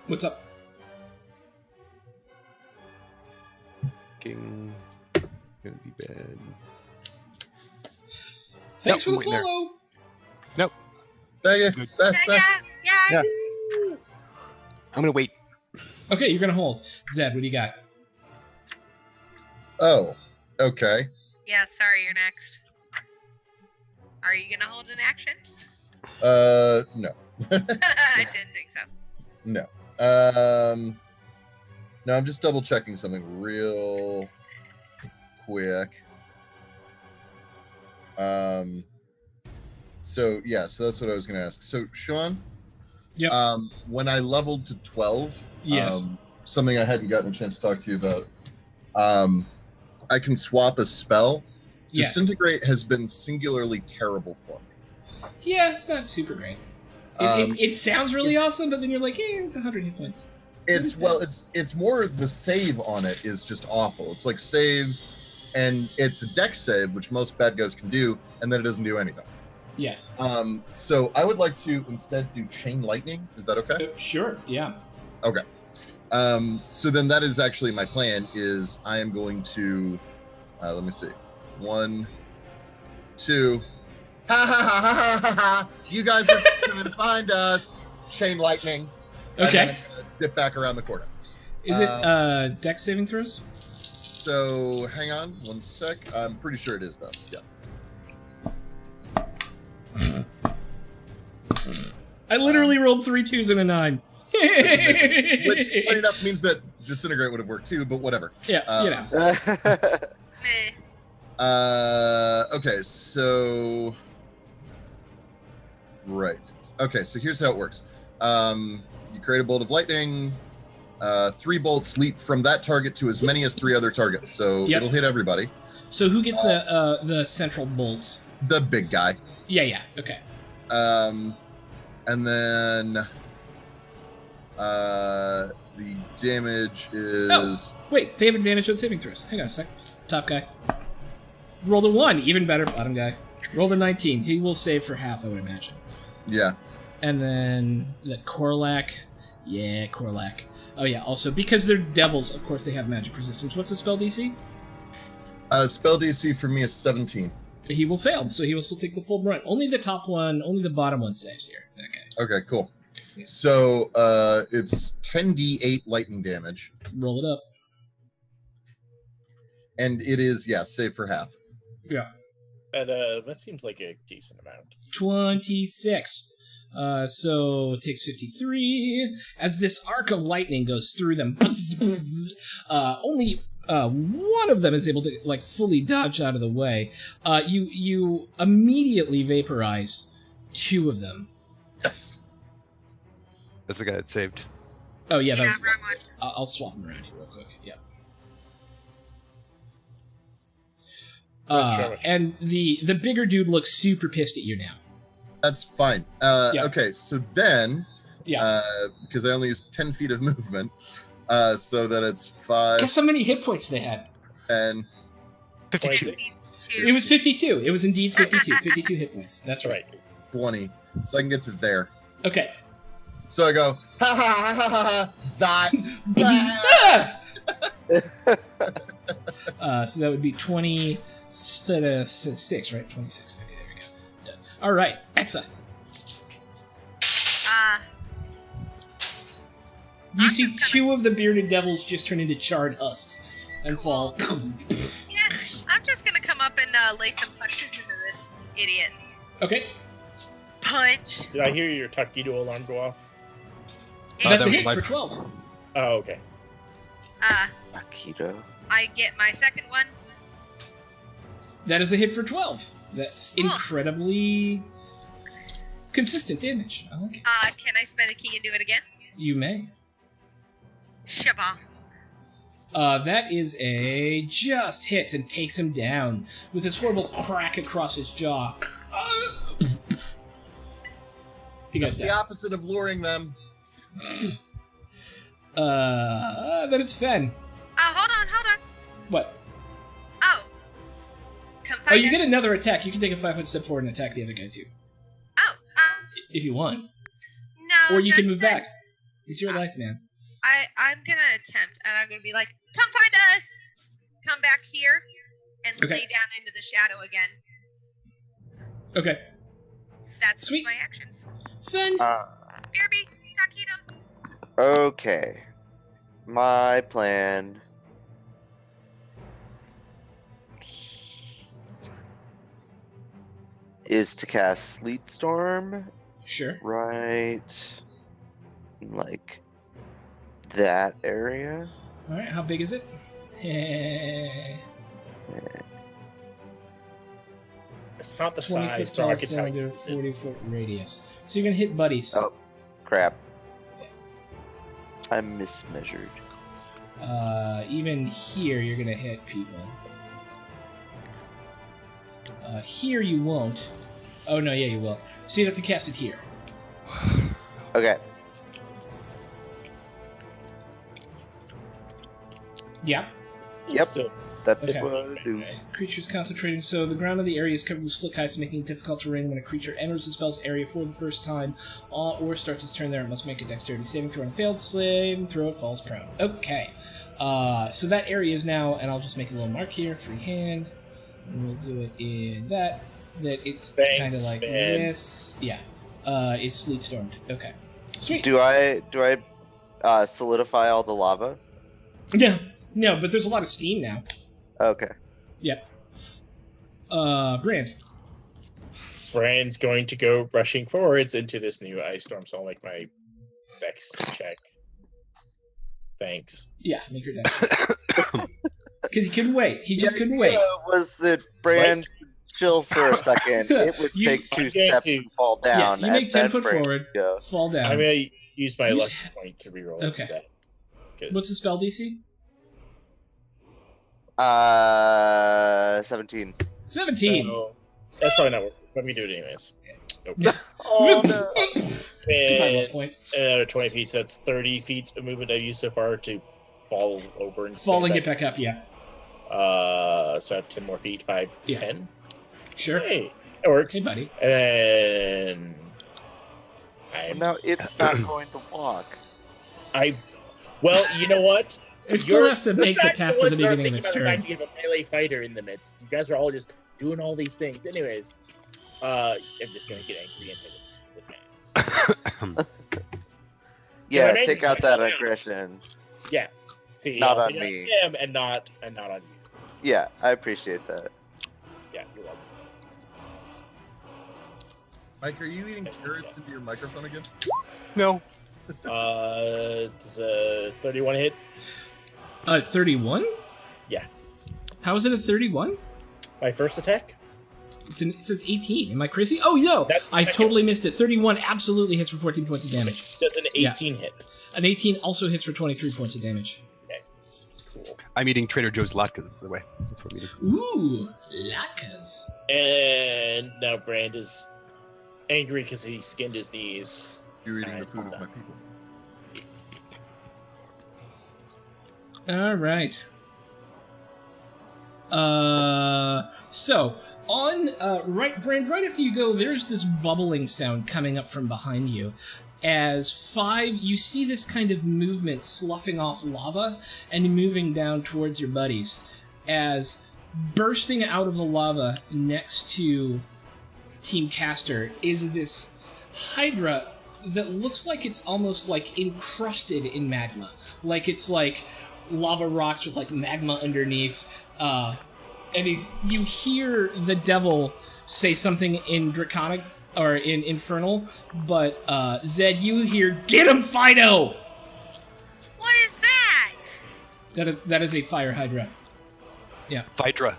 What's up? Gonna be bad. Thanks Nope, for the I'm waiting there. follow. Nope. Thank you. Yeah. I'm gonna wait. Okay, you're gonna hold. Zed, what do you got? Oh, okay. Yeah, sorry, you're next. Are you gonna hold an action? No. I didn't think so. No. No, I'm just double checking something real quick. So that's what I was gonna ask. So Sean, Yep. When I leveled to 12, Yes. Something I hadn't gotten a chance to talk to you about. I can swap a spell. Yes. Disintegrate has been singularly terrible for me. Yeah, it's not super great. It sounds really awesome, but then you're like, it's 100 hit points. It's more the save on it is just awful. It's like save, and it's a dex save, which most bad guys can do, and then it doesn't do anything. Yes. So I would like to instead do chain lightning. Is that okay? Sure. Yeah. Okay. So then that is actually my plan. Is I am going to let me see, 1, 2. Ha ha ha ha ha ha! You guys are trying to find us. Chain lightning. Okay. Dip back around the corner. Is it dex saving throws? So hang on 1 sec. I'm pretty sure it is though. Yeah. I literally rolled 3 2s and a 9. Which, funny enough, means that disintegrate would have worked too, but whatever. Yeah, you know. Meh. Okay, so right. Okay, so here's how it works. You create a bolt of lightning. 3 bolts leap from that target to as many as 3 other targets, so it'll hit everybody. So who gets the central bolt? The big guy. Yeah. Okay. And then the damage is. Oh, wait, they have advantage on saving throws. Hang on a sec. Top guy. Rolled a 1, even better. Bottom guy. Rolled a 19. He will save for half, I would imagine. Yeah. And then that Korlak. Yeah, Korlak. Oh yeah, also because they're devils, of course they have magic resistance. What's the spell DC? Spell DC for me is 17. He will fail, so he will still take the full brunt. Only the top one, only the bottom one saves here. That guy. Okay, cool. So it's 10d8 lightning damage. Roll it up. And it is, save for half. Yeah. And that seems like a decent amount. 26. So it takes 53. As this arc of lightning goes through them, only one of them is able to fully dodge out of the way. You immediately vaporize 2 of them. Yes. That's the guy that saved. Oh yeah, that Yeah, was wrong saved. I'll swap them around here real quick. Yeah. And the bigger dude looks super pissed at you now. That's fine. Okay, so then, because I only used 10 feet of movement, so that it's 5. Guess how many hit points they had? 10. 52. It was 52. It was indeed 52. 52 hit points. That's right. 20. So I can get to there. Okay. So I go, ha ha ha ha ha, that. So that would be 26, right? 26. Okay, there we go. Done. All right, Exa. You see 2 of the bearded devils just turn into charred husks and fall. lay some punches into this idiot. Okay. Punch. Did I hear your taquito alarm go off? That's a was hit my- for 12. Oh, okay. Akito. I get my second one. That is a hit for 12. That's Cool. incredibly consistent damage. I like it. Can I spend a key and do it again? You may. Shabba. That is a just hits and takes him down with this horrible crack across his jaw. He goes That's the down. opposite of luring them. Then it's Fen. Hold on. What? Oh. Come Oh, find you us. get another attack. You can take a 5-foot step forward and attack the other guy too, Oh, if you want. no. Or you can that's move it. back. It's your life, man. I'm gonna attempt, and I'm gonna be like, come find us! Come back here, and Okay. lay down into the shadow again. Okay. That's Sweet. my actions. Fen. BRB, taquitos. Okay. My plan is to cast Sleet Storm Sure. right in, like, that area. All right. How big is it? It's not the 20 foot size, tall, Dark. It's how cylinder, 40-foot radius. So you're gonna hit buddies. Oh, crap. Yeah. I mismeasured. Even here, you're gonna hit people. Here you won't. Oh no, yeah, you will. So you'd have to cast it here. Okay. Yeah. Yep. So, That's Okay. what I do. Creatures concentrating. So the ground of the area is covered with slick ice, making it difficult terrain when a creature enters the spell's area for the first time or starts its turn there. It must make a dexterity saving throw. On a failed saving throw, it falls prone. Okay. So that area is now, and I'll just make a little mark here, freehand. And we'll do it in that. That it's Thanks, kind of like man. this. Yeah. It's sleet stormed. Okay. Sweet. Do I solidify all the lava? No, but there's a lot of steam now. Okay. Yep. Brand. Brand's going to go rushing forwards into this new ice storm, so I'll make my dex check. Thanks. Yeah, make your dex. Because he couldn't wait. He just couldn't wait. Was that Brand chill for a second? It would take two I'm going steps to- and fall down. Yeah, you make and 10 then foot Brand forward, would go. fall down. I'm going to use my You lucky s- point to reroll. Okay. That. 'Cause- What's the spell DC? 17. 17. So, that's probably not worth it. Let me do it anyways. Nope. Yeah. Oh, no. Goodbye, And luck point. another 20 feet, so that's 30 feet of movement I've used so far to fall over and Fall and stand get back up, yeah. So I have 10 more feet, 5, Yeah. 10. Sure. Hey, it works. Hey, buddy. And I'm, No, it's not going to walk. well, you know what? It still has to make the fact test that at the we're beginning of its thinking about the turn. fact you have a melee fighter in the midst. You guys are all just doing all these things. Anyways, I'm just going to get angry and hit it with my hands. Yeah, I take mean- out that aggression. Yeah. See, Not I'll on take it me. him and not on you. Yeah, I appreciate that. Yeah, you're welcome. Mike, are you eating carrots into your microphone again? No. Does a 31 hit? 31? Yeah. How is it a 31? My first attack? It says 18. Am I crazy? Oh, no! That's I second. totally missed it. 31 absolutely hits for 14 points of damage. Does an Yeah. 18 hit? An 18 also hits for 23 points of damage. Cool. I'm eating Trader Joe's latkes, by the way. That's what I'm eating. Ooh, latkes. And now Brand is angry because he skinned his knees. You're eating the Alright, food of he's my done. people. All right. So on Brand, right after you go, there's this bubbling sound coming up from behind you. As you see this kind of movement sloughing off lava and moving down towards your buddies. As bursting out of the lava next to Team Caster is this Hydra that looks like it's almost like encrusted in magma. Like it's like lava rocks with like magma underneath. And you hear the devil say something in Draconic or in Infernal, but Zed, you hear, "Get him, Fido!" What is that? That is a fire hydra. Yeah. Phaedra.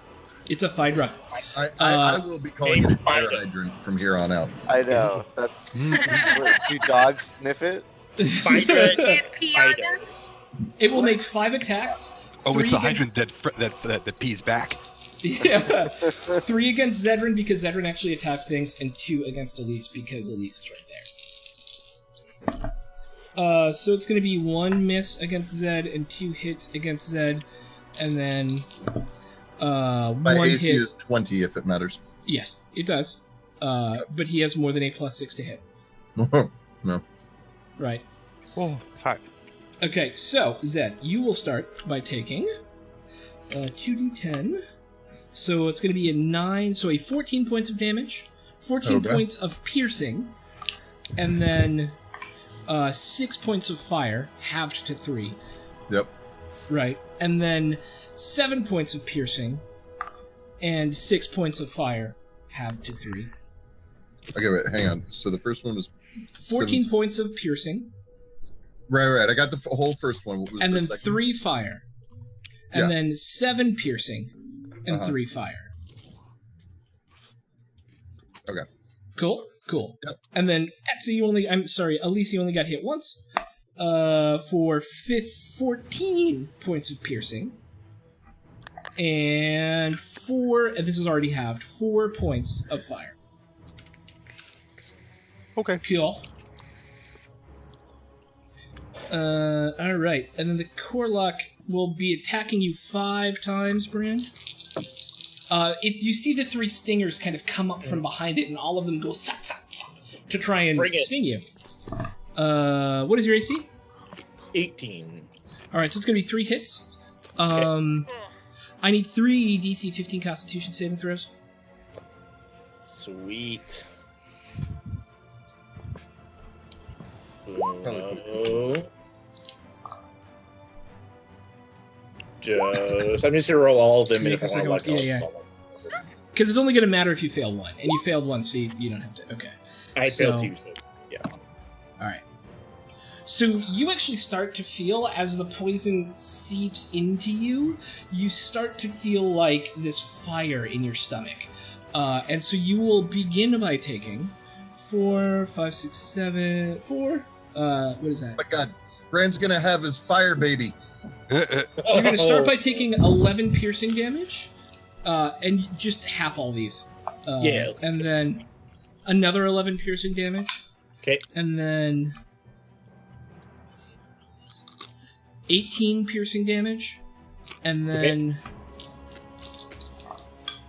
It's a Phaedra. I will be calling it a fire hydrant from here on out. I know. That's. Do dogs sniff it? Can't pee on them? It will make 5 attacks. Oh, it's the against... hydrant that pees back. Yeah. 3 against Zedrin because Zedrin actually attacks things, and 2 against Elise because Elise is right there. So it's going to be 1 miss against Zed and 2 hits against Zed, and then My 1 AC hit. is 20 if it matters. Yes, it does. But he has more than a +6 to hit. No. Right. Oh, hi. Okay, so Zed, you will start by taking 2d10. So it's going to be a 9, so a 14 points of damage, 14 points of piercing, and then 6 points of fire, halved to 3. Yep. Right, and then 7 points of piercing, and 6 points of fire, halved to 3. Okay, wait, hang on. So the first one was 14 points of piercing. Right. I got the whole first one. What was And the then second? 3 fire. And then 7 piercing. And 3 fire. Okay. Cool? Cool. Yep. And then, Elise, you only got hit once. For 14 points of piercing. And this is already halved, 4 points of fire. Okay. Cool. Alright. And then the Corlock will be attacking you 5 times, Brand. You see the 3 stingers kind of come up from behind it, and all of them go to try and sting you. What is your AC? 18. Alright, so it's going to be 3 hits. Okay. I need 3 DC 15 Constitution saving throws. Sweet. I'm just gonna roll all of them. Yeah, If I want to Because it's only going to matter if you fail 1, and you failed 1, so you don't have to. Okay. I failed 2. So, yeah. All right. So you actually start to feel, as the poison seeps into you, you start to feel like this fire in your stomach. And so you will begin by taking 4, 5, 6, 7, 4. What is that? Oh my God, Brand's gonna have his fire baby. You're going to start by taking 11 piercing damage, and just half all these. Yeah. And then another 11 piercing damage. Okay. And then 18 piercing damage. And then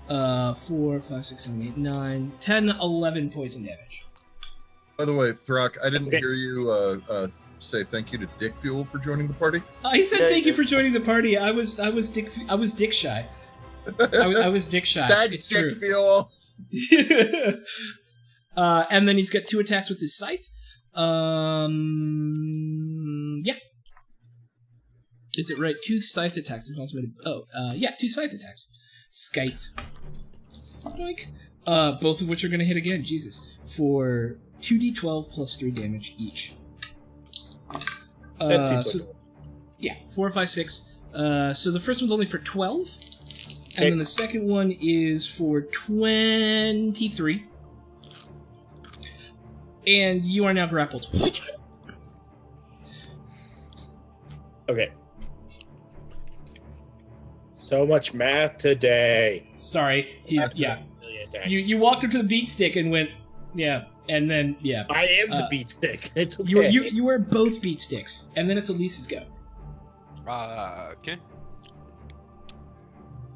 4, 5, 6, 7, 8, 9, 10, 11 poison damage. By the way, Throck, I didn't hear you say thank you to Dick Fuel for joining the party. He said thank you for joining the party. I was dick shy. I was dick shy. That's it's Dick true. Fuel. And then he's got 2 attacks with his scythe. Yeah. Is it right? 2 scythe attacks. 2 scythe attacks. Scythe. Doink. Both of which are going to hit again. Jesus. For 2d12 plus 3 damage each. That seems like 4, 5, 6. So the first one's only for 12. Okay. And then the second one is for 23. And you are now grappled. Okay. So much math today. Sorry, he's Million attacks. You walked up to the beat stick and went, and then I am the beat stick. It's okay. You were both beat sticks, and then it's Elise's go. Okay.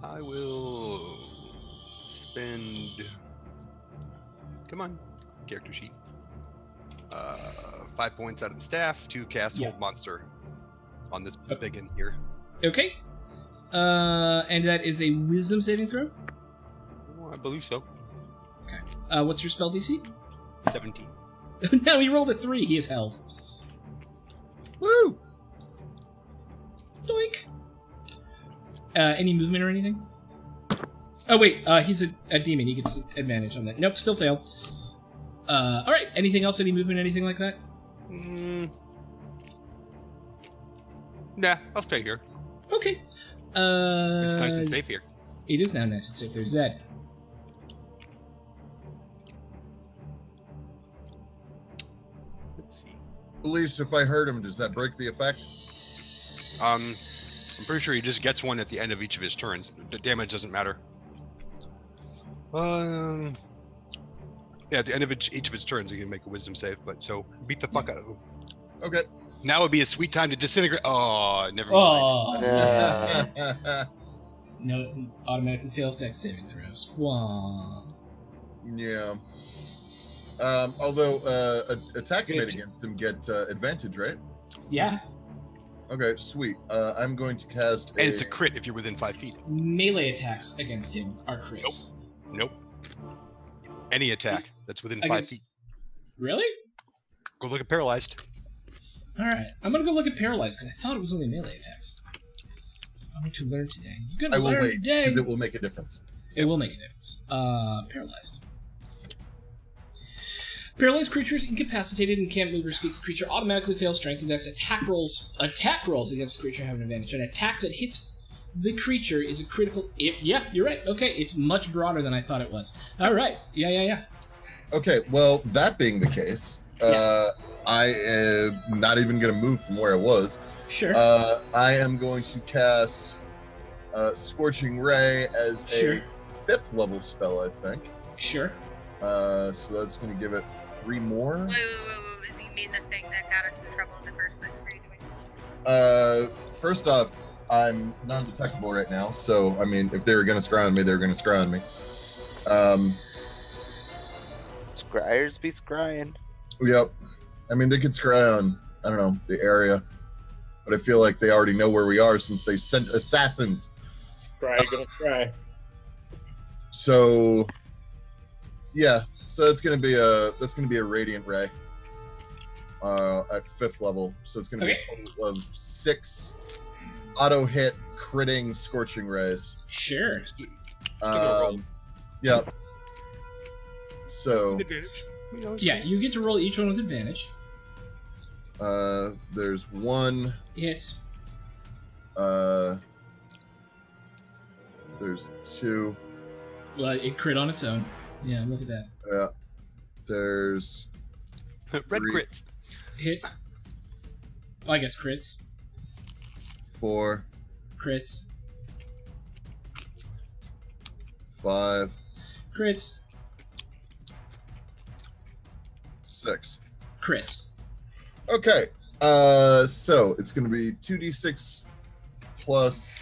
I will spend. Come on, character sheet. 5 points out of the staff to cast Hold Monster on this biggin here. Okay. And that is a Wisdom saving throw. Oh, I believe so. Okay. What's your spell DC? 17. No, he rolled a 3. He is held. Woo! Doink. Any movement or anything? Oh, wait. He's a demon. He gets advantage on that. Nope, still failed. All right. Anything else? Any movement? Anything like that? Nah, I'll stay here. Okay. It's nice and safe here. It is now nice and safe. There's Zed. Let's see. At least if I hurt him, does that break the effect? I'm pretty sure he just gets one at the end of each of his turns. The damage doesn't matter. Yeah, at the end of each of his turns, he can make a wisdom save. But so beat the fuck out of him. Okay. Now would be a sweet time to disintegrate. Oh, never mind. Oh. No, it automatically fails dex saving throws. Wah. Yeah. Although attacks made against him get advantage, right? Yeah. Okay, sweet. I'm going to cast And it's a crit if you're within 5 feet. Melee attacks against him are crits. Nope. Any attack that's within 5 feet. Really? Go look at paralyzed. Alright, I'm gonna go look at paralyzed because I thought it was only melee attacks. I'm going to learn today. You're gonna learn today. Because it will make a difference. It will make a difference. Paralyzed. Paralyzed creature is incapacitated and can't move or speak. The creature automatically fails strength index. Attack rolls against the creature have an advantage. An attack that hits the creature is a critical... yeah, you're right. Okay, it's much broader than I thought it was. All right. Yeah. Okay, well, that being the case, I am not even going to move from where I was. Sure. I am going to cast Scorching Ray as a 5th level spell, I think. Sure. So that's going to give it 3 more. Wait. You mean the thing that got us in trouble in the first place? What are you doing? First off, I'm non-detectable right now, so, I mean, if they were going to scry on me, they were going to scry on me. Scryers be scrying. Yep. I mean, they could scry on, I don't know, the area. But I feel like they already know where we are since they sent assassins. Scry, gonna scry. So, yeah. So it's gonna be a radiant ray. At 5th level. So it's gonna be a total of 6 auto hit critting scorching rays. Sure. Yep. So yeah, you get to roll each one with advantage. There's 1 hit. There's 2. Well, it crit on its own. Yeah, look at that. Yeah. There's red 3. crits. Hits. Well, I guess crits. 4. Crits. 5. Crits. 6. Crits. Okay. So it's gonna be 2d6 plus.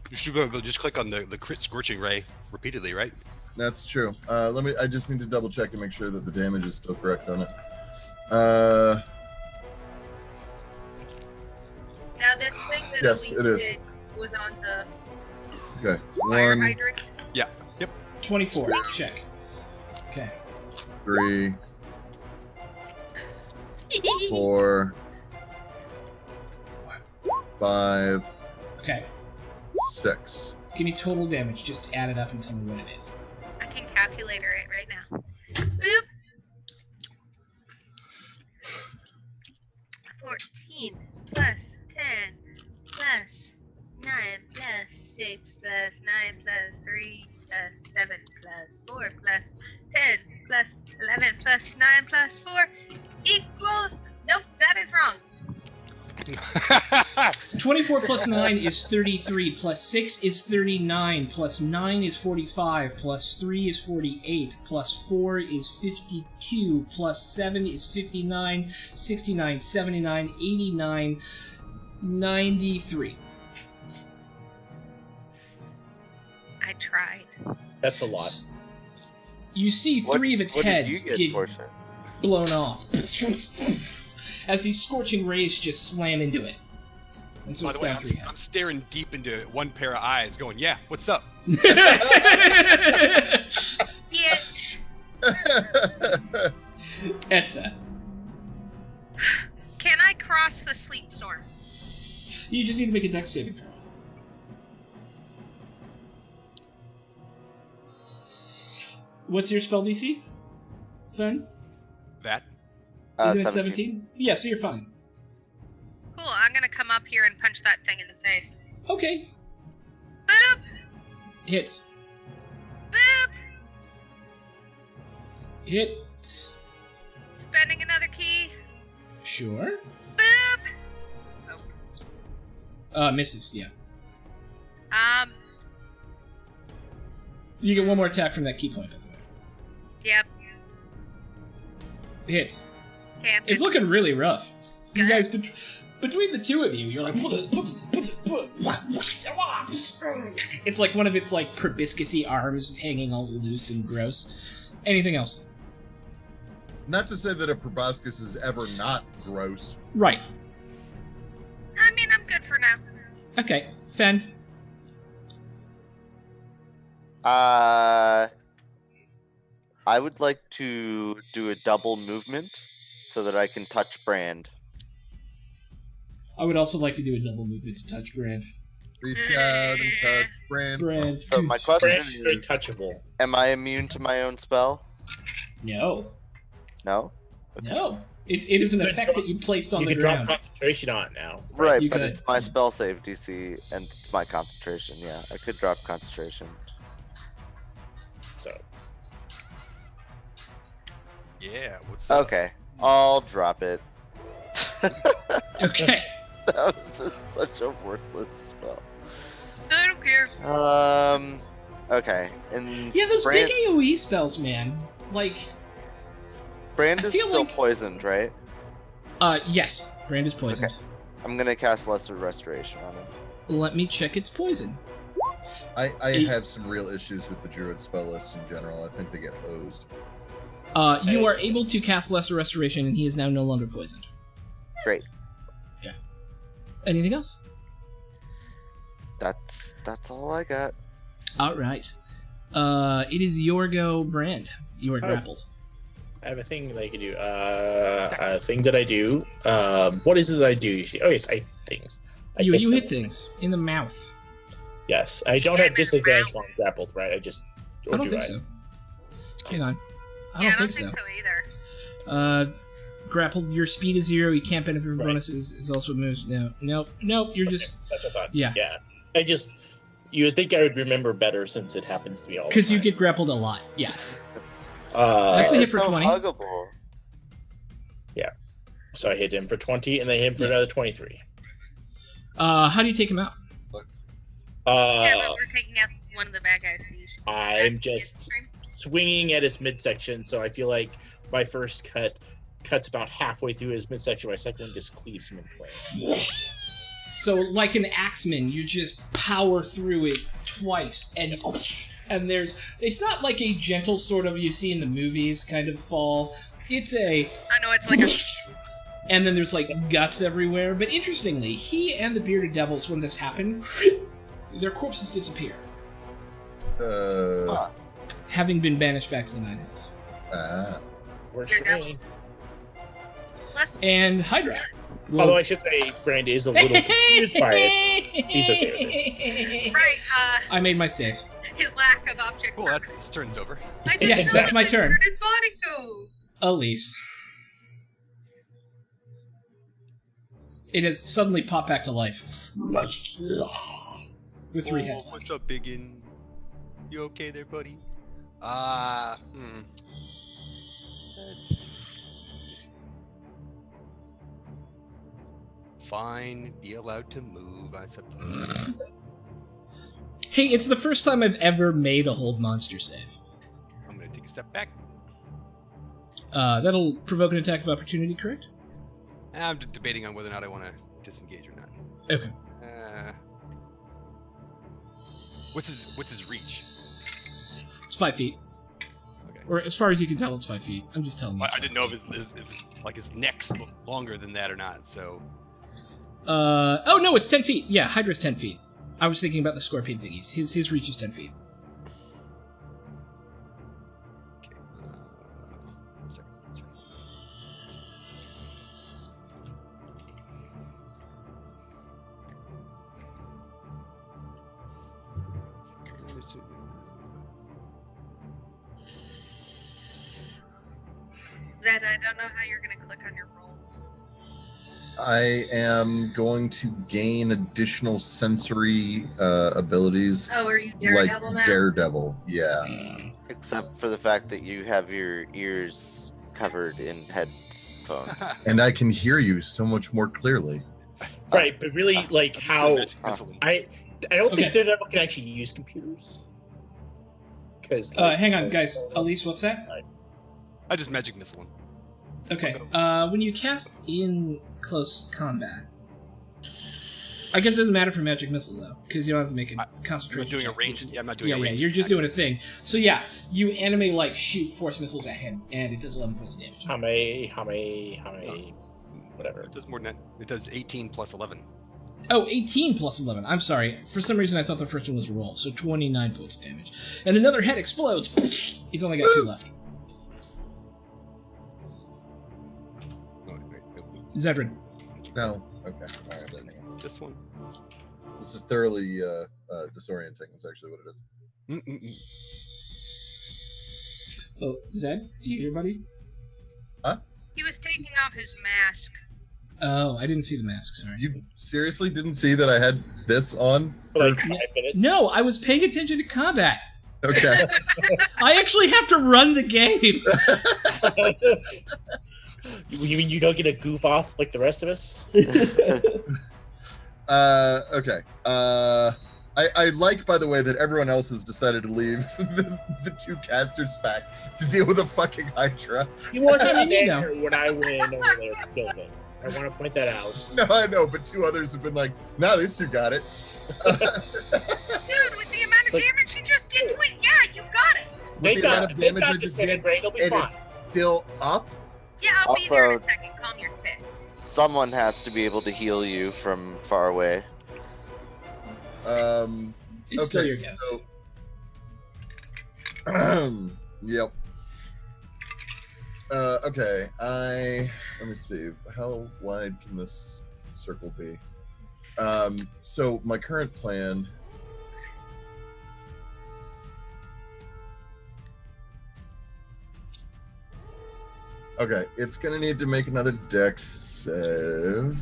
You should go just click on the crit scorching ray repeatedly, right? That's true. I just need to double check and make sure that the damage is still correct on it. Now this thing that Yes, Elise it is. did was on the Okay. fire 1, hydrant. Yeah. Yep. 24. Check. Okay. 3, 4, 5, Okay. 6. Give me total damage. Just add it up and tell me what it is. I can calculate it right now. Boop. 14 plus 10 plus 9 plus 6 plus 9 plus 3 plus 7 plus 4 plus 10 plus 11 plus 9 plus 4 equals... Nope, that is wrong. 24 plus 9 is 33, plus 6 is 39, plus 9 is 45, plus 3 is 48, plus 4 is 52, plus 7 is 59, 69, 79, 89, 93. I tried. That's a lot. You see 3 of its heads get Portia? blown off as these scorching rays just slam into it. And so By it's the way, down 3 I'm heads. staring deep into one pair of eyes, going, "Yeah, what's up?" Bitch. Etsa. Can I cross the sleet storm? You just need to make a dex saving throw. What's your spell DC? Fun? That? Isn't it 17? Yeah, so you're fine. Cool, I'm gonna come up here and punch that thing in the face. Okay. Boop! Hits. Boop! Hits. Spending another key. Sure. Boop! Misses, yeah. Um, You get one more attack from that key point, by the way. yep. Hits. Damn. It's looking really rough. You Good. guys, between the two of you, you're like... It's like one of its, like, proboscis arms is hanging all loose and gross. Anything else? Not to say that a proboscis is ever not gross. Right. I mean, I'm good for now. Okay. Fen. I would like to do a double movement so that I can touch Brand. I would also like to do a double movement to touch Brand. Reach out and touch Brand. Brand. So my question Brand is, untouchable. am I immune to my own spell? No. No? No. It is an effect that you placed on You the can ground. drop concentration on it now. Right, You but could. it's my spell save DC and it's my concentration. Yeah, I could drop concentration. So Yeah, what's up? Okay, I'll drop it. Okay. That was just such a worthless spell. I don't care. Okay, and Yeah, those Brand, big AoE spells, man. Like, Brand I is feel still like- poisoned, right? yes. Brand is poisoned. I'm gonna cast Lesser Restoration on him. Let me check its poison. I have some real issues with the Druid spell list in general. I think they get hosed. You are able to cast Lesser Restoration, and he is now no longer poisoned. Great. Yeah. Anything else? That's all I got. All right. It is your go, Brand. You are grappled. I have a thing that I can do. A thing that I do. What is it that I do usually? Oh yes, I hit things. I You them. hit things in the mouth. Yes, I don't have disadvantage while I'm grappled, right? I just. I don't think so. Hang on. I don't think so. Either. Grappled. Your speed is 0. You can't benefit from Right. bonuses. Is also moves. No. Nope. You're just. That's what I thought. Yeah. Yeah. I just. You would think I would remember better since it happens to me all the time. Because you get grappled a lot. Yeah. That's a hit It's for so 20. huggable. So I hit him for 20, and then hit him for another 23. How do you take him out? Yeah, but we're taking out one of the bad guys. So you should go back I'm to the just stream. swinging at his midsection, so I feel like my first cut cuts about halfway through his midsection. My second one just cleaves him in twain. So, like an axeman, you just power through it twice, and there's. It's not like a gentle sort of you see in the movies kind of fall. It's a. I know it's like a. And then there's like guts everywhere. But interestingly, he and the bearded devils, when this happened, their corpses disappear, having been banished back to the Nine Hells. Works Your for me. devils. Less. And Hydra. Although I should say, Brandy is a little confused by it. He's okay with it. Right. I made my save. His lack of object. Cool, that's his turn's over. I Yeah, didn't exactly. know That's my turn. where did body go? Elise. It has suddenly popped back to life. With 3 heads left. What's up, Biggin? You okay there, buddy? Let's... Fine, be allowed to move, I suppose. Hey, it's the first time I've ever made a hold monster save. I'm gonna take a step back. That'll provoke an attack of opportunity, correct? I'm debating on whether or not I want to disengage or not. Okay. What's his reach? It's 5 feet. Okay. Or as far as you can tell, it's 5 feet. I'm just telling you. I didn't know if his neck's longer than that or not. So. Oh no, it's 10 feet. Yeah, Hydra's 10 feet. I was thinking about the scorpion thingies. His reach is 10 feet. Okay. Sorry. Zed, I don't know how you're going to click on your rolls. I am going to gain additional sensory abilities. Oh, are you Daredevil like now? Daredevil, yeah. Except for the fact that you have your ears covered in headphones. And I can hear you so much more clearly. Right, but really, like how I don't think Okay. Daredevil can actually use computers. Because hang on, guys. Elise, what's that? I just magic missile him. Okay. When you cast in close combat, I guess it doesn't matter for magic missile though, because you don't have to make a concentration. I'm doing check. a range. Yeah, I'm not doing a range. You're just doing a thing. So yeah, you anime like shoot force missiles at him, and it does 11 points of damage. How many? Whatever. It does more than that. It does 18 plus 11. Oh, 18 plus 11. I'm sorry. For some reason, I thought the first one was a roll. So 29 points of damage. And another head explodes. He's only got 2 left. Oh, wait. Zedrin. No. Okay. All right. Then. This one. This is thoroughly disorienting. That's actually what it is. Oh, Zed? Do you hear, buddy? He was taking off his mask. Oh, I didn't see the mask. Sorry. You seriously didn't see that I had this on? For like 5 minutes. No, I was paying attention to combat. Okay. I actually have to run the game. You mean you don't get a goof off like the rest of us? Okay. I like, by the way, that everyone else has decided to leave the 2 casters back to deal with a fucking Hydra. He wasn't You there when I went over there to kill him. I want to point that out. No, I know, but 2 others have been like, no, these 2 got it. Dude, with the amount of damage you just did to it, yeah, you got it. They got the Senate brain. It'll be fine. It's still up? Yeah, I'll be there in a Also- second. Calm your tits. Someone has to be able to heal you from far away. It's still your guess. So, yep. Okay, let me see. How wide can this circle be? So my current plan. Okay, it's gonna need to make another dex save.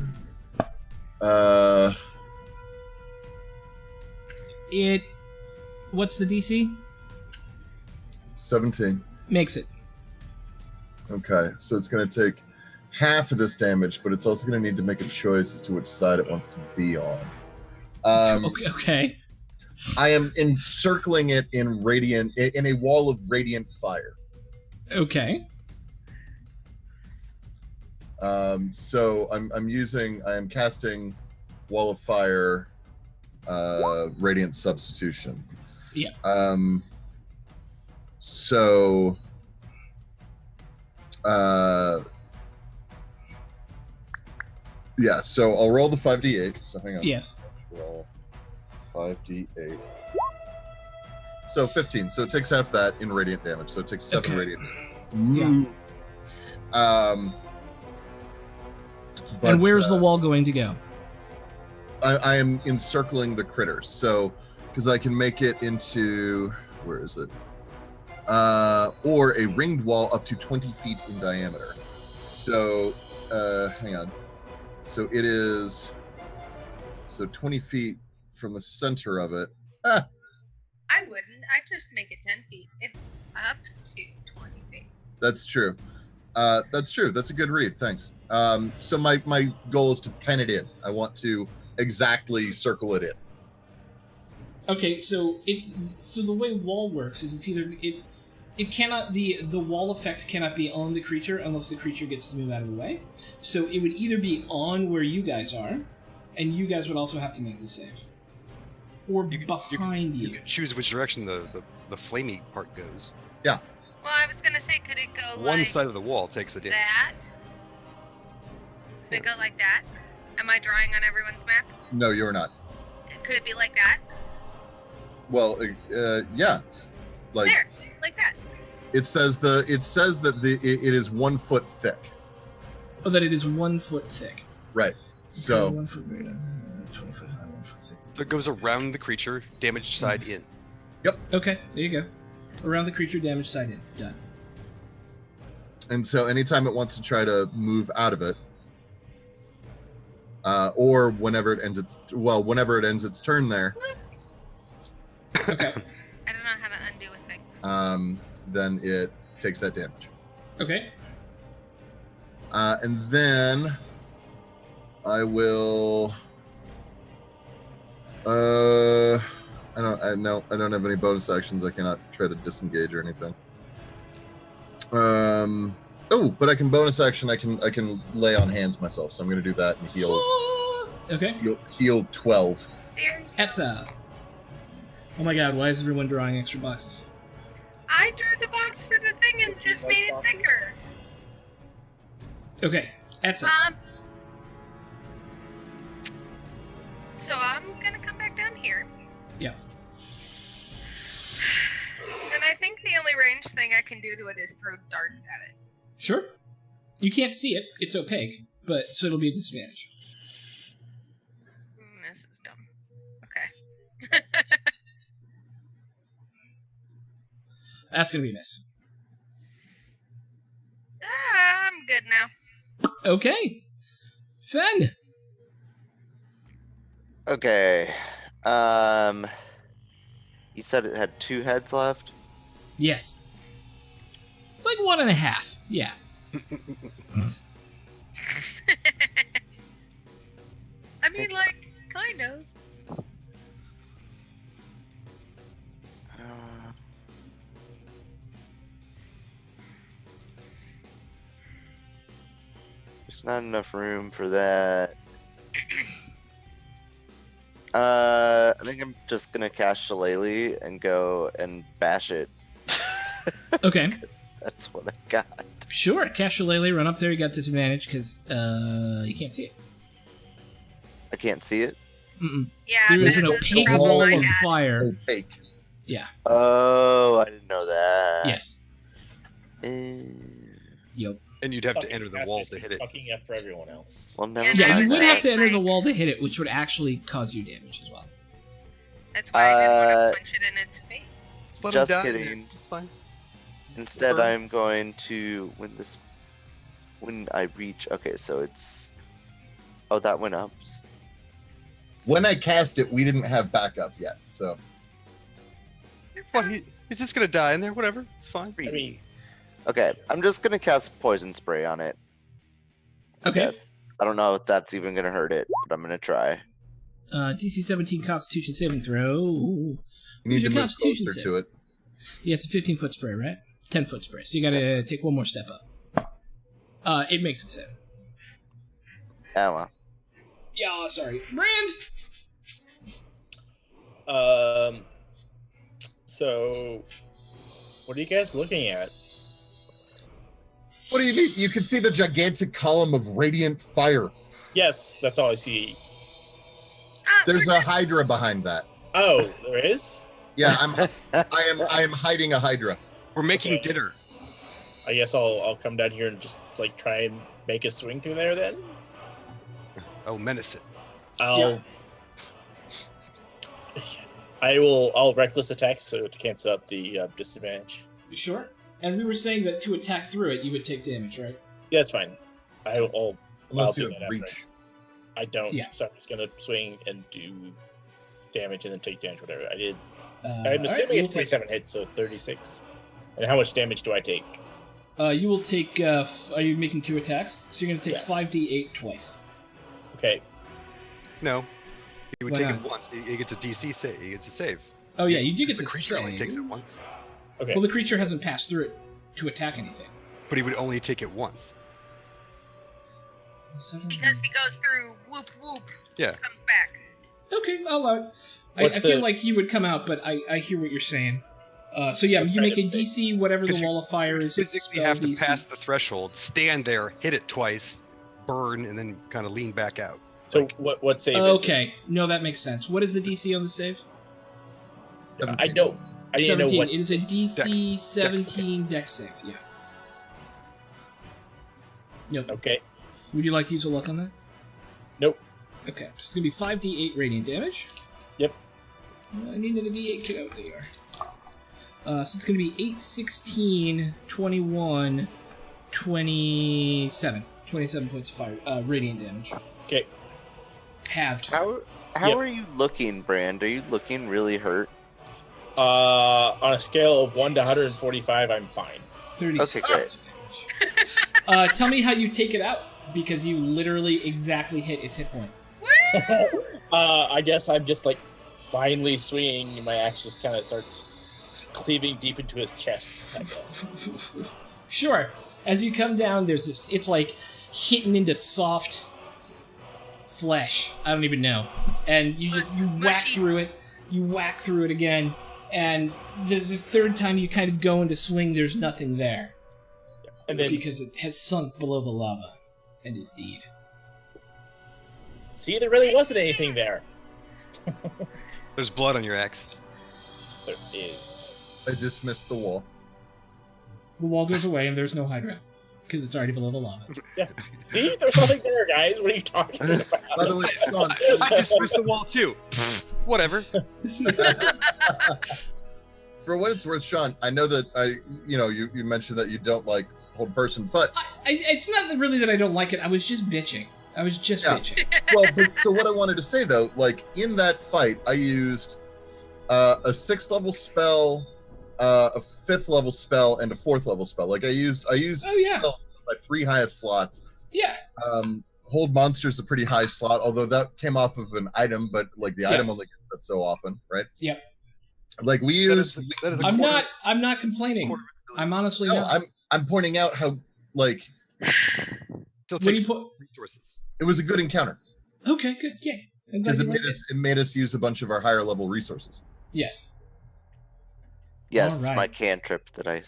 What's the DC? 17. Makes it. Okay, so it's going to take half of this damage, but it's also going to need to make a choice as to which side it wants to be on. Okay. I am encircling it in a wall of radiant fire. Okay. So I am casting Wall of Fire, Radiant Substitution. Yeah. So. Yeah, so I'll roll the 5d8. So hang on. Yes. Roll 5d8. So 15. So it takes half that in radiant damage. So it takes 7 radiant damage. Yeah. But, and where's the wall going to go? I am encircling the critters. So, because I can make it into, where is it? Or a ringed wall up to 20 feet in diameter. So, hang on. So it is, 20 feet from the center of it. I wouldn't. I'd just make it 10 feet. It's up to 20 feet. That's true. That's true. That's a good read. Thanks. So my goal is to pen it in. I want to exactly circle it in. Okay, so the way wall works is it's either it cannot the wall effect cannot be on the creature unless the creature gets to move out of the way. So it would either be on where you guys are, and you guys would also have to make the save, or behind you. You can choose which direction the flamey part goes. Yeah. Well, I was gonna say, could it go One like side of the wall takes the damage. that? Could it go like that? Am I drawing on everyone's map? No, you're not. Could it be like that? Well, yeah. Like There, like that. it says that it is 1 foot thick. Oh, that it is 1 foot thick. Right. So Okay, 1 foot greater, 20 foot high, 1 foot thick. So it goes around the creature, damage side in. Okay, there you go. Around the creature, damage side in. Done. And so anytime it wants to try to move out of it, or whenever it ends its turn there. Okay. I don't know how to undo a thing. Then it takes that damage. Okay. And then I will. I don't have any bonus actions. I cannot try to disengage or anything. But I can bonus action. I can lay on hands myself. So I'm going to do that and heal. Okay. Heal 12. Etza. Oh my god, why is everyone drawing extra boxes? I drew the box for the thing and just made it thicker. Okay, Etza. So I'm gonna come back down here. Yeah. And I think the only range thing I can do to it is throw darts at it. Sure. You can't see it. It's opaque, but so it'll be a disadvantage. This is dumb. Okay. That's gonna be a miss. I'm good now. Okay. Fen. Okay. You said it had 2 heads left? Yes. Like 1.5. Yeah. I mean, like, kind of. There's not enough room for that. I think I'm just gonna cast Shillelagh and go and bash it. Okay. That's what I got. Sure. Cast Shillelagh, run up there. You got disadvantage because you can't see it. I can't see it. Mm-mm. Yeah, There is that's an the opaque problem wall I of had. fire. Opaque. Yeah. Oh, I didn't know that. Yes. Yep. And you'd have to enter the wall to hit it. Fucking up for everyone else. Well, never Yeah, Yeah, mind you would that. have to enter the wall to hit it, which would actually cause you damage as well. That's why I didn't want to punch it in its face. Just let him Just die. kidding. It's fine. Instead, Burn. I'm going to when I reach. Okay, so it's. Oh, that went up. When I cast it, we didn't have backup yet, so. What? He's just gonna die in there. Whatever. It's fine. I mean, Okay, I'm just gonna cast poison spray on it. Okay. Yes. I don't know if that's even gonna hurt it, but I'm gonna try. DC 17 Constitution saving throw. You need What's to your move Constitution closer save? to it. Yeah, it's a 15-foot spray, right? 10-foot spray. So you gotta take one more step up. It makes it save. Oh well. Yeah, sorry. Brand! So, what are you guys looking at? What do you mean? You can see the gigantic column of radiant fire. Yes, that's all I see. There's a hydra behind that. Oh, there is? Yeah, I am hiding a hydra. We're making dinner. I guess I'll come down here and just like try and make a swing through there then. I'll menace it. I'll reckless attack so to cancel out the disadvantage. Sure. And we were saying that to attack through it, you would take damage, right? Yeah, it's fine. I'll Unless do you that have after. reach. I don't. Yeah. So I'm just gonna swing and do damage and then take damage, whatever. I did. I'm Alright, assuming you'll it's 27 hits, so 36. And how much damage do I take? You will take. Are you making 2 attacks? So you're going to take Yeah. 5d8 twice. Okay. No. He would Why take not? it once. He gets a DC save. He gets a save. Oh yeah, you do get The to creature only save. takes it once. Okay. Well, the creature hasn't passed through it to attack anything. But he would only take it once. Because he goes through whoop whoop, Yeah. comes back. Okay, I'll allow it. I What's feel the- like you would come out, but I hear what you're saying. So yeah, you make a DC, whatever the Because wall of fire is. Physically Spell have to DC. pass the threshold, stand there, hit it twice, burn, and then kind of lean back out. So what save is it? Okay, no, that makes sense. What is the DC on the save? I didn't know 17. what. It is a DC Dex. 17 dex save. Yeah. Yep. Okay. Would you like to use a luck on that? Nope. Okay, so it's gonna be 5d8 radiant damage. Yep. I need another d8 kit out there. So it's gonna be 8, 16, 21, 27 points of fire, radiant damage. Okay. Halved. How are you looking, Brand? Are you looking really hurt? On a scale of 1 to 145, I'm fine. 36 Okay, points of damage. Tell me how you take it out, because you literally exactly hit its hit point. I guess I'm just like finally swinging, and my axe just kind of starts cleaving deep into his chest, I guess. Sure. As you come down, there's this. It's like hitting into soft flesh. I don't even know. And you whack through it. You whack through it again. And the third time you kind of go into swing, there's nothing there. And then, because it has sunk below the lava and is deed. See, there really wasn't anything there. There's blood on your axe. There is. I dismissed the wall. The wall goes away and there's no Hydra. Because it's already below the lava. Yeah. See, there's nothing there, guys. What are you talking about? By the way, Sean, I dismissed the wall too. Whatever. For what it's worth, Sean, I know that you mentioned that you don't like hold person, but it's not really that I don't like it. I was just bitching. Bitching. Well, so what I wanted to say though, like in that fight, I used a 6th level spell, a 5th level spell, and a 4th level spell. Like I used spells in my 3 highest slots. Yeah. Hold monsters a pretty high slot, although that came off of an item, but like the item only gets that so often, right? Yep. Like we use. I'm not complaining. I'm honestly not. I'm pointing out how like. Still takes resources. It was a good encounter. Okay, good. Yeah. Because it made us use a bunch of our higher level resources. Yes. Yes, right. my cantrip that I.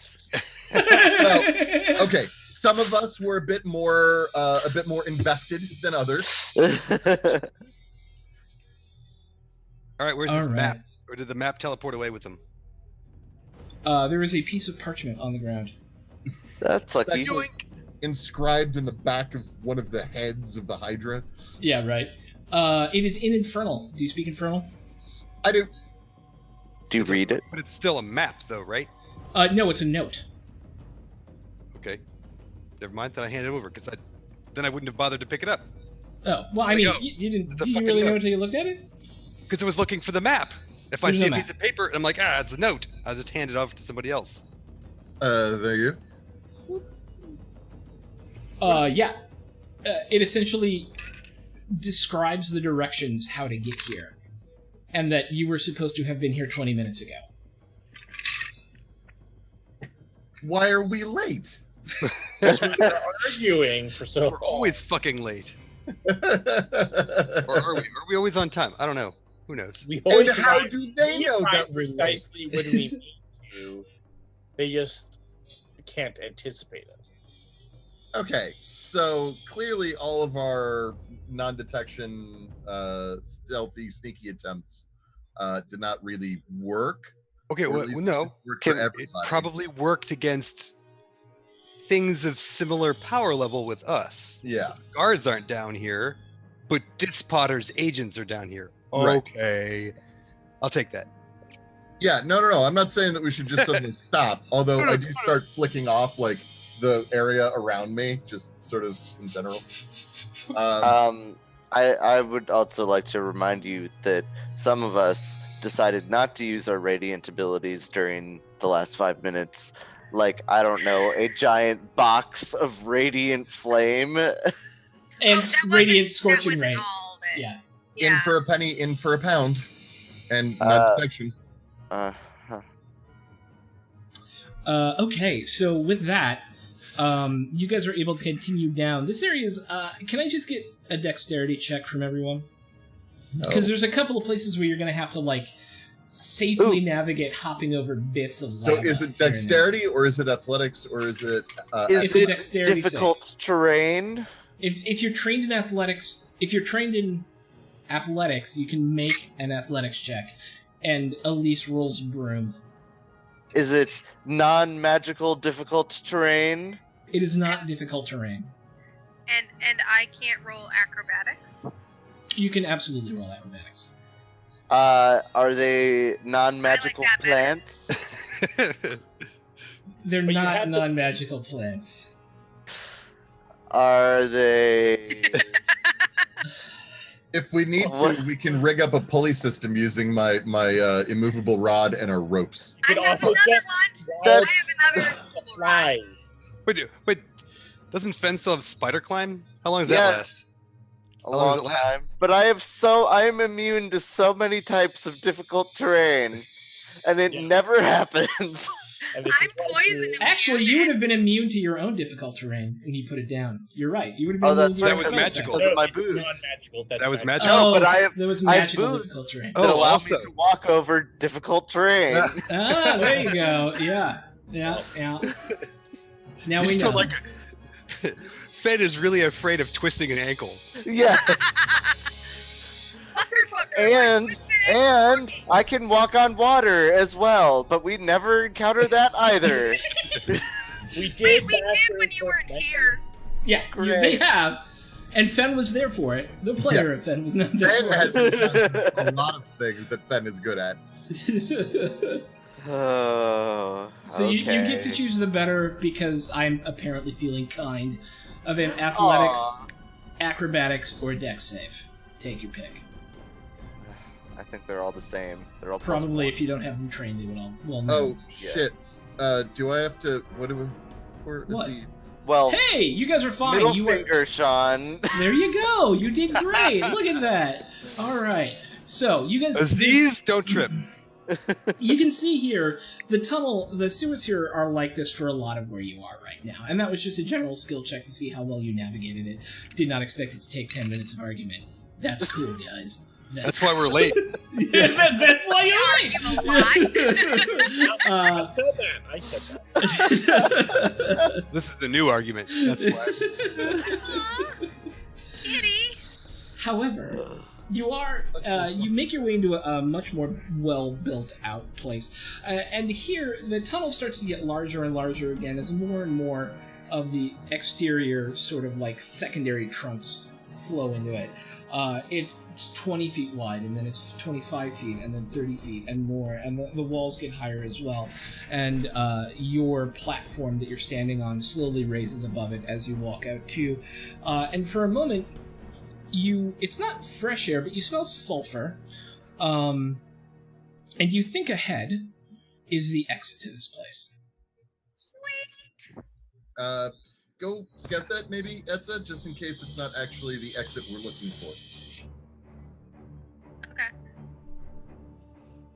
Well, okay. Some of us were a bit more invested than others. All right, where's this map? Or did the map teleport away with them? There is a piece of parchment on the ground. That's lucky. Inscribed in the back of one of the heads of the Hydra. Yeah, right. It is in Infernal. Do you speak Infernal? I do. Do you read it? But it's still a map, though, right? No, it's a note. Okay. Never mind. Then I hand it over because then I wouldn't have bothered to pick it up. Oh well, I mean, you didn't. Did you really know until you looked at it? Because it was looking for the map. If I see a piece of paper and I'm like, it's a note, I'll just hand it off to somebody else. There you. Yeah. It essentially describes the directions how to get here, and that you were supposed to have been here 20 minutes ago. Why are we late? Because we were arguing for so long. We're always fucking late. Or are we? Are we always on time? I don't know. Who knows? We always how do they know that we're precisely when we meet you? They just can't anticipate us. Okay, so clearly all of our non-detection, stealthy, sneaky attempts did not really work. Okay, well, no. It probably worked against things of similar power level with us. Yeah. So guards aren't down here, but Dispotter's agents are down here. Right. Okay. I'll take that. Yeah, no. I'm not saying that we should just suddenly stop, although I do start flicking off, like, the area around me, just sort of in general. I would also like to remind you that some of us decided not to use our radiant abilities during the last 5 minutes. Like, I don't know, a giant box of radiant flame. And radiant scorching rays. Yeah. In for a penny, in for a pound. And non-detection. Okay, so with that, you guys are able to continue down. This area is, can I just get a dexterity check from everyone? Because there's a couple of places where you're going to have to, like, safely navigate hopping over bits of lava. So is it dexterity, or is it athletics, or is it... is it dexterity difficult terrain? If you're trained in athletics, you can make an athletics check, and Elise rolls broom. Is it non-magical difficult terrain? It is not difficult terrain. And I can't roll acrobatics? You can absolutely roll acrobatics. Are they non-magical plants? They're not non-magical plants. Are they? If we need to, we can rig up a pulley system using my immovable rod and our ropes. I have also another just one. That's- I have another immovable rod. flies. Wait, doesn't Fen still have spider climb? How long does that last? A How long does long it last? time. But I am immune to so many types of difficult terrain, and it never happens. And this I'm is why poisoned. Actually, you would have been immune to your own difficult terrain when you put it down. You're right. You would have been Oh, immune that's to right. your was spell magical. effects. Because of my it's boots. non-magical. That's That was magic. magical. No, but I have- there was I have magical boots. difficult terrain. That Oh, allow also- me to walk over difficult terrain. Ah, there you go. Yeah. Now You we just know. feel like Fen is really afraid of twisting an ankle. Yes. Motherfucker, And I can walk on water as well, but we never encountered that either. We did. Wait, we that did when you weren't here. Yeah, they have. And Fen was there for it. The player of Fen was not there Fen for has done a lot of things that Fen is good at. it. Oh, So you get to okay. choose the better because I'm apparently feeling kind of an athletics, Aw. acrobatics, or dex save. Take your pick. I think they're all the same. They're all Probably +1. if you don't have them trained, they would all well know. Oh Yeah. shit! Do I have to? What do we? Where is What? he? Well, Hey, you guys are fine. middle You finger, Sean. There you go. You did great. Look at that. All right. So you guys, Aziz, don't trip. you can see here the sewers here are like this for a lot of where you are right now, and that was just a general skill check to see how well you navigated it. Did not expect it to take 10 minutes of argument. That's cool, guys. That's why we're late. Yeah, that's why We you're argue a lot. right. I said that. I said that. This is the new argument. That's why. Aw, kitty. However, you make your way into a much more well-built out place. And here, the tunnel starts to get larger and larger again as more and more of the exterior sort of like secondary trunks flow into it. It's 20 feet wide, and then it's 25 feet, and then 30 feet, and more, and the walls get higher as well. And your platform that you're standing on slowly raises above it as you walk out too. And for a moment, it's not fresh air, but you smell sulfur. And you think ahead is the exit to this place. Go scout that maybe, Etza, just in case it's not actually the exit we're looking for. Okay.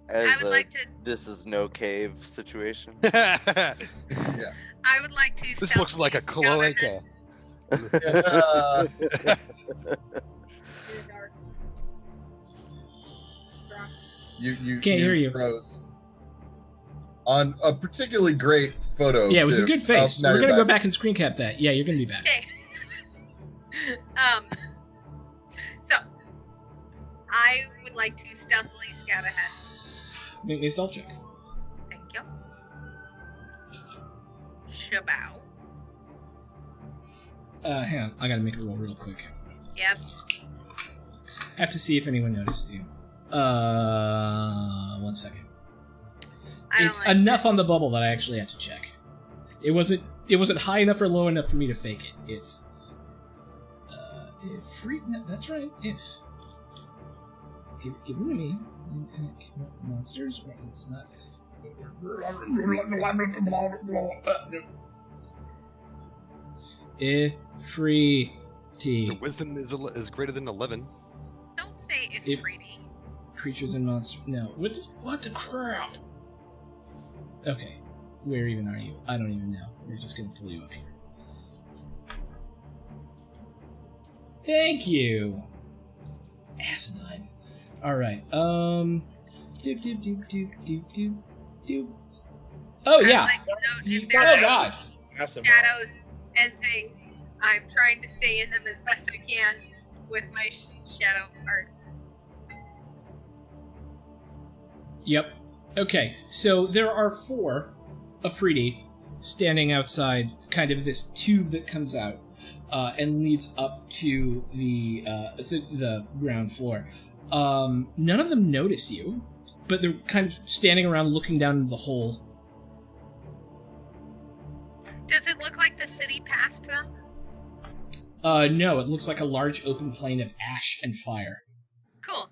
As I would like to. this is no cave situation. I would like to. This looks like a stealthily cloaca. You Can't hear you. froze. On a particularly great photo. Yeah, it was too. a good face. Now We're you're gonna go back. back and screen cap that. Yeah, you're gonna be back. Okay. So, I would like to stealthily scout ahead. Make me a stealth check. Thank you. Shabow. Hang on, I gotta make a roll real quick. Yep. I have to see if anyone notices you. 1 second. I don't It's like enough on the bubble that I actually have to check. It wasn't high enough or low enough for me to fake it. It's if free. No, that's right. If give it to me. Monsters. It's not. It's, Ifriti. The wisdom is greater than 11. Don't say If- Ifriti. Creatures and monsters. No. What the crap? Okay. Where even are you? I don't even know. We're just gonna pull you up here. Thank you. Asinine. Alright. Doop doop doop doop doop doop doop. Oh I'd yeah. like to note if Oh there are god. Awesome. shadows and things, I'm trying to stay in them as best I can with my shadow arts. Yep. Okay, so there are 4 Afridi standing outside kind of this tube that comes out and leads up to the ground floor. None of them notice you, but they're kind of standing around looking down into the hole. Does it look like the city passed them? No, it looks like a large open plain of ash and fire. Cool.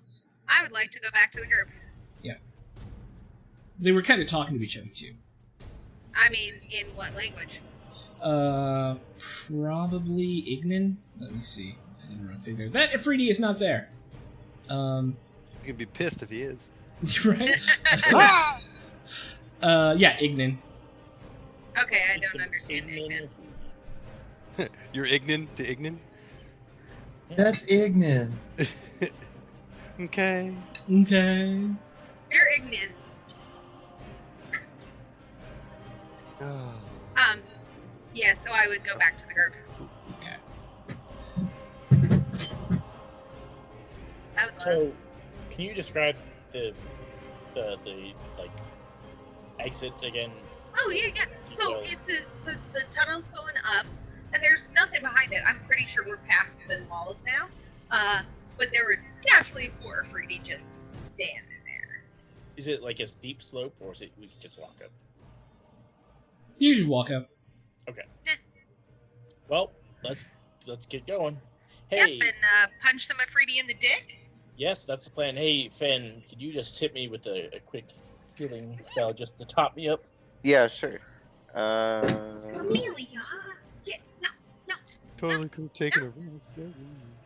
I would like to go back to the group. Yeah. They were kind of talking to each other, too. I mean, in what language? Probably Ignan. Let me see. I didn't run through there. That Ifriti is not there. You could be pissed if he is. Right? Yeah, Ignan. Okay, I don't understand Ignan. You're Ignan to Ignan? That's Ignan. Okay. Okay. You're Ignan. Oh. Yeah, so I would go back to the group. Okay. That was So, can you describe the like exit again? Oh yeah. So it's the tunnel's going up, and there's nothing behind it. I'm pretty sure we're past the walls now. But there were definitely 4 Ifriti just standing there. Is it like a steep slope, or is it we can just walk up? You just walk up. Okay. Well, let's get going. Hey. Yep, and punch some Ifriti in the dick. Yes, that's the plan. Hey, Finn, could you just hit me with a quick healing spell just to top me up? Yeah, sure. Amelia! Yeah, no. Totally could have taken a risk.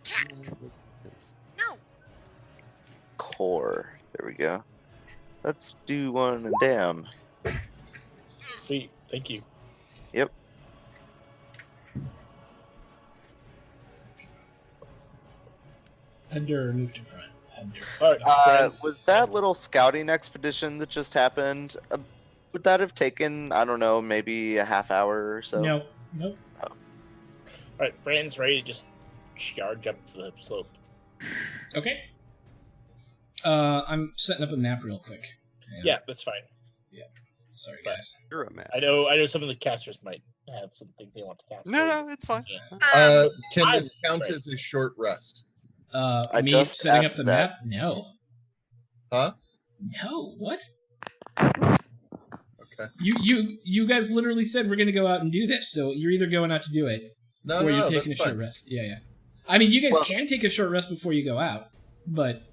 Cat. No. Core. There we go. Let's do one down. Sweet, thank you. Yep. Under, move to front. Under. All right. Was that little scouting expedition that just happened? Would that have taken, I don't know, maybe a half hour or so? No. Nope. Oh. All right, Brandon's ready to just charge up to the slope. Okay. I'm setting up a map real quick. Yeah, that's fine. Sorry, guys. You're a man. I know some of the casters might have something they want to cast. No, it's fine. Yeah. Can this I'm count ready. as a short rest? I Me just setting up asked the that. map? No. Huh? No. What? Okay. You guys literally said we're going to go out and do this, so you're either going out to do it, No, or no, you're taking a that's short fine. rest. Yeah. I mean, you guys Well- can take a short rest before you go out, but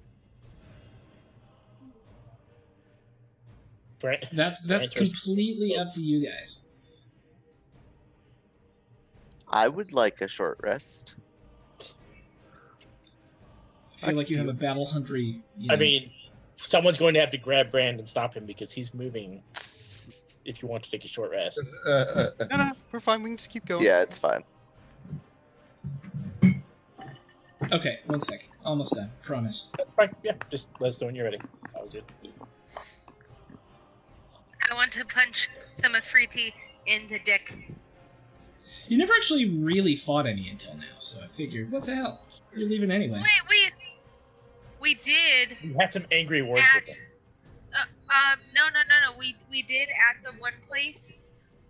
that's Brandon's completely up to you guys. I would like a short rest. I feel like you have a battle hungry. I mean, someone's going to have to grab Brand and stop him because he's moving. If you want to take a short rest. No, we're fine. We can just keep going. Yeah, it's fine. Okay, 1 sec. Almost done. Promise. Fine, yeah, just let us know when you're ready. That was good. I want to punch some Ifriti in the dick. You never actually really fought any until now, so I figured, what the hell? You're leaving anyways. We did. You had some angry words with them. No. We did at the one place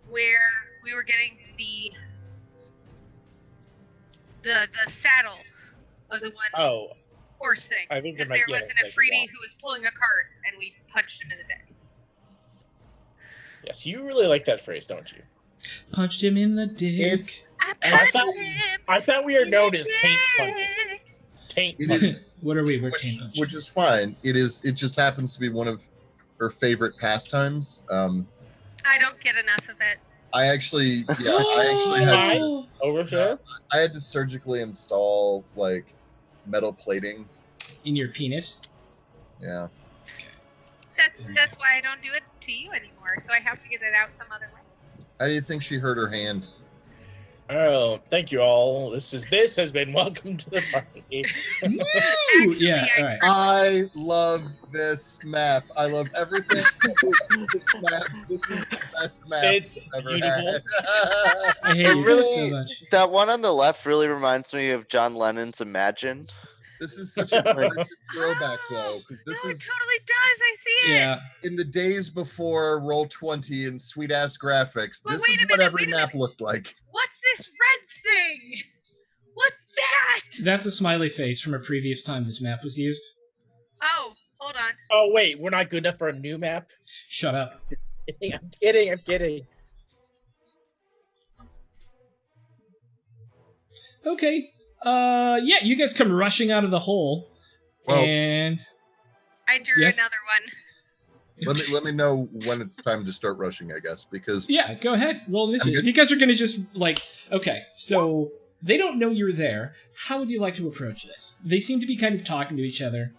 where we were getting the saddle of the one horse thing. I think there because there might- was yeah, an Ifriti who was pulling a cart, and we punched him in the dick. Yes, you really like that phrase, don't you? Punched him in the dick. I I punched thought- him I thought we are in known the as taint punchers. dick. Taint It punchers. is, What are we? We're taint punching. which is fine. It is. It just happens to be one of her favorite pastimes. I don't get enough of it. I actually had to, Over there? I had to surgically install like metal plating. In your penis? Yeah. That's why I don't do it to you anymore. So I have to get it out some other way. How do you think she hurt her hand? Oh, thank you all. This has been welcome to the party. Woo! Actually, Yeah, I alright. I love this map. I love everything. This map. This is the best map It's I've ever beautiful. had. I hate It you guys really- so much. That one on the left really reminds me of John Lennon's Imagine. This is such a perfect throwback, though. 'Cause this No, is it totally does. I see it. Yeah. in the days before Roll20 and sweet ass graphics. Well, This wait is a what minute, every wait a map minute. looked like. What's this red thing? What's that? That's a smiley face from a previous time this map was used. Oh, hold on. Oh wait, we're not good enough for a new map? Shut up. I'm kidding. Okay. Yeah, you guys come rushing out of the hole, and I drew another one. Let me know when it's time to start rushing, I guess, because yeah, go ahead, roll initiative. If you guys are gonna just okay, so they don't know you're there. How would you like to approach this? They seem to be kind of talking to each other.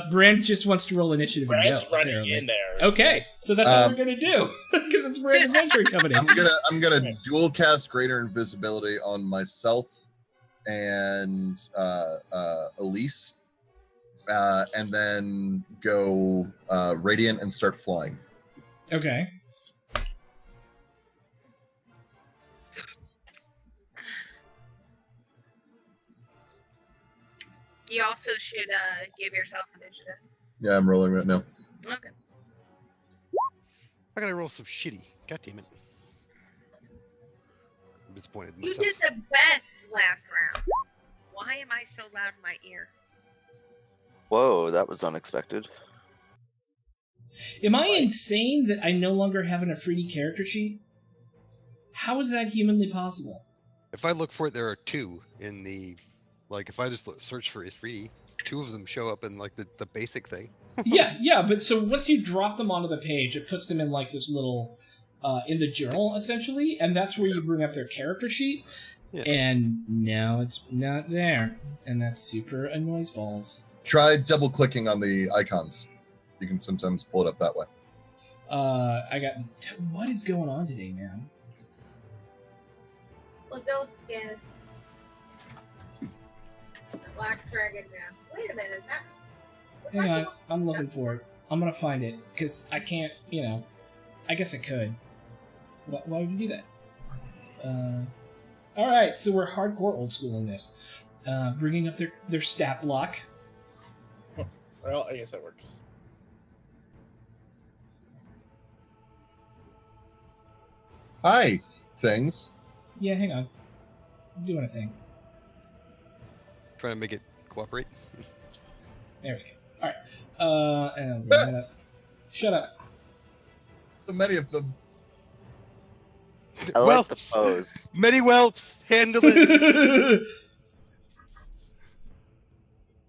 Brand just wants to roll initiative and go. Running in there. Okay, so that's what we're gonna do because it's Brand's adventure company. I'm gonna dual cast greater invisibility on myself and Elise, and then go radiant and start flying. Okay. You also should give yourself initiative. Yeah, I'm rolling right now. Okay. I gotta roll some shitty. God damn it. I'm disappointed in You myself. did the best last round. Why am I so loud in my ear? Whoa, that was unexpected. Am I insane that I no longer have an Afridi character sheet? How is that humanly possible? If I look for it, there are two in the... Like, if I just search for Ifriti, two of them show up in, like, the basic thing. yeah, but so once you drop them onto the page, it puts them in, like, this little... in the journal, essentially, and that's where you bring up their character sheet, and now it's not there, and that super annoys balls. Try double-clicking on the icons. You can sometimes pull it up that way. What is going on today, man? Well, don't forget the Black Dragon Man. Wait a minute, is that... Hang on, I'm looking for it. I'm gonna find it, because I can't, I guess I could. Why would you do that? Alright, so we're hardcore old schooling this. Bringing up their stat block. Well, I guess that works. Hi, things. Yeah, hang on. I'm doing a thing. Trying to make it cooperate. There we go. Alright. And I'll bring that up. Shut up. So many of them. I like the pose. Many whelps, handle it.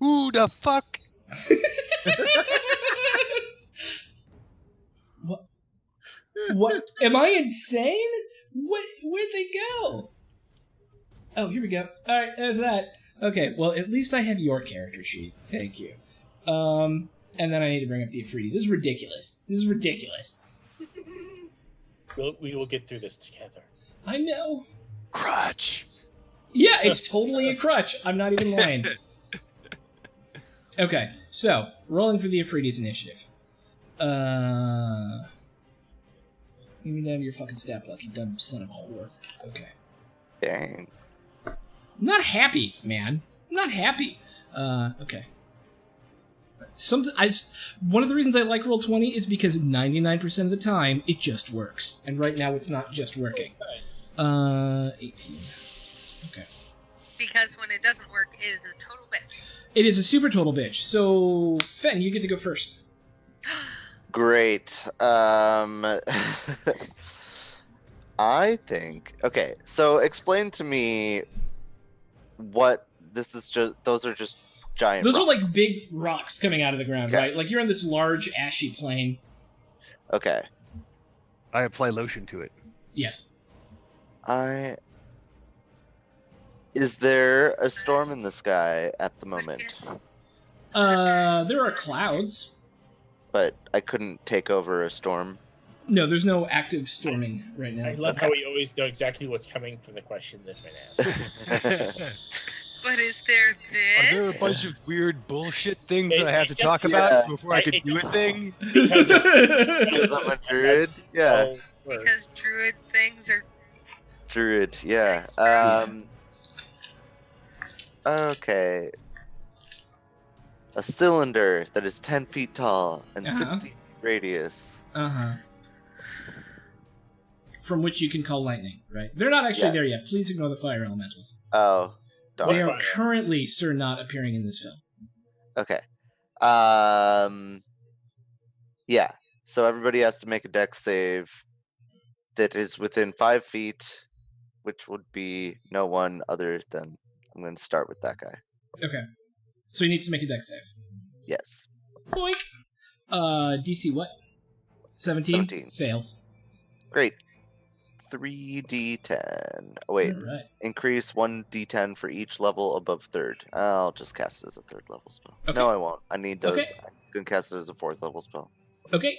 Who the fuck? What? Am I insane? Where'd they go? Oh, here we go. Alright, there's that. Okay, well, at least I have your character sheet. Thank you. And then I need to bring up the Afridi. This is ridiculous. We will get through this together. I know. Crutch. Yeah, it's totally a crutch. I'm not even lying. Okay, so, rolling for the Afridi's initiative. Give me down to your fucking stat block, you dumb son of a whore. Okay. Dang. I'm not happy, man. I'm not happy. Okay. One of the reasons I like Roll20 is because 99% of the time, it just works. And right now, it's not just working. 18. Okay. Because when it doesn't work, it is a total bitch. It is a super total bitch. So, Fen, you get to go first. Great. I think... Okay, so explain to me what this is just... Those are just giant Those rocks. are like big rocks coming out of the ground, right? Like you're on this large, ashy plain. Okay. I apply lotion to it. Yes. Is there a storm in the sky at the moment? There are clouds. But I couldn't take over a storm. No, there's no active storming right now. I love how we always know exactly what's coming from the question that's been asked. But is there this? Are there a bunch of weird bullshit things that I have to talk about before I could do a thing? Because I'm a druid? Yeah. Because druid things are... Druid, yeah. Okay. A cylinder that is 10 feet tall and 60 feet radius. From which you can call lightning, right? They're not actually there yet. Please ignore the fire elementals. Oh. They are currently, sir, not appearing in this film. Okay. Yeah. So everybody has to make a dex save that is within 5 feet which would be no one other than I'm going to start with that guy. Okay. So he needs to make a dex save. Yes. Boink. DC what? 17? Fails. Great. 3d10. Oh, wait. All right. Increase 1d10 for each level above 3rd. I'll just cast it as a 3rd level spell. Okay. No, I won't. I need those. Okay. I'm going to cast it as a 4th level spell. Okay.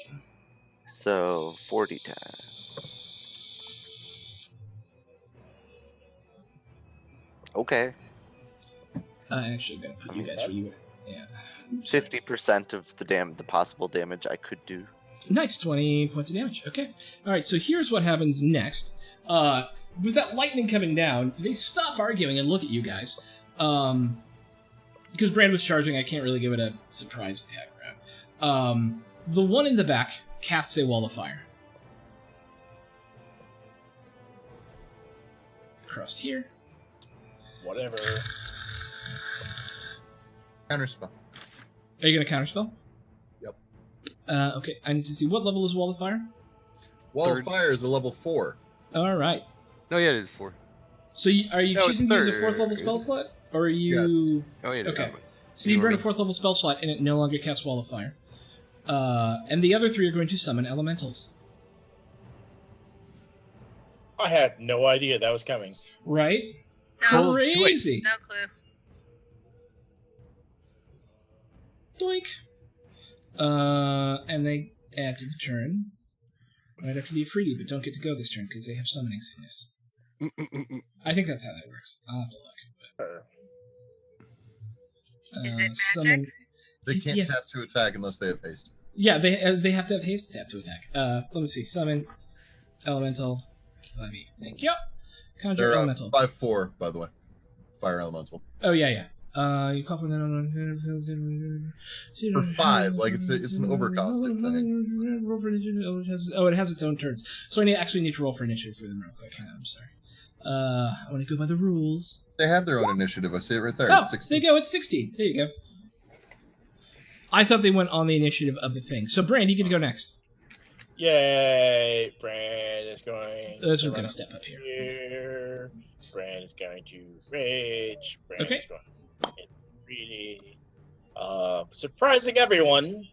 So, 4d10. Okay. I actually gotta put you guys where you were. Yeah. 50% of the possible damage I could do. Nice, 20 points of damage. Okay. Alright, so here's what happens next. With that lightning coming down, they stop arguing and look at you guys. Because Brand was charging, I can't really give it a surprise attack round. The one in the back casts a wall of fire. Across here. Whatever. Counterspell. Are you going to counterspell? Yep. Okay, I need to see what level is Wall of Fire? Wall Third. of Fire is a level 4. All right. No, yeah, it is 4. So are you No, choosing to use a it's 4th level spell slot? Or are you... Oh, yeah, it is. Okay. So you burn a 4th level spell slot and it no longer casts Wall of Fire. And the other 3 are going to summon elementals. I had no idea that was coming. Right? No, Crazy. no clue. Doink. And they add to the turn. Might have to be Freedy, but don't get to go this turn because they have summoning sickness. I think that's how that works. I'll have to look. But, Is it magic? summon... They can't Yes. tap to attack unless they have haste. Yeah, they have to have haste to tap to attack. Let me see. Summon elemental 5e. Thank you. Conjure They're elemental. 5/4, by the way. Fire elemental. Oh yeah. You call for For 5, like it's an overcosting thing. Roll for initiative. Oh, it has its own turns. So I actually need to roll for initiative for them real quick. I'm sorry. I want to go by the rules. They have their own initiative. I see it right there. Oh, It's 16. there you go. It's 16. There you go. I thought they went on the initiative of the thing. So, Brand, you get to go next. Yay! Brand is going. This one's going to step up here. Here. Brand is going to rage. Brand Okay. is going to really. Surprising everyone.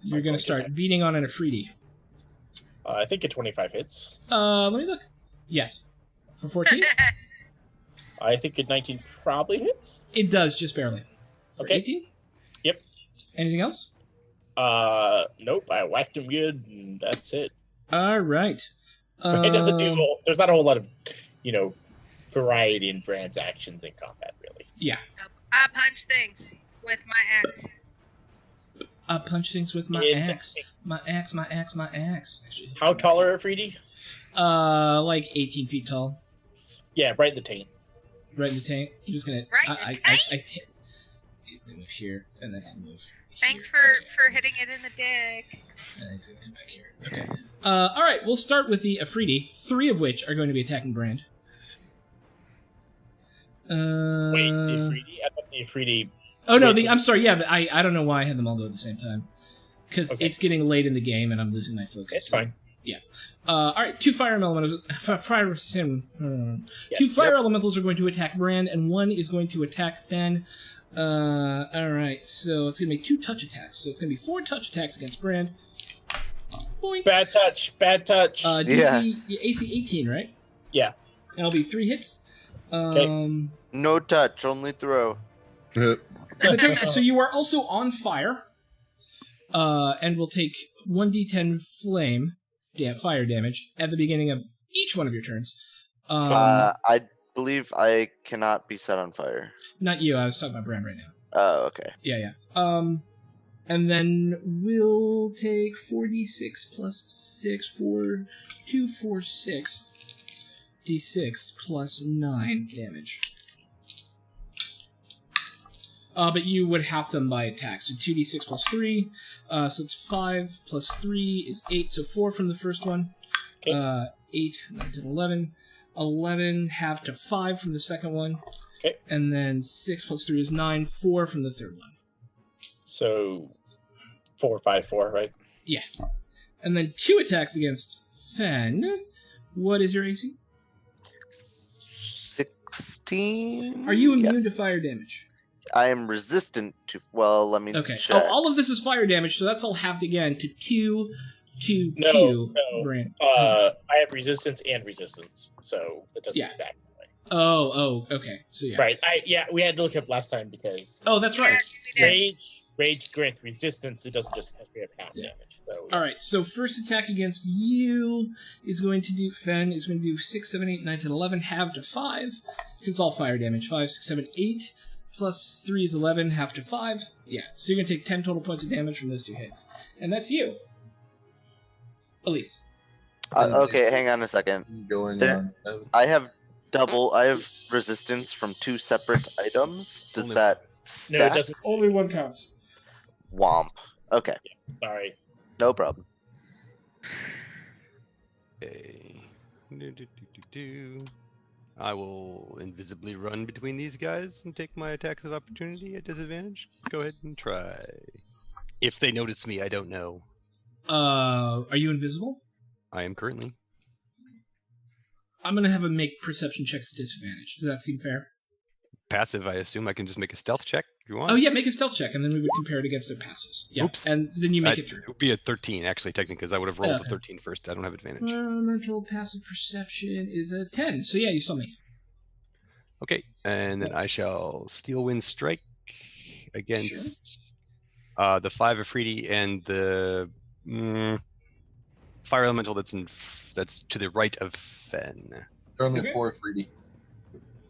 You're going to start beating on an Afridi. I think a 25 hits. Let me look. Yes. For 14? I think a 19 probably hits. It does, just barely. For Okay. 18? Yep. Anything else? Nope. I whacked him good, and that's it. All right. It doesn't do. There's not a whole lot of, variety in Brand's actions in combat, really. Yeah. I punch things with my axe. I punch things with my Yeah. axe. My axe, my axe, my axe. Actually, How tall are Afridi? like 18 feet tall. Yeah, right in the taint. Right in the tank. You're just gonna. Right in the He's gonna move here, and then he'll move. Thanks here. for Okay. hitting it in the dick. And he's gonna come back here. Okay. All right. We'll start with the Afridi. 3 of which are going to be attacking Brand. Wait, the Afridi? I thought the Afridi. Oh no, I'm sorry. Yeah, I don't know why I had them all go at the same time. Because Okay. it's getting late in the game and I'm losing my focus. It's fine. All right, 2 fire elementals. Yes. 2 fire elementals are going to attack Brand, and 1 is going to attack Fen. All right, so it's gonna make 2 touch attacks. So it's gonna be 4 touch attacks against Brand. Boink. Bad touch. Bad touch. DC AC 18, right? Yeah. And it'll be 3 hits. Okay. No touch, only throw. So you are also on fire, and will take 1d10 fire damage at the beginning of each one of your turns. I believe I cannot be set on fire. Not you. I was talking about Brand right now. Oh, okay. Yeah. And then we'll take 4d6 plus 6 for 2, 4, 6 d6 plus 9 damage. But you would half them by attack. So 2d6 plus 3. So it's 5 plus 3 is 8. So 4 from the first one. Okay. 8, 9, 10, 11. 11 half to 5 from the second one. Okay. And then 6 plus 3 is 9. 4 from the third one. So 4, 5, 4, right? Yeah. And then 2 attacks against Fen. What is your AC? 16. Are you immune to Yes. fire damage? I am resistant to. Well, let me. Okay. Check. Oh, all of this is fire damage, so that's all halved again to 2 to No, 2. no. Brand. I have resistance and resistance, so that doesn't Yeah. stack. Oh, okay. So yeah. Right. We had to look up last time because Oh, that's right. Yeah, we did. rage grants resistance. It doesn't just have to have half damage. So All right. So first attack against you is going to do Fen is going to do 6, 7, 8, 9, 10, 11, halved to 5. It's all fire damage. 5, 6, 7, 8 plus 3 is 11, halved to 5. Yeah. So you're going to take 10 total points of damage from those 2 hits, and that's you, Elise. Okay, hang on a second. Going There- on 7. I have resistance from 2 separate items. Does Only- that no, stack? it doesn't. Only one counts. Womp. Okay, Sorry. no problem. Okay. I will invisibly run between these guys and take my attacks of opportunity at disadvantage. Go ahead and try. If they notice me, I don't know. Are you invisible? I am currently. I'm going to have a make perception checks at disadvantage. Does that seem fair? Passive, I assume. I can just make a stealth check if you want. Oh, yeah, make a stealth check, and then we would compare it against their passes. Yeah, Oops. and then you make it through. It would be a 13, actually, technically, because I would have rolled Okay. a 13 first. I don't have advantage. Mental passive perception is a 10. So yeah, you saw me. Okay, and then I shall Steel Wind Strike against the 5 Afridi and the Fire Elemental that's to the right of Fen. There are only Okay. 4 3D.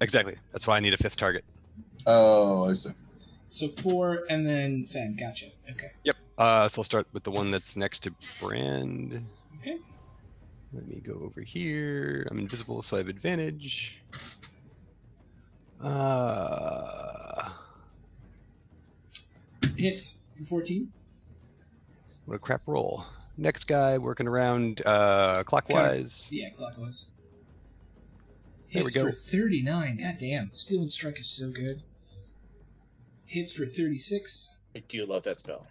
Exactly. That's why I need a 5th target. Oh, I see. So 4 and then Fen. Gotcha. Okay. Yep. So I'll start with the one that's next to Brand. Okay. Let me go over here. I'm invisible, so I have advantage. Hits for 14. What a crap roll. Next guy working around clockwise. Yeah, clockwise. There we Hits go. for 39. God damn. Steel and Strike is so good. Hits for 36. I do love that spell.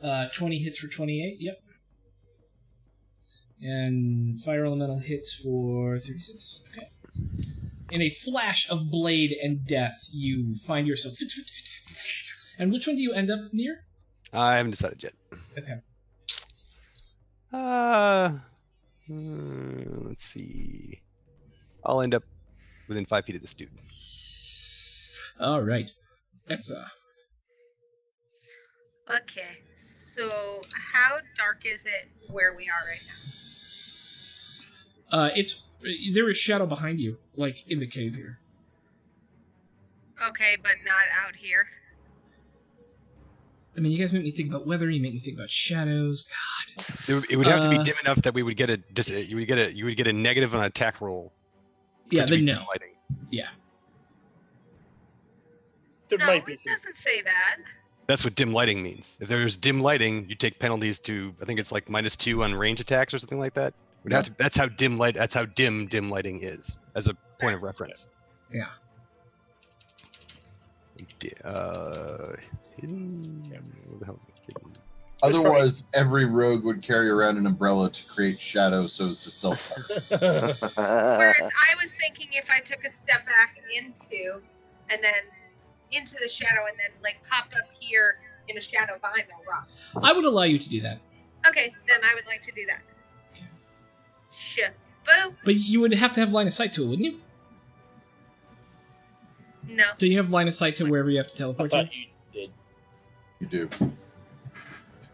20 hits for 28. Yep. And Fire Elemental hits for 36. Okay. In a flash of blade and death, you find yourself. And which one do you end up near? I haven't decided yet. Okay. Let's see. I'll end up within 5 feet of this dude. All right. That's Okay, so how dark is it where we are right now? there is shadow behind you, like in the cave here. Okay, but not out here. I mean, you guys make me think about weather. You make me think about shadows. God. It would have to be dim enough that we would get you would get a negative on an attack roll. Yeah, for it to then be no. dim lighting. Yeah. There No, might be it some. doesn't say that. That's what dim lighting means. If there's dim lighting, you take penalties to I think it's like -2 on range attacks or something like that. Would have to, that's how dim lighting is as a point of reference. Yeah. Hidden. What the hell is it? Hidden. Otherwise, every rogue would carry around an umbrella to create shadow so as to stealth. Whereas I was thinking if I took a step back into, and then into the shadow, and then like popped up here in a shadow behind a rock. I would allow you to do that. Okay, then I would like to do that. Okay. Shaboom. But you would have to have line of sight to it, wouldn't you? No. Do you have line of sight to wherever you have to I teleport to? thought you did. You do.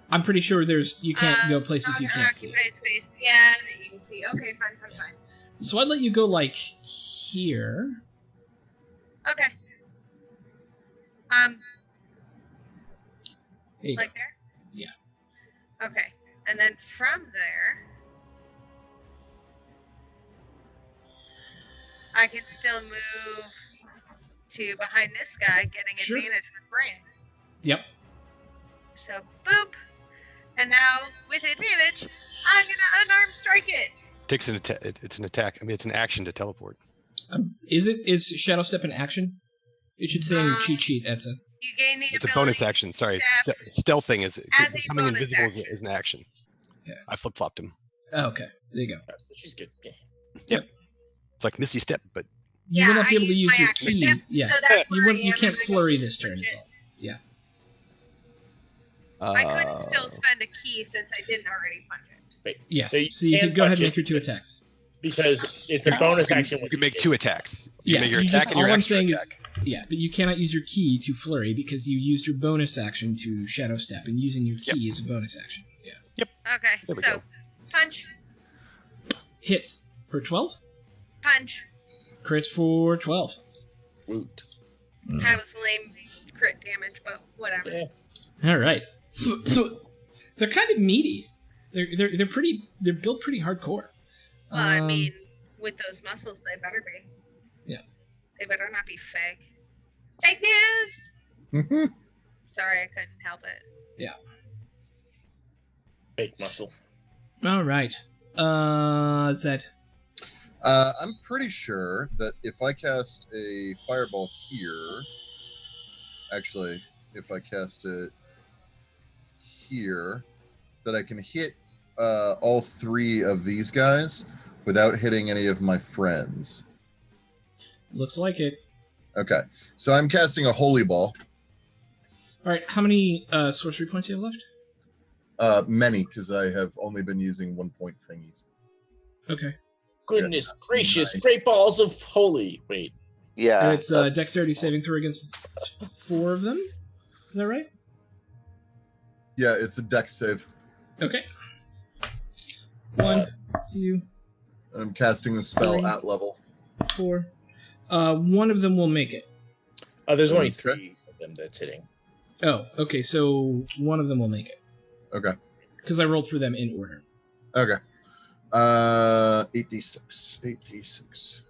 I'm pretty sure you can't go places you can't see. Occupied space. Yeah, that you can see. Okay, fine. So I'd let you go like here. Okay. There you Like go. there? Yeah. Okay. And then from there, I can still move to behind this guy, getting Sure. advantage with Brand. Yep. So, boop. And now, with advantage, I'm going to unarmed strike it. Takes an attack. It's an attack. I mean, it's an action to teleport. Is Shadow Step an action? It should say in your cheat sheet, Etza. You gain the It's a ability bonus action. Sorry, step stealthing is as a becoming bonus invisible action. is an action. Okay. I flip flopped him. Oh, okay. There you go. So she's good. Yeah. Yep. It's like Misty Step, but you will not be able to I use your action key. step, Yeah, so that's where I you am, can't and I flurry can this turn. punch Is it. all. Yeah. I couldn't still spend a key since I didn't already punch it. Wait. Yes. So So you can could go ahead and punch make your it 2 attacks. because it's a bonus action. You can make 2 attacks. You Yeah, can make your you attack just- and your all I'm extra saying is- attack. Yeah, but you cannot use your key to flurry because you used your bonus action to shadow step, and using your key is a bonus action. Yeah. Okay, There we so go. punch, Hits for 12. punch. Crits for 12. Woot. That was lame crit damage, but whatever. Yeah. All right. So they're kind of meaty. They're built pretty hardcore. Well, I mean, with those muscles, they better be. Yeah. They better not be fake. Fake news! Sorry, I couldn't help it. Fake muscle. All right. Zed. I'm pretty sure that if I cast a fireball here, actually, if I cast it here, that I can hit all 3 of these guys without hitting any of my friends. Looks like it. Okay, so I'm casting a holy ball. All right. How many sorcery points do you have left? Many, because I have only been using 1-point thingies. Okay. Goodness gracious! Nice. Great balls of holy. Wait. Yeah. And it's that's- dexterity saving throw against 4 of them. Is that right? Yeah, it's a dex save. Okay. 1, 2, And I'm casting the spell 3. at level. 4. One of them will make it. There's only Okay. 3 of them that's hitting. Oh, okay. So one of them will make it Okay. because I rolled for them in order. Okay. 8d6. 8d6.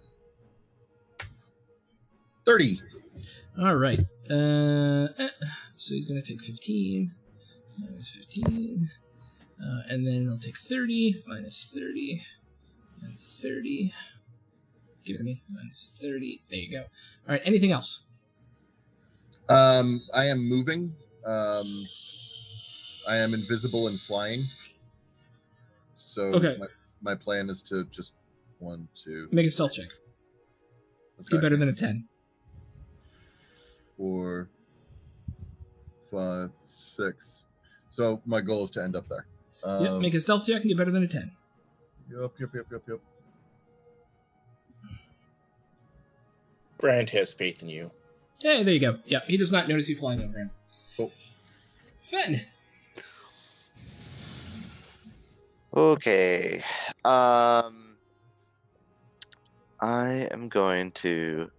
30. All right. So he's gonna take 15 minus 15, and then he'll take 30 minus 30 and 30. Give me minus 30. There you go. All right. Anything else? I am moving. I am invisible and flying. So Okay. my plan is to just 1, 2. Make a stealth check. Do Okay. better than a 10. 4, 5, 6. So my goal is to end up there. Yep. Make a stealth check and get better than a 10. Yep. Brand has faith in you. Hey, there you go. Yeah, he does not notice you flying over him. Cool. Fen. Okay. I am going to.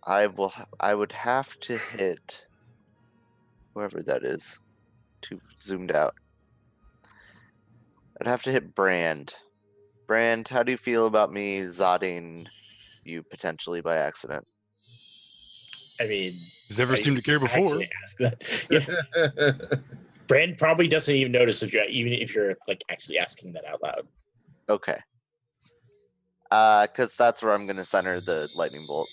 I would have to hit whoever that is. Too zoomed out. I'd have to hit Brand. Brand, how do you feel about me zodding you potentially by accident? I mean, He's never I seemed to care before. actually ask that. Yeah. Brand probably doesn't even notice if you're like actually asking that out loud. Okay. Because that's where I'm going to center the lightning bolt.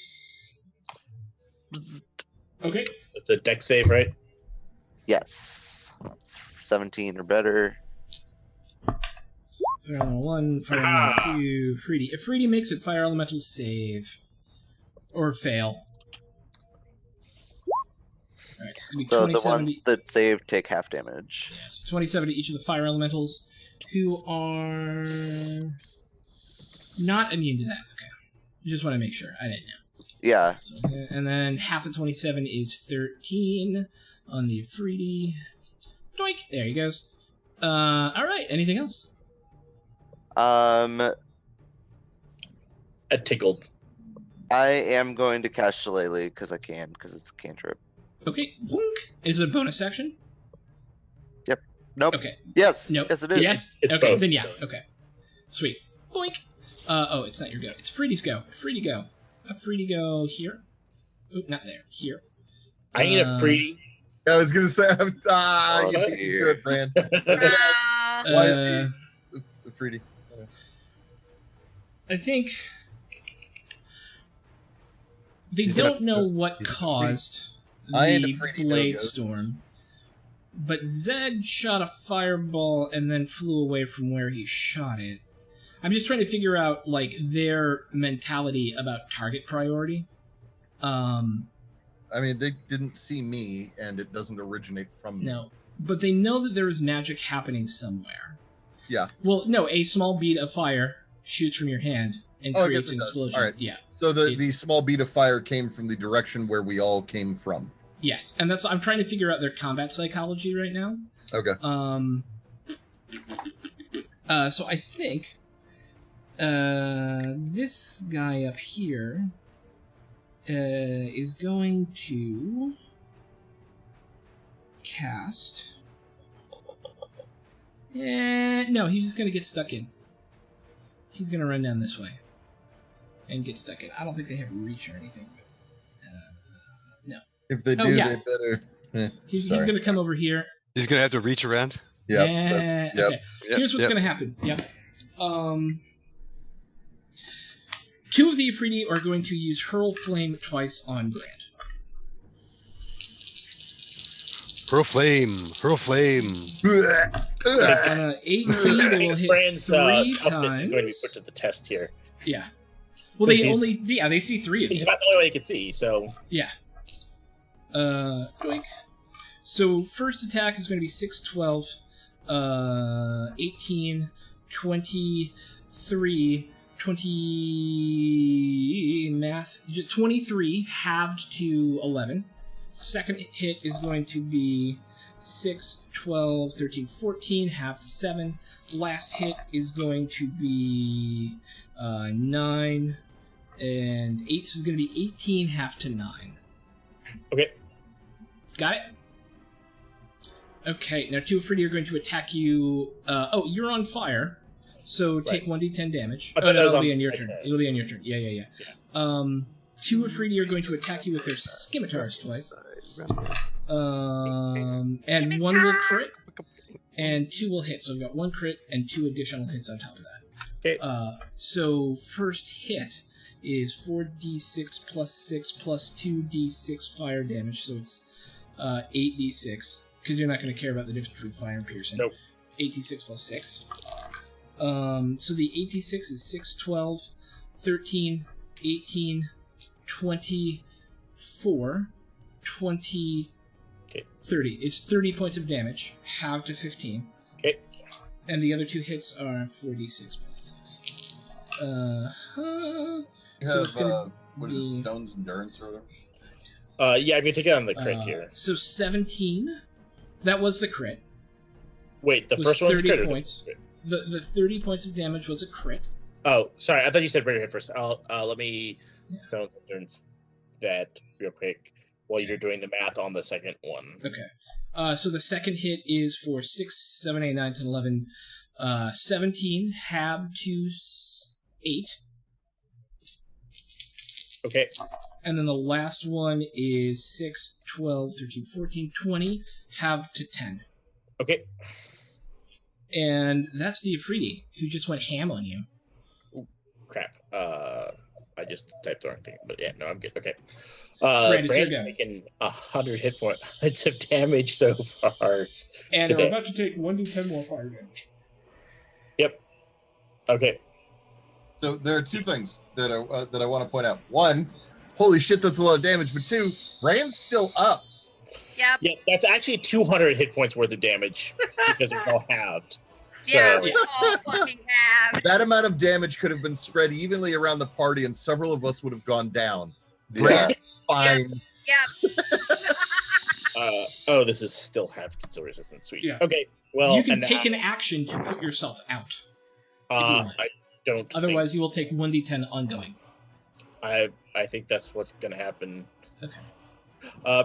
Okay. It's a dex save, right? Yes. 17 or better. Fire Elemental 1, Fire Elemental 2, Freedy. If Freedy makes it, Fire Elemental save. Or fail. Alright, so it's So going to be the 27 ones that save take half damage. Yeah, so 27 to each of the Fire Elementals who are not immune to that. Okay. Just want to make sure. I didn't know. Yeah. So, okay, and then half of 27 is 13 on the Freedy. Doink! There he goes. Alright, anything else? A tickled. I am going to cast Shillelagh because I can, because it's a cantrip. Okay, wink. Is it a bonus action? Nope. Okay. Yes. Nope. Yes, it is. Yes? It's okay, both. then yeah. Okay. Sweet. Boink. Oh, it's not your go. It's Freedy's go. Freedy go. A Freedy go here. Oop, not there. Here. I need a free. I was gonna say, you Oh, beat me to dear. it, Brand. Uh, Why is he Freedy? I think they He's don't gonna- know what he's a caused I ain't the a Freedy blade no-go. storm. But Zed shot a fireball and then flew away from where he shot it. I'm just trying to figure out, like, their mentality about target priority. I mean, they didn't see me, and it doesn't originate from me. No, but they know that there is magic happening somewhere. Yeah. Well, no, a small bead of fire shoots from your hand and creates an explosion. All right. Yeah. So the small bead of fire came from the direction where we all came from. Yes, and that's I'm trying to figure out their combat psychology right now. Okay. So I think this guy up here is going to cast. No, he's just going to get stuck in. He's going to run down this way and get stuck in. I don't think they have reach or anything. No. If they do, they better. He's going to come over here. He's going to have to reach around? Yep. Okay. Yep. Here's what's going to happen. Yep. Two of the Ifriti are going to use Hurl Flame twice on Brand. Hurl Flame! Hurl Flame! On an 18, they will hit Brand's 3 toughness times. is going to be put to the test here. Yeah. Well, they see 3 of them. He's about the only one he can see, so... Yeah. Doink. So, first attack is going to be 6, 12, 18, 23, 23, halved to 11. Second hit is going to be 6, 12, 13, 14, halved to 7. Last hit is going to be 9, and 8 is going to be 18, halved to 9. Okay. Got it? Okay, now 2 Ifriti are going to attack you. You're on fire, so take 1d10 damage. That'll be on your turn. It'll be on your turn. Yeah. 2 Ifriti are going to attack you with their scimitars twice. And 1 will crit, and 2 will hit. So we've got 1 crit and 2 additional hits on top of that. Okay. So first hit is 4d6 plus 6 plus 2d6 fire damage, so it's 8d6, because you're not going to care about the difference between fire and piercing. Nope. 8d6 plus 6. So the 8d6 is 6, 12, 13, 18, 24, 20, 30. It's 30 points of damage, halved to 15. Okay. And the other 2 hits are 4d6 plus 6. So it's gonna what is it, Stone's Endurance or whatever? Yeah, I'm gonna take it on the crit here. So 17. That was the crit. Wait, the was first one was 30 crit or points. The 30 points of damage was a crit. Oh, sorry. I thought you said regular hit first. Let me Stone's Endurance that real quick while you're doing the math on the second one. Okay. So the second hit is for 6, 7, 8, 9, 10, 11, 17, halved to 8. Okay. And then the last one is 6, 12, 13, 14, 20, halved to 10. Okay. And that's the Ifriti, who just went ham on you. Ooh, crap. I just typed the wrong thing, but yeah, no, I'm good. Okay. Brand, it's your go. Making 100 hit points of damage so far. And today. we're about to take 1d10 more fire damage. Yep. Okay. So there are 2 things that I want to point out. 1, holy shit, that's a lot of damage. But 2, Rand's still up. Yep. Yeah, that's actually 200 hit points worth of damage because it's all halved. So, Yeah, we all fucking have. That amount of damage could have been spread evenly around the party, and several of us would have gone down. Yeah. Rand, fine. Yep. this is still halved, still resistant. Sweet. Yeah. Okay. Well, You can take an action to put yourself out. I don't. Otherwise, you will take 1d10 ongoing. I think that's what's gonna happen. Okay.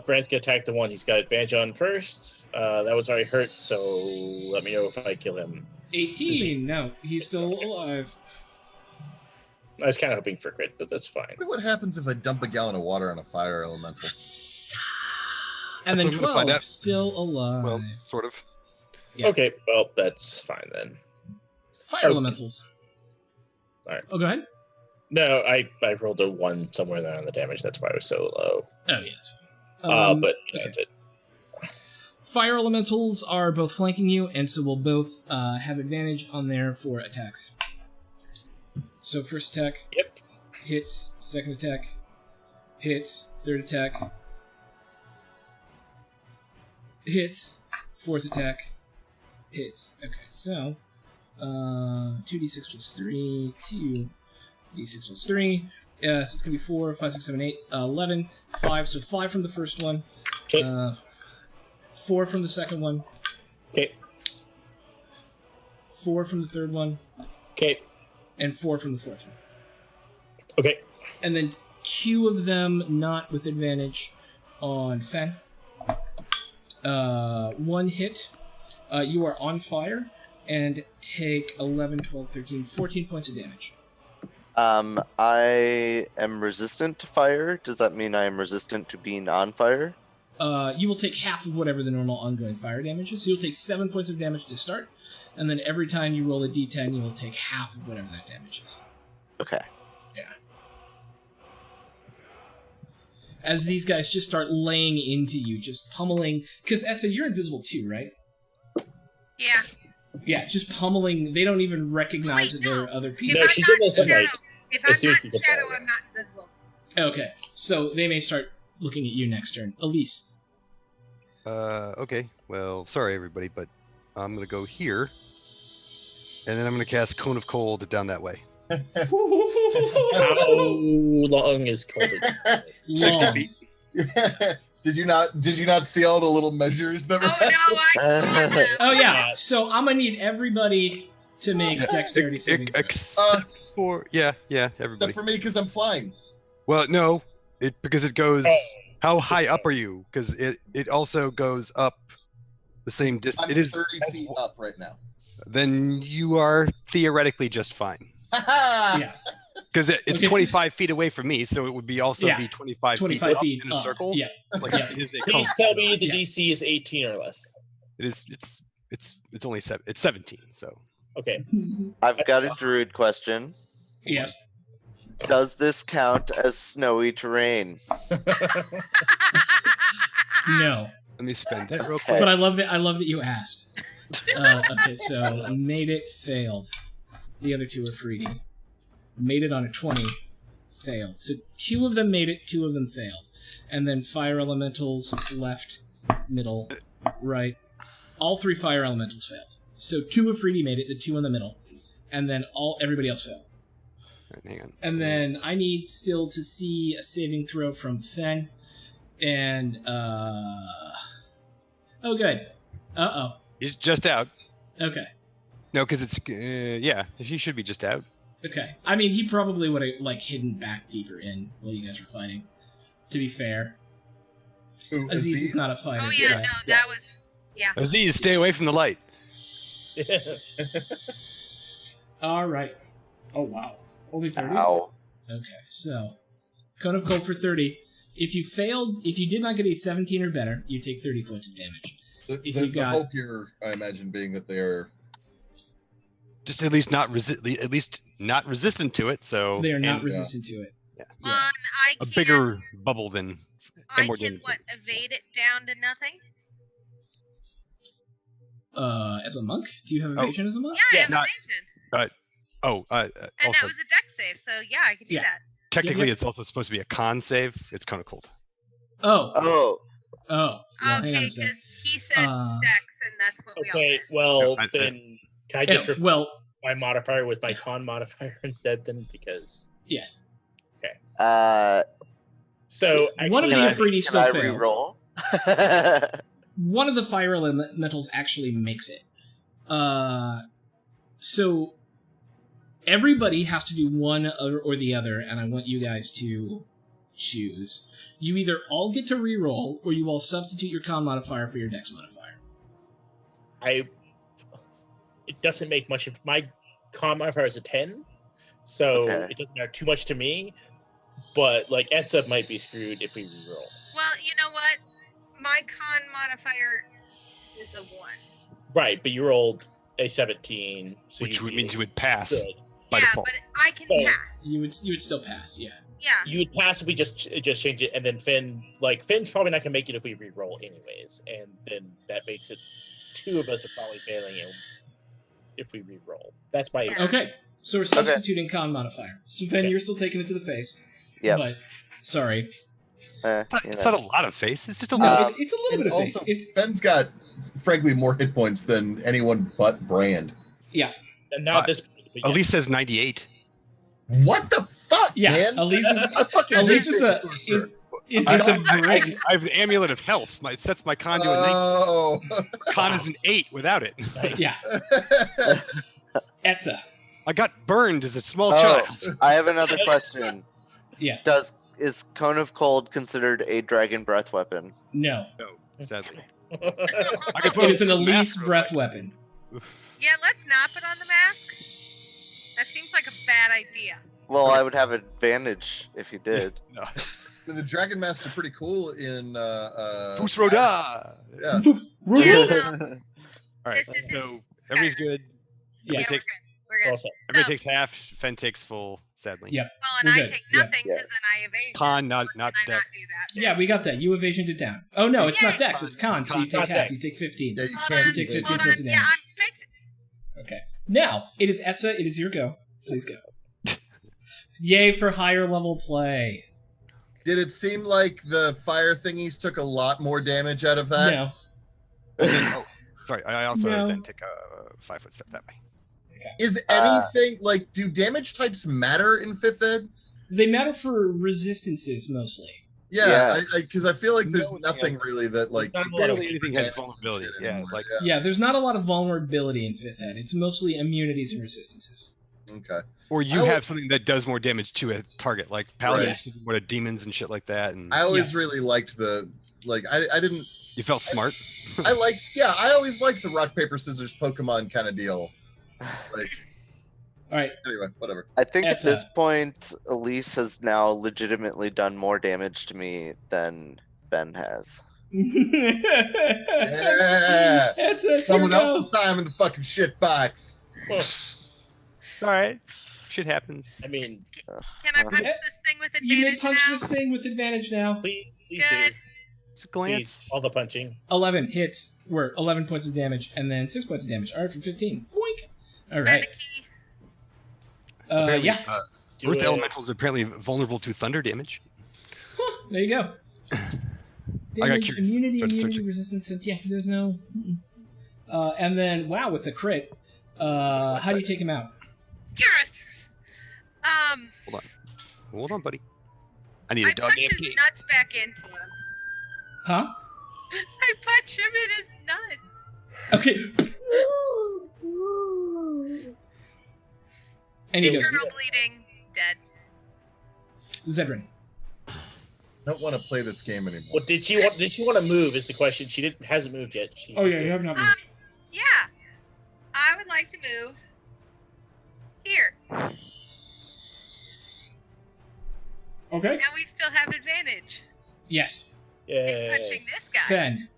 Brand's gonna attack the one he's got advantage on first. That one's already hurt, so let me know if I kill him. 18. No, he's still alive. I was kind of hoping for crit, but that's fine. What happens if I dump a gallon of water on a fire elemental? And then That's what we're gonna find 12, out. still alive. Well, sort of. Yeah. Okay, well, that's fine then. Fire elementals. All right. Oh, go ahead. No, I rolled a 1 somewhere there on the damage. That's why I was so low. Oh, yeah. That's fine. But okay. that's it. Fire elementals are both flanking you, and so will both have advantage on their 4 attacks. So first attack. Yep. Hits. Second attack. Hits. Third attack. Hits. Fourth attack. Hits. Okay, so 2d6 plus 3, 2d6 plus 3. So it's going to be 4, 5, 6, 7, 8, 11, 5. So 5 from the first one. Okay. 4 from the second one. Okay. 4 from the third one. Okay. And 4 from the fourth one. Okay. And then 2 of them not with advantage on Fen. 1 hit. You are on fire and take 11, 12, 13, 14 points of damage. I am resistant to fire. Does that mean I am resistant to being on fire? You will take half of whatever the normal ongoing fire damage is. So you'll take 7 points of damage to start, and then every time you roll a d10, you will take half of whatever that damage is. Okay. Yeah. As these guys just start laying into you, just pummeling... Because, Etza, you're invisible too, right? Yeah. Yeah, just pummeling. They don't even recognize that there are other people. No, she's in the sunlight. If I'm As soon as not you in get shadow, there. I'm not invisible. Okay, so they may start looking at you next turn. Elise. Okay. Well, sorry everybody, but I'm gonna go here, and then I'm gonna cast Cone of Cold down that way. How long is cold? 60 feet. Did you not see all the little measures that were? Oh no, I saw them. Oh yeah, so I'm gonna need everybody to make dexterity saving throws. Except for everybody. Except for me, because I'm flying. Well, no, because it goes. How high up are you? Because it also goes up the same distance. I'm It is 30 feet up right now. Then you are theoretically just fine. Yeah. Because it's Okay, 25 feet away from me, so it would be also Yeah. be 25 25 feet, feet up in a up. circle. Yeah. Like Yeah. it is a Please cone. tell me the Yeah. DC is 18 or less. It is. It's only it's 17. So Okay. I've got a druid question. Yes. Does this count as snowy terrain? No. let me spend that real Okay. quick. But I love that you asked. Okay, so made it, failed. The other 2 are freedy. Made it on a 20, failed. So 2 of them made it, 2 of them failed. And then fire elementals, left, middle, right. All 3 fire elementals failed. So 2 of freedy made it, the 2 in the middle. And then everybody else failed. All right, hang on. And then I need still to see a saving throw from Fen. And, oh, good. Uh-oh. He's just out. Okay. No, because it's he should be just out. Okay. I mean, he probably would have, hidden back deeper in while you guys were fighting. To be fair. Ooh, Aziz is not a fighter. Oh yeah, right? no, that was Aziz, stay away from the light. All right. Oh, wow. Only 30? Ow. Okay, so Cone of Cold for 30. If you did not get a 17 or better, you take 30 points of damage. The hope here, I imagine, being that they're Just at least not resistant to it. So They are not and, resistant to it. Yeah. Yeah. I a can, bigger bubble than. I more can damage. evade it down to nothing. As a monk? Do you have evasion as a monk? Yeah, I have not- evasion. Oh, And also that was a dex save, so yeah, I can do Yeah. that. technically yeah. it's also supposed to be a con save. It's kind of cold. Oh. Oh, Well, hang on Okay, a sec. because he said dex, and that's what we all Okay, did. well, No, I- then can I just replace well, my modifier with my con modifier instead then? Because... yes. So, One of actually, the Afridi can still I failed. re-roll? One of the fire elementals actually makes it. So everybody has to do one or the other, and I want you guys to choose. You either all get to reroll, or you all substitute your con modifier for your dex modifier. it doesn't make much of... My con modifier is a 10, so Okay. it doesn't matter too much to me. But, Etza might be screwed if we reroll. Well, you know what? My con modifier is a 1. Right, but you rolled a 17, so Which you'd would be mean you would pass good. by yeah, default. but I can Oh. pass. You would still pass, yeah. Yeah. You would possibly just change it, and then Finn's probably not gonna make it if we re-roll anyways, and then that makes it 2 of us are probably failing him if we re-roll. That's my Okay, so we're substituting con modifier. So Finn, you're still taking it to the face. Yeah. But sorry. It's not a lot of face. It's just a No, little. it's a little bit of face. It's Ben's got, frankly, more hit points than anyone but Brand. yeah. And now this Elise says 98. What the fuck, Yeah, man? Elise is Elise a brig. I have an amulet of health. It sets my con to a 90. Oh. Con is an 8 without it. Nice. Yeah. Etza. I got burned as a small child. I have another question. Yes. Is Cone of Cold considered a dragon breath weapon? No. No, sadly. I could put It is an a Elise mask breath on. weapon. Yeah, let's not put on the mask. That seems like a bad idea. Well, I would have advantage if you did. No. The Dragon Masks are pretty cool in Pusroda! Yeah. Alright, This isn't so everybody's good. Yeah, Yes. we're good. We're good. Also, Everybody takes half. Fen takes full, sadly. Yep. Well, and We're I good. take Yeah. nothing because then I evade. Con, not Can I not dex. do that? Yeah, we got that. You evasioned it down. Oh no, it's not Yay. dex, it's con, so you take Not half. dex. You take 15. Yeah, you Hold can't on, take 15 hold points on. of Yeah, damage. I'm fixing. Okay. Now, it is Etza, it is your go. Please go. Yay for higher level play. Did it seem like the fire thingies took a lot more damage out of that? No. And then, sorry, I also No. then take a 5-foot step that way. Is anything like, do damage types matter in 5th ed? They matter for resistances mostly. Yeah, because I feel like there's No, nothing really that like Not a lot of Barely anything has damage vulnerability. shit Yeah, anymore. like Yeah, there's not a lot of vulnerability in 5th ed. It's mostly immunities and resistances. Okay. or you I have something that does more damage to a target, like paladins, Right. what are demons and shit like that. And I always really liked the I didn't you felt smart. I always liked the rock paper scissors Pokemon kind of deal. Like All right. anyway, whatever. I think That's at this point, Elise has now legitimately done more damage to me than Ben has. Yeah. That's Someone else's time in the fucking shit box. well, All right, shit happens. I mean, Can I punch this thing with You may advantage punch now? this thing with advantage now. please Good. It's a do. glance. Please, all the punching. 11 hits. We're 11 points of damage, and then 6 points of damage. All right, for 15. Boink. All And right. a key. Apparently, Yeah. Do Earth it. elementals are apparently vulnerable to thunder damage. There you go. got Damage, curious. immunity, Started immunity, searching. resistance. And yeah, there's no. And then, wow, with the crit, how do you take him out? Yes. Hold on, buddy. I need I a dog. punch his nuts back into him. Huh? I punch him in his nuts. Okay. And he goes, Internal bleeding. Dead. Zedrin. I don't want to play this game anymore. Well, did you want to move? Is the question. She hasn't moved yet. Oh, yeah, you have not moved. Yeah. I would like to move here. Okay. And we still have advantage Yes. in Yeah. punching this guy. Fen.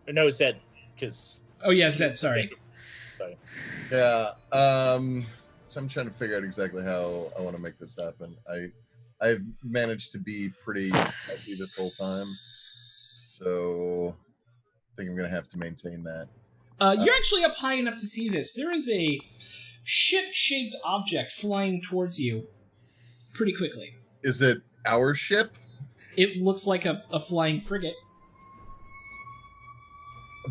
No, Zed, because Oh, yeah, Zed, sorry. Yeah. So I'm trying to figure out exactly how I want to make this happen. I've managed to be pretty healthy this whole time, so I think I'm gonna have to maintain that. You're actually up high enough to see this. There is a ship-shaped object flying towards you pretty quickly. Is it our ship? It looks like a flying frigate.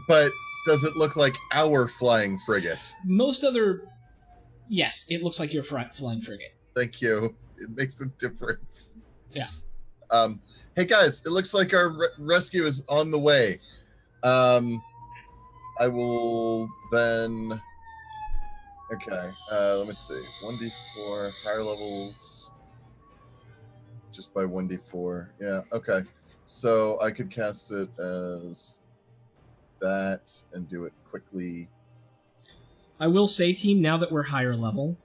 But does it look like our flying frigate? Most other... Yes, it looks like your flying frigate. Thank you. It makes a difference. Yeah. Hey guys, it looks like our rescue is on the way. I will then. Okay. Let me see. 1d4 higher levels. Just by 1d4. Yeah. Okay. So I could cast it as that and do it quickly. I will say, team, now that we're higher level,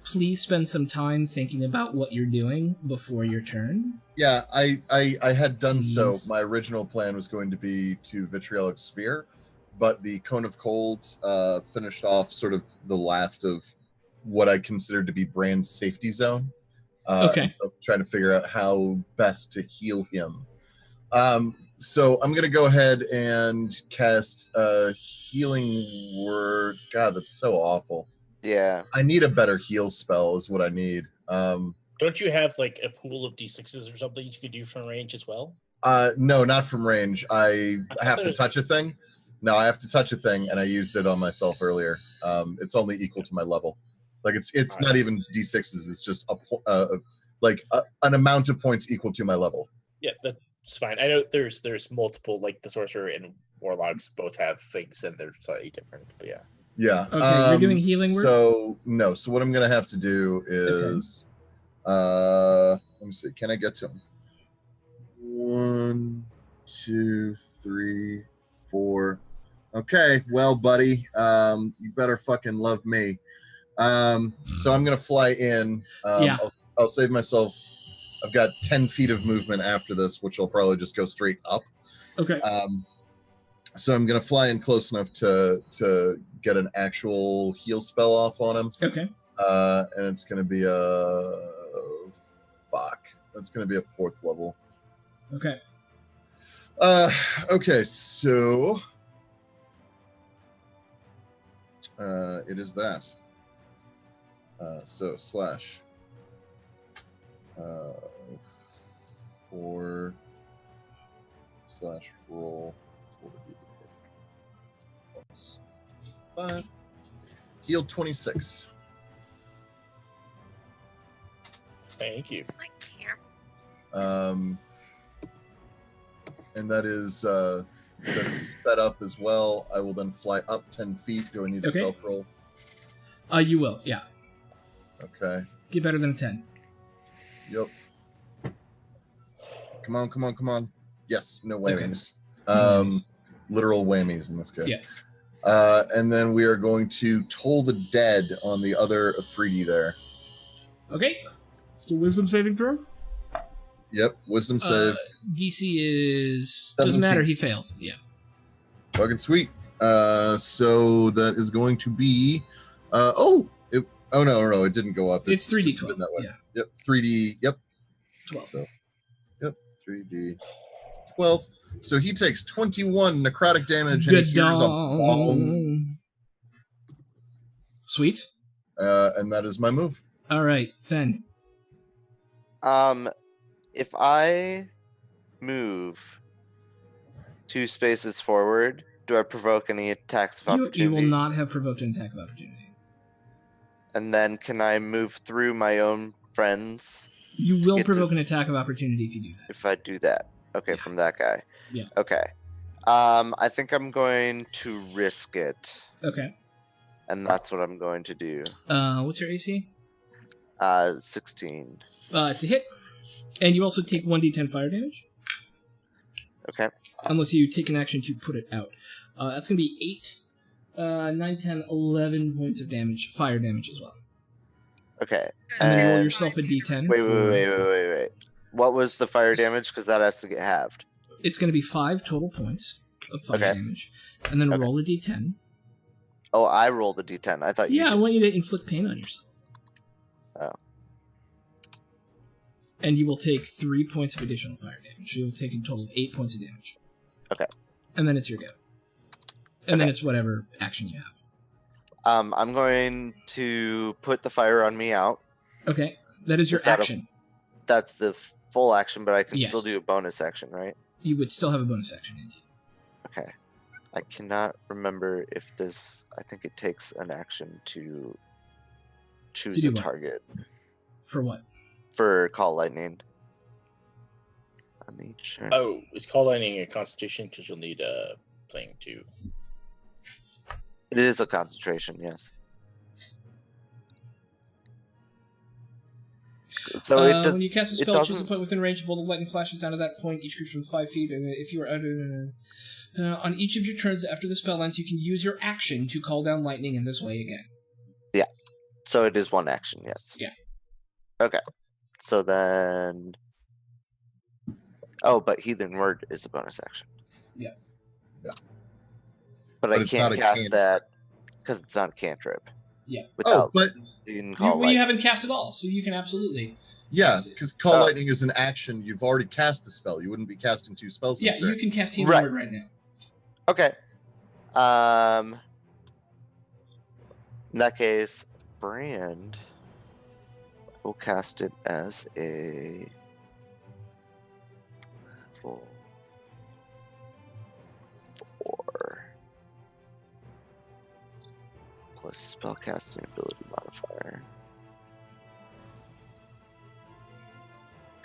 please spend some time thinking about what you're doing before your turn. Yeah, I had done so. Jeez. My original plan was going to be to Vitriolic Sphere, but the Cone of Cold finished off sort of the last of what I considered to be Brand's safety zone. Okay. And so I'm trying to figure out how best to heal him. So I'm gonna go ahead and cast healing word. God, that's so awful. Yeah. I need a better heal spell is what I need. Don't you have like a pool of d6s or something you could do from range as well? No, not from range. I have to touch a thing. No, I have to touch a thing, and I used it on myself earlier. It's only equal to my level. Like it's not even d6s. It's just an amount of points equal to my level. Yeah, that's fine. I know there's multiple, like the sorcerer and warlocks both have things, and they're slightly different. But yeah. Yeah. Okay, you're doing healing word. So no. So what I'm gonna have to do is, let me see. Can I get to him? 1, 2, 3, 4. Okay, well, buddy, you better fucking love me. So I'm gonna fly in. I'll save myself. I've got 10 feet of movement after this, which will probably just go straight up. Okay. So I'm gonna fly in close enough to get an actual heal spell off on him. Okay. And it's gonna be That's gonna be a 4th level. Okay. Okay, so it is that. So slash 4 / roll 5. Heal 26. Thank you. I can't. And that is sped up as well. I will then fly up 10 feet. Do I need a stealth roll? You will, yeah. Okay. Get better than a 10. Yep. Come on. Yes, no whammies. Okay. Literal whammies in this case. Yeah. And then we are going to toll the dead on the other Afridi there. Okay. So wisdom saving throw? Yep, wisdom save. DC is... 17. Doesn't matter, he failed. Yeah. Fucking sweet. So that is going to be... no, it didn't go up. It's 3d12. Just been that way. Yeah. Yep, 3d... Yep. 12. So, yep, 3d... 12. So he takes 21 necrotic damage and he hears a bong. Sweet. And that is my move. All right, Fen. If I move 2 spaces forward, do I provoke any attacks of opportunity? You will not have provoked an attack of opportunity. And then can I move through my own friends? You will provoke an attack of opportunity if you do that. If I do that. Okay, from that guy. Yeah. Okay. I think I'm going to risk it. Okay. And that's what I'm going to do. What's your AC? 16. It's a hit. And you also take 1d10 fire damage. Okay. Unless you take an action to put it out. That's going to be 8, 9, 10, 11 points of damage. Fire damage as well. Okay. And then roll yourself a d10. Wait. What was the fire damage? Because that has to get halved. It's going to be 5 total points of fire damage. And then roll a d10. Oh, I rolled the d10. I thought you I want you to inflict pain on yourself. Oh. And you will take 3 points of additional fire damage. You will take a total of 8 points of damage. Okay. And then it's your go. And then it's whatever action you have. I'm going to put the fire on me out. Okay. That is your action. That's the full action, but I can still do a bonus action, right? You would still have a bonus action, indeed. Okay. I cannot remember if this... I think it takes an action to choose a target. For what? For Call Lightning. Let me check. Oh, is Call Lightning a Constitution? Because you'll need a thing to... It is a concentration, yes. So it does, when you cast a spell, choose a point within range. Bolt of lightning flashes down to that point. Each creature within 5 feet. And if you are on each of your turns after the spell ends, you can use your action to call down lightning in this way again. Yeah. So it is one action, yes. Yeah. Okay. So then... Oh, but Heathen Word is a bonus action. Yeah. But I can't cast that because it's not a cantrip. Yeah. Without but you you haven't cast at all, so you can absolutely. yeah, because Call Lightning is an action. You've already cast the spell. You wouldn't be casting 2 spells. Yeah, you can cast Healing Word right now. Okay. In that case, Brand will cast it as a full 4 plus spellcasting ability modifier.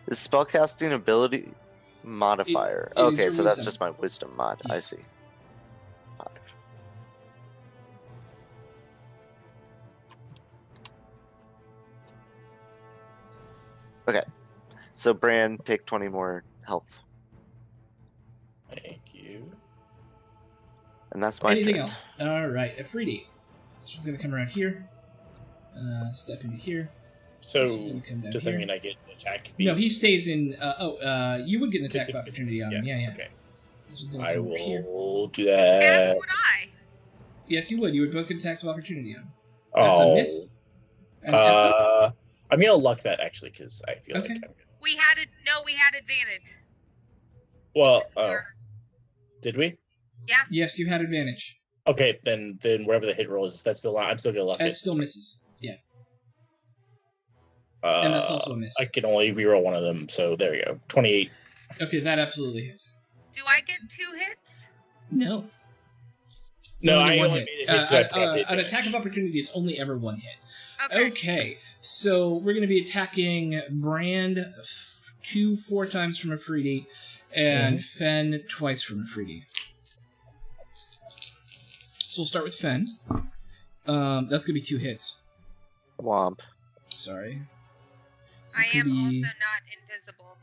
Is spellcasting ability modifier? It is Okay, your so that's wisdom. just my wisdom mod. I Yes. see. 5. Okay, so Bran, take 20 more health, Thank you. and that's my Anything turn. else? All right, Afridi. This one's gonna come around here. Step into here. So This is gonna come down does here. that mean I get an attack? No, he stays in. You would get an attack of Just- opportunity on him. Yeah. Okay. This is gonna I come over here. will do As that. would I. Yes, you would. You would both get attacks of opportunity on him. That's a Oh. miss. And that's a- I'm gonna luck that actually because I feel Okay. like I'm. We had advantage. Well, Or- did we? Yes, you had advantage. Okay, then wherever the hit roll is, that's still I'm still gonna luck It it. still misses. Yeah. And that's also a miss. I can only reroll one of them, so there you go. 28. Okay, that absolutely hits. Do I get 2 hits? No. No, Only I one only hit. made it hits 'cause I dropped it An attack damage. of opportunity is only ever 1 hit. Okay. Okay, so we're going to be attacking Brand 4 times from Afridi and Fen twice from Afridi. So we'll start with Fen. That's going to be 2 hits. Womp. Sorry. So I it's am gonna also be- not invisible.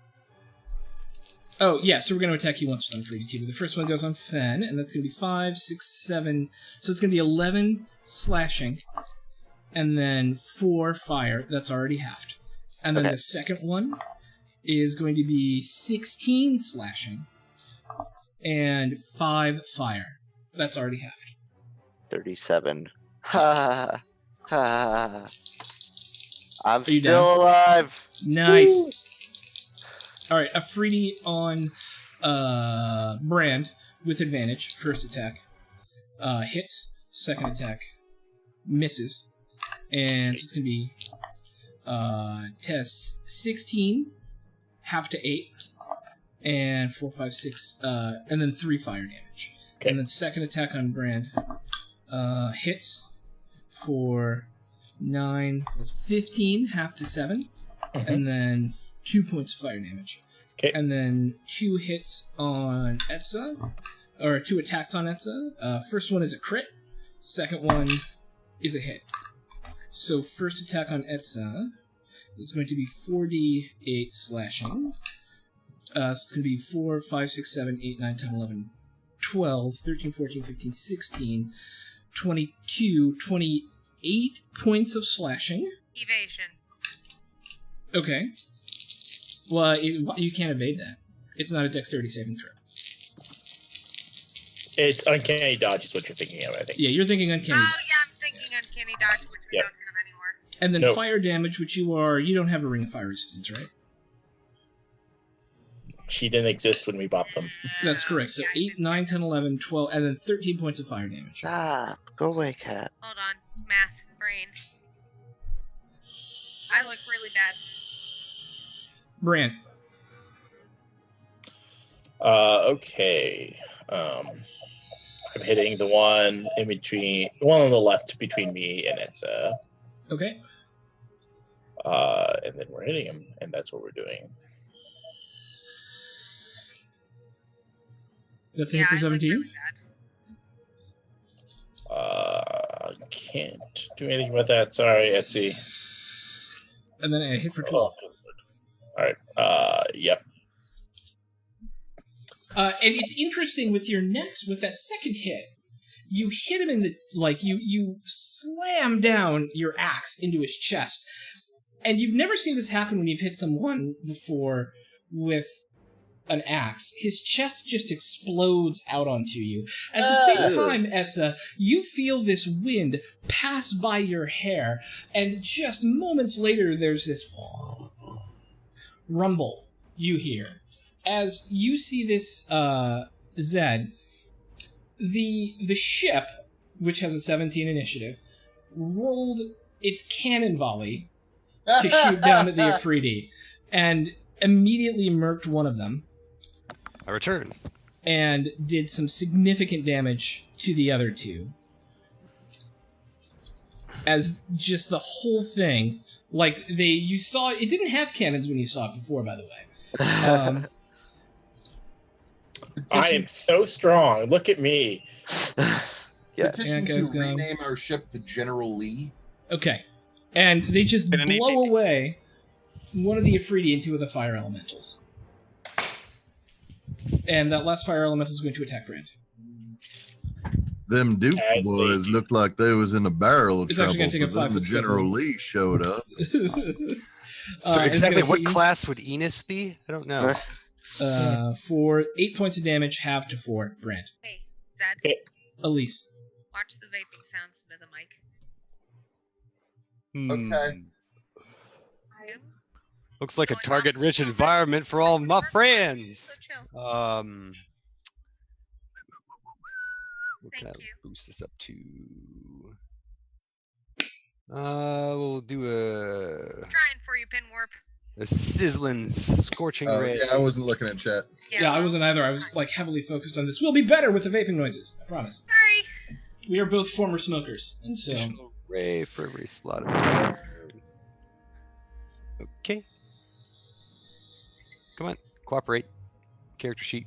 Oh, yeah, so we're going to attack you once on Afridi too. But the first one goes on Fen, and that's going to be 5, 6, 7. So it's going to be 11 slashing, and then 4 fire. That's already halved. And then Okay. the second one is going to be 16 slashing, and 5 fire. That's already halved. 37. Ha ha. I'm Are you still alive. Nice. All right, Afridi on Brand with advantage. First attack hits. Second attack misses, and so it's gonna be test 16, half to 8, and 4, 5, 6, and then 3 fire damage. Okay. And then second attack on Brand hits for 9 plus 15, half to 7. And then 2 points of fire damage. Okay. And then 2 hits on Etza, or 2 attacks on Etza. First one is a crit. Second one is a hit. So first attack on Etza is going to be 4d8 slashing. So it's going to be 4, 5, 6, 7, 8, 9, 10, 11, 12, 13, 14, 15, 16, 22, 28 points of slashing. Evasion. Okay. Well, you can't evade that. It's not a dexterity saving throw. It's uncanny dodge is what you're thinking of, I think. Yeah, you're thinking uncanny. Oh yeah, I'm thinking uncanny dodge, which we Yep. don't have anymore. And then Nope. fire damage, which you don't have a ring of fire resistance, right? She didn't exist when we bought them. That's correct. So Yeah, I 8, didn't- 9, 10, 11, 12, and then 13 points of fire damage. Ah, go away, cat. Hold on, math brain. I look really bad. Brand. Okay. I'm hitting the one in between, one on the left between me and Etza. Okay. And then we're hitting him, and that's what we're doing. That's a Yeah, hit for I look 17. really bad. Can't do anything with that. Sorry, Etsy. And then a hit for 12. All right. Yep. And it's interesting with your next, with that second hit, you hit him in the, you slam down your axe into his chest. And you've never seen this happen when you've hit someone before with an axe, his chest just explodes out onto you. At the same time, Etza, you feel this wind pass by your hair, and just moments later, there's this rumble you hear. As you see this, Zed, the ship, which has a 17 initiative, rolled its cannon volley to shoot down at the Afridi, and immediately murked one of them. I return. And did some significant damage to the other two. As just the whole thing, like, you saw, it didn't have cannons when you saw it before, by the way. I am so strong. Look at me. Yes. Petition Yeah, guys, to go. rename our ship to General Lee. Okay. And they just blow away one of the Afridi and two of the fire elementals. And that last fire elemental is going to attack Brand. Them Duke As boys they- looked like they was in a barrel of It's trouble. actually gonna take a but then 5 the foot step General move. Lee showed up. So it's exactly gonna what hit you. class would Enos be? I don't know. For 8 points of damage, half to 4, Brand. Hey, Zed, Okay. Elise. watch the vaping sounds into the mic. Okay. I am Looks like a going off target-rich the environment for all my friends. So chill. What can I Thank you. boost this up to? We'll do Trying for you, Pinwarp. a sizzling, scorching ray. Yeah, I wasn't looking at chat. Yeah, I wasn't either. I was like heavily focused on this. We'll be better with the vaping noises. I promise. Sorry. We are both former smokers, and so Additional ray for every slot of fire. Okay. Come on, cooperate. Character sheet.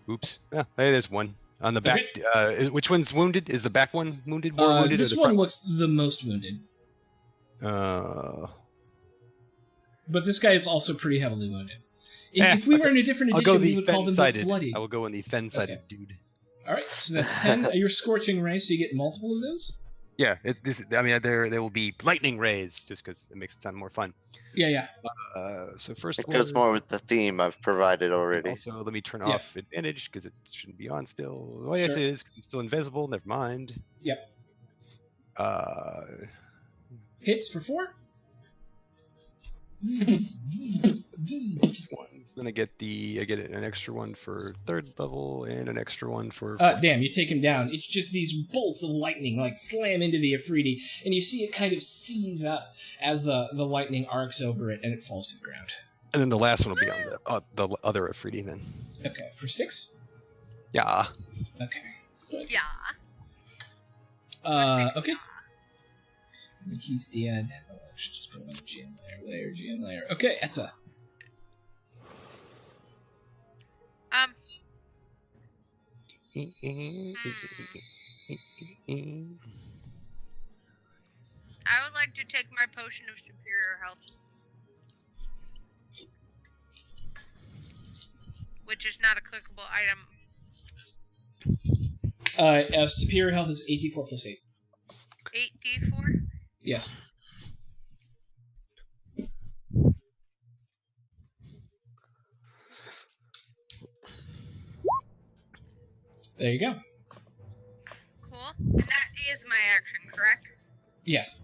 Oops. Oh, hey, there's one on the back. Which one's wounded? Is the back one wounded? More wounded? this or the one front looks the most wounded. Uh, But this guy is also pretty heavily wounded. If we were in a different I'll go edition, we the would call them both fen-sided. bloody. I will go in the fen-sided Okay. dude. All right, so that's 10. You're scorching ray, so you get multiple of those? Yeah, there will be lightning rays, just because it makes it sound more fun. Yeah. So first It goes one- more with the theme I've provided already. Also, let me turn Yeah. off advantage because it shouldn't be on still. Oh, yes, Sure. it is. 'Cause I'm still invisible. Never mind. Yep. Uh, Hits for 4. ones. Then I get an extra one for 3rd level and an extra one for. Damn, you take him down. It's just these bolts of lightning like slam into the Afridi, and you see it kind of seize up as the lightning arcs over it, and it falls to the ground. And then the last one will be on the other Afridi then. Okay, for 6? Yeah. Okay. Yeah. Okay. He's dead. Oh, I should just put him on the GM layer. Okay, Etza. I would like to take my potion of superior health, which is not a clickable item. Superior health is 8d4 plus 8. 8d4. Yes. There you go. Cool. And that is my action, correct? Yes.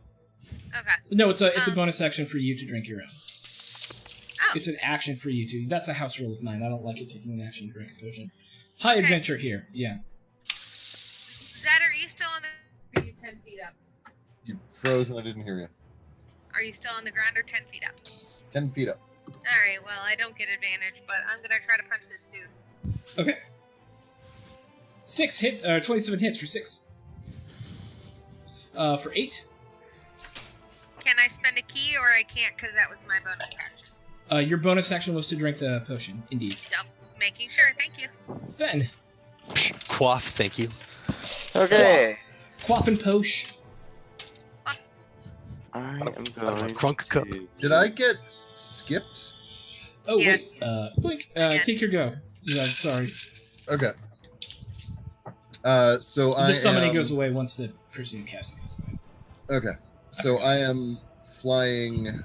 Okay. No, it's a bonus action for you to drink your own. Oh. It's an action for you to. That's a house rule of mine. I don't like it taking an action to drink a potion. High Okay. adventure here. Yeah. Zed, are you still on the? Are you 10 feet up? You froze and I didn't hear you. Are you still on the ground or 10 feet up? 10 feet up. All right. Well, I don't get advantage, but I'm gonna try to punch this dude. Okay. 27 hits for 6. For 8. Can I spend a key, or I can't because that was my bonus action? Your bonus action was to drink the potion. Indeed. Yep. Making sure. Thank you. Fen. Quaff, thank you. Okay. Quaff and posh. I am Out of a going crunk cup. to... Did I get skipped? Oh, Yes. wait. Blink. Yes. Take your go. Yeah, sorry. Okay. So The summoning am... goes away once the person who cast it goes away. Okay. So I am flying.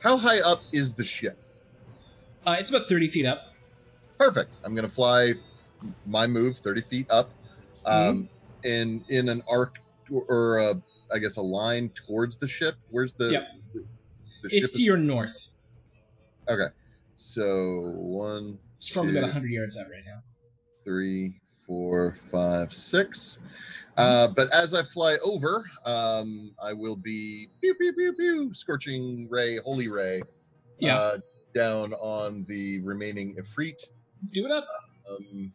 How high up is the ship? It's about 30 feet up. Perfect. I'm gonna fly my move 30 feet up, in an arc or I guess a line towards the ship. Where's the? Yep. The It's to your north. Okay. So 1. It's probably 2, about 100 yards out right now. 3, 4, 5, 6. But as I fly over, I will be pew pew pew pew scorching ray, holy ray, down on the remaining Ifrit. Do it up. And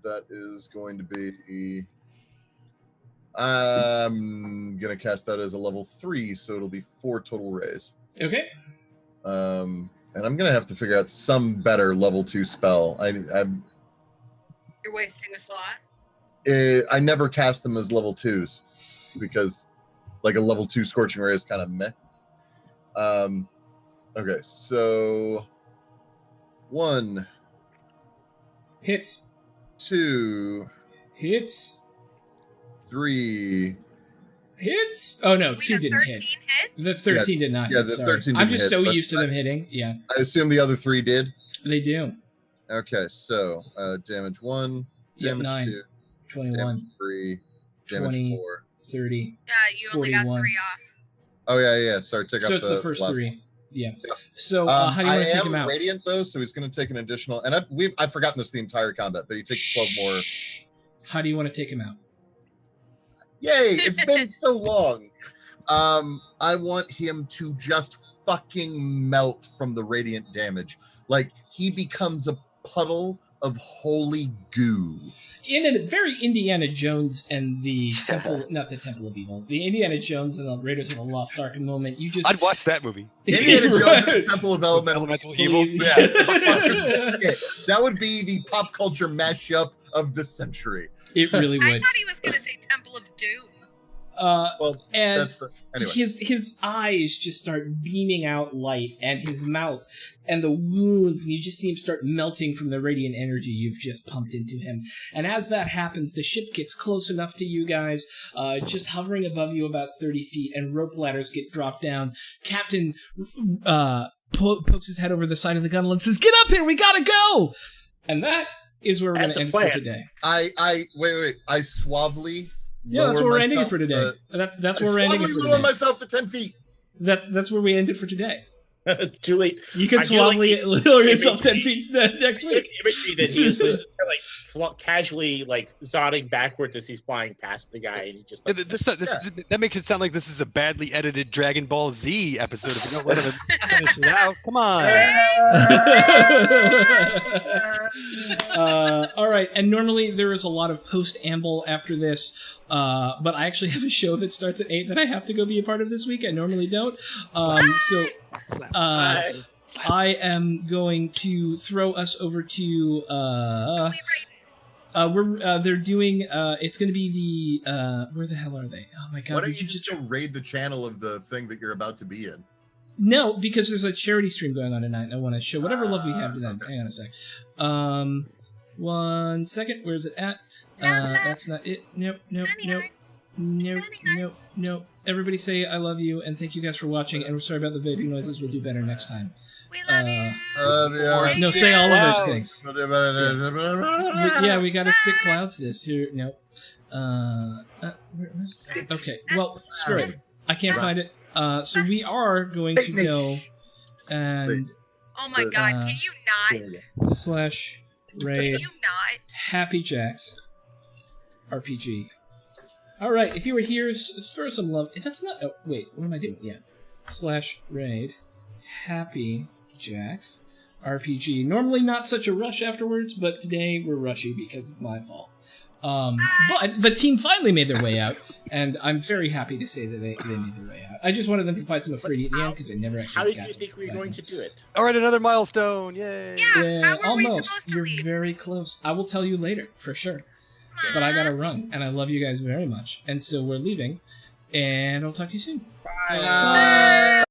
that is going to be. I'm gonna cast that as a level 3, so it'll be 4 total rays. Okay. And I'm gonna have to figure out some better level 2 spell. I'm. You're wasting a slot. I never cast them as level 2s because, like, a level 2 scorching ray is kind of meh. Okay, so 1 hits, 2 hits, 3 hits. Oh no, 2 didn't hit. Hits? The 13 did not hit. Yeah, the 13 I'm didn't just hit, so but used to them hitting. Yeah. I assume the other 3 did. They do. Okay, so damage 1, damage 9, 2, 21, damage 3, damage 20, 4. 30. Yeah, you only got 3 off. Oh yeah. Sorry, take so up it's the first last 3. one. Yeah. So how do you want to take him out? Radiant though, so he's going to take an additional. And I've forgotten this the entire combat, but he takes 12 more. How do you want to take him out? Yay! It's been so long. I want him to just fucking melt from the radiant damage. Like he becomes a puddle of holy goo. In a very Indiana Jones and the Temple, not the Temple of Evil, the Indiana Jones and the Raiders of the Lost Ark moment, you just... I'd watch that movie. Indiana Jones and the Temple of Elemental Evil. Yeah. That would be the pop culture mashup of the century. It really would. I thought he was going to say Temple of Doom. Well, and anyway. his eyes just start beaming out light, and his mouth and the wounds, and you just see him start melting from the radiant energy you've just pumped into him. And as that happens, the ship gets close enough to you guys, just hovering above you about 30 feet, and rope ladders get dropped down. Captain pokes his head over the side of the gun and says, "Get up here, we gotta go!" And that is where we're going to end for today. Wait. I suavely. Yeah, that's where we're ending it for today. That's where we're ending it for today. Lower myself to 10 feet. That's where we ended for today. Too late. You can suavely lower yourself 10 feet next week. Imagery that he is just like casually like zodding backwards as he's flying past the guy, and he just like, that makes it sound like this is a badly edited Dragon Ball Z episode. If you don't let him finish it out, come on. All right, and normally there is a lot of post-amble after this, but I actually have a show that starts at 8 that I have to go be a part of this week. I normally don't. So I am going to throw us over to they're doing it's going to be the where the hell are they? Oh my god! Why don't you just go raid the channel of the thing that you're about to be in? No, because there's a charity stream going on tonight, and I want to show whatever love we have to them. Hang on a sec. 1 second. Where's it at? That's not it. Nope. Everybody say I love you and thank you guys for watching, and we're sorry about the video noises. We'll do better next time. We love you. No, say all of those things. Yeah, we gotta sit clouds this here. Nope. Okay, well, screw it. I can't find it. So we are going to go and... Oh my god, can you not? /raid Can you not? Happy Jacks RPG. Alright, if you were here, throw some love. That's not... Oh, wait, what am I doing? Yeah. /raid Happy Jacks RPG. Normally not such a rush afterwards, but today we're rushy because it's my fault. But the team finally made their way out, and I'm very happy to say that they made their way out. I just wanted them to fight some Afridi at the end because I never actually got to. How did you think we were going to do it? All right, another milestone! Yay! Yeah, almost. You're very close. I will tell you later for sure. But I gotta run, and I love you guys very much, and so we're leaving, and I'll talk to you soon. Bye.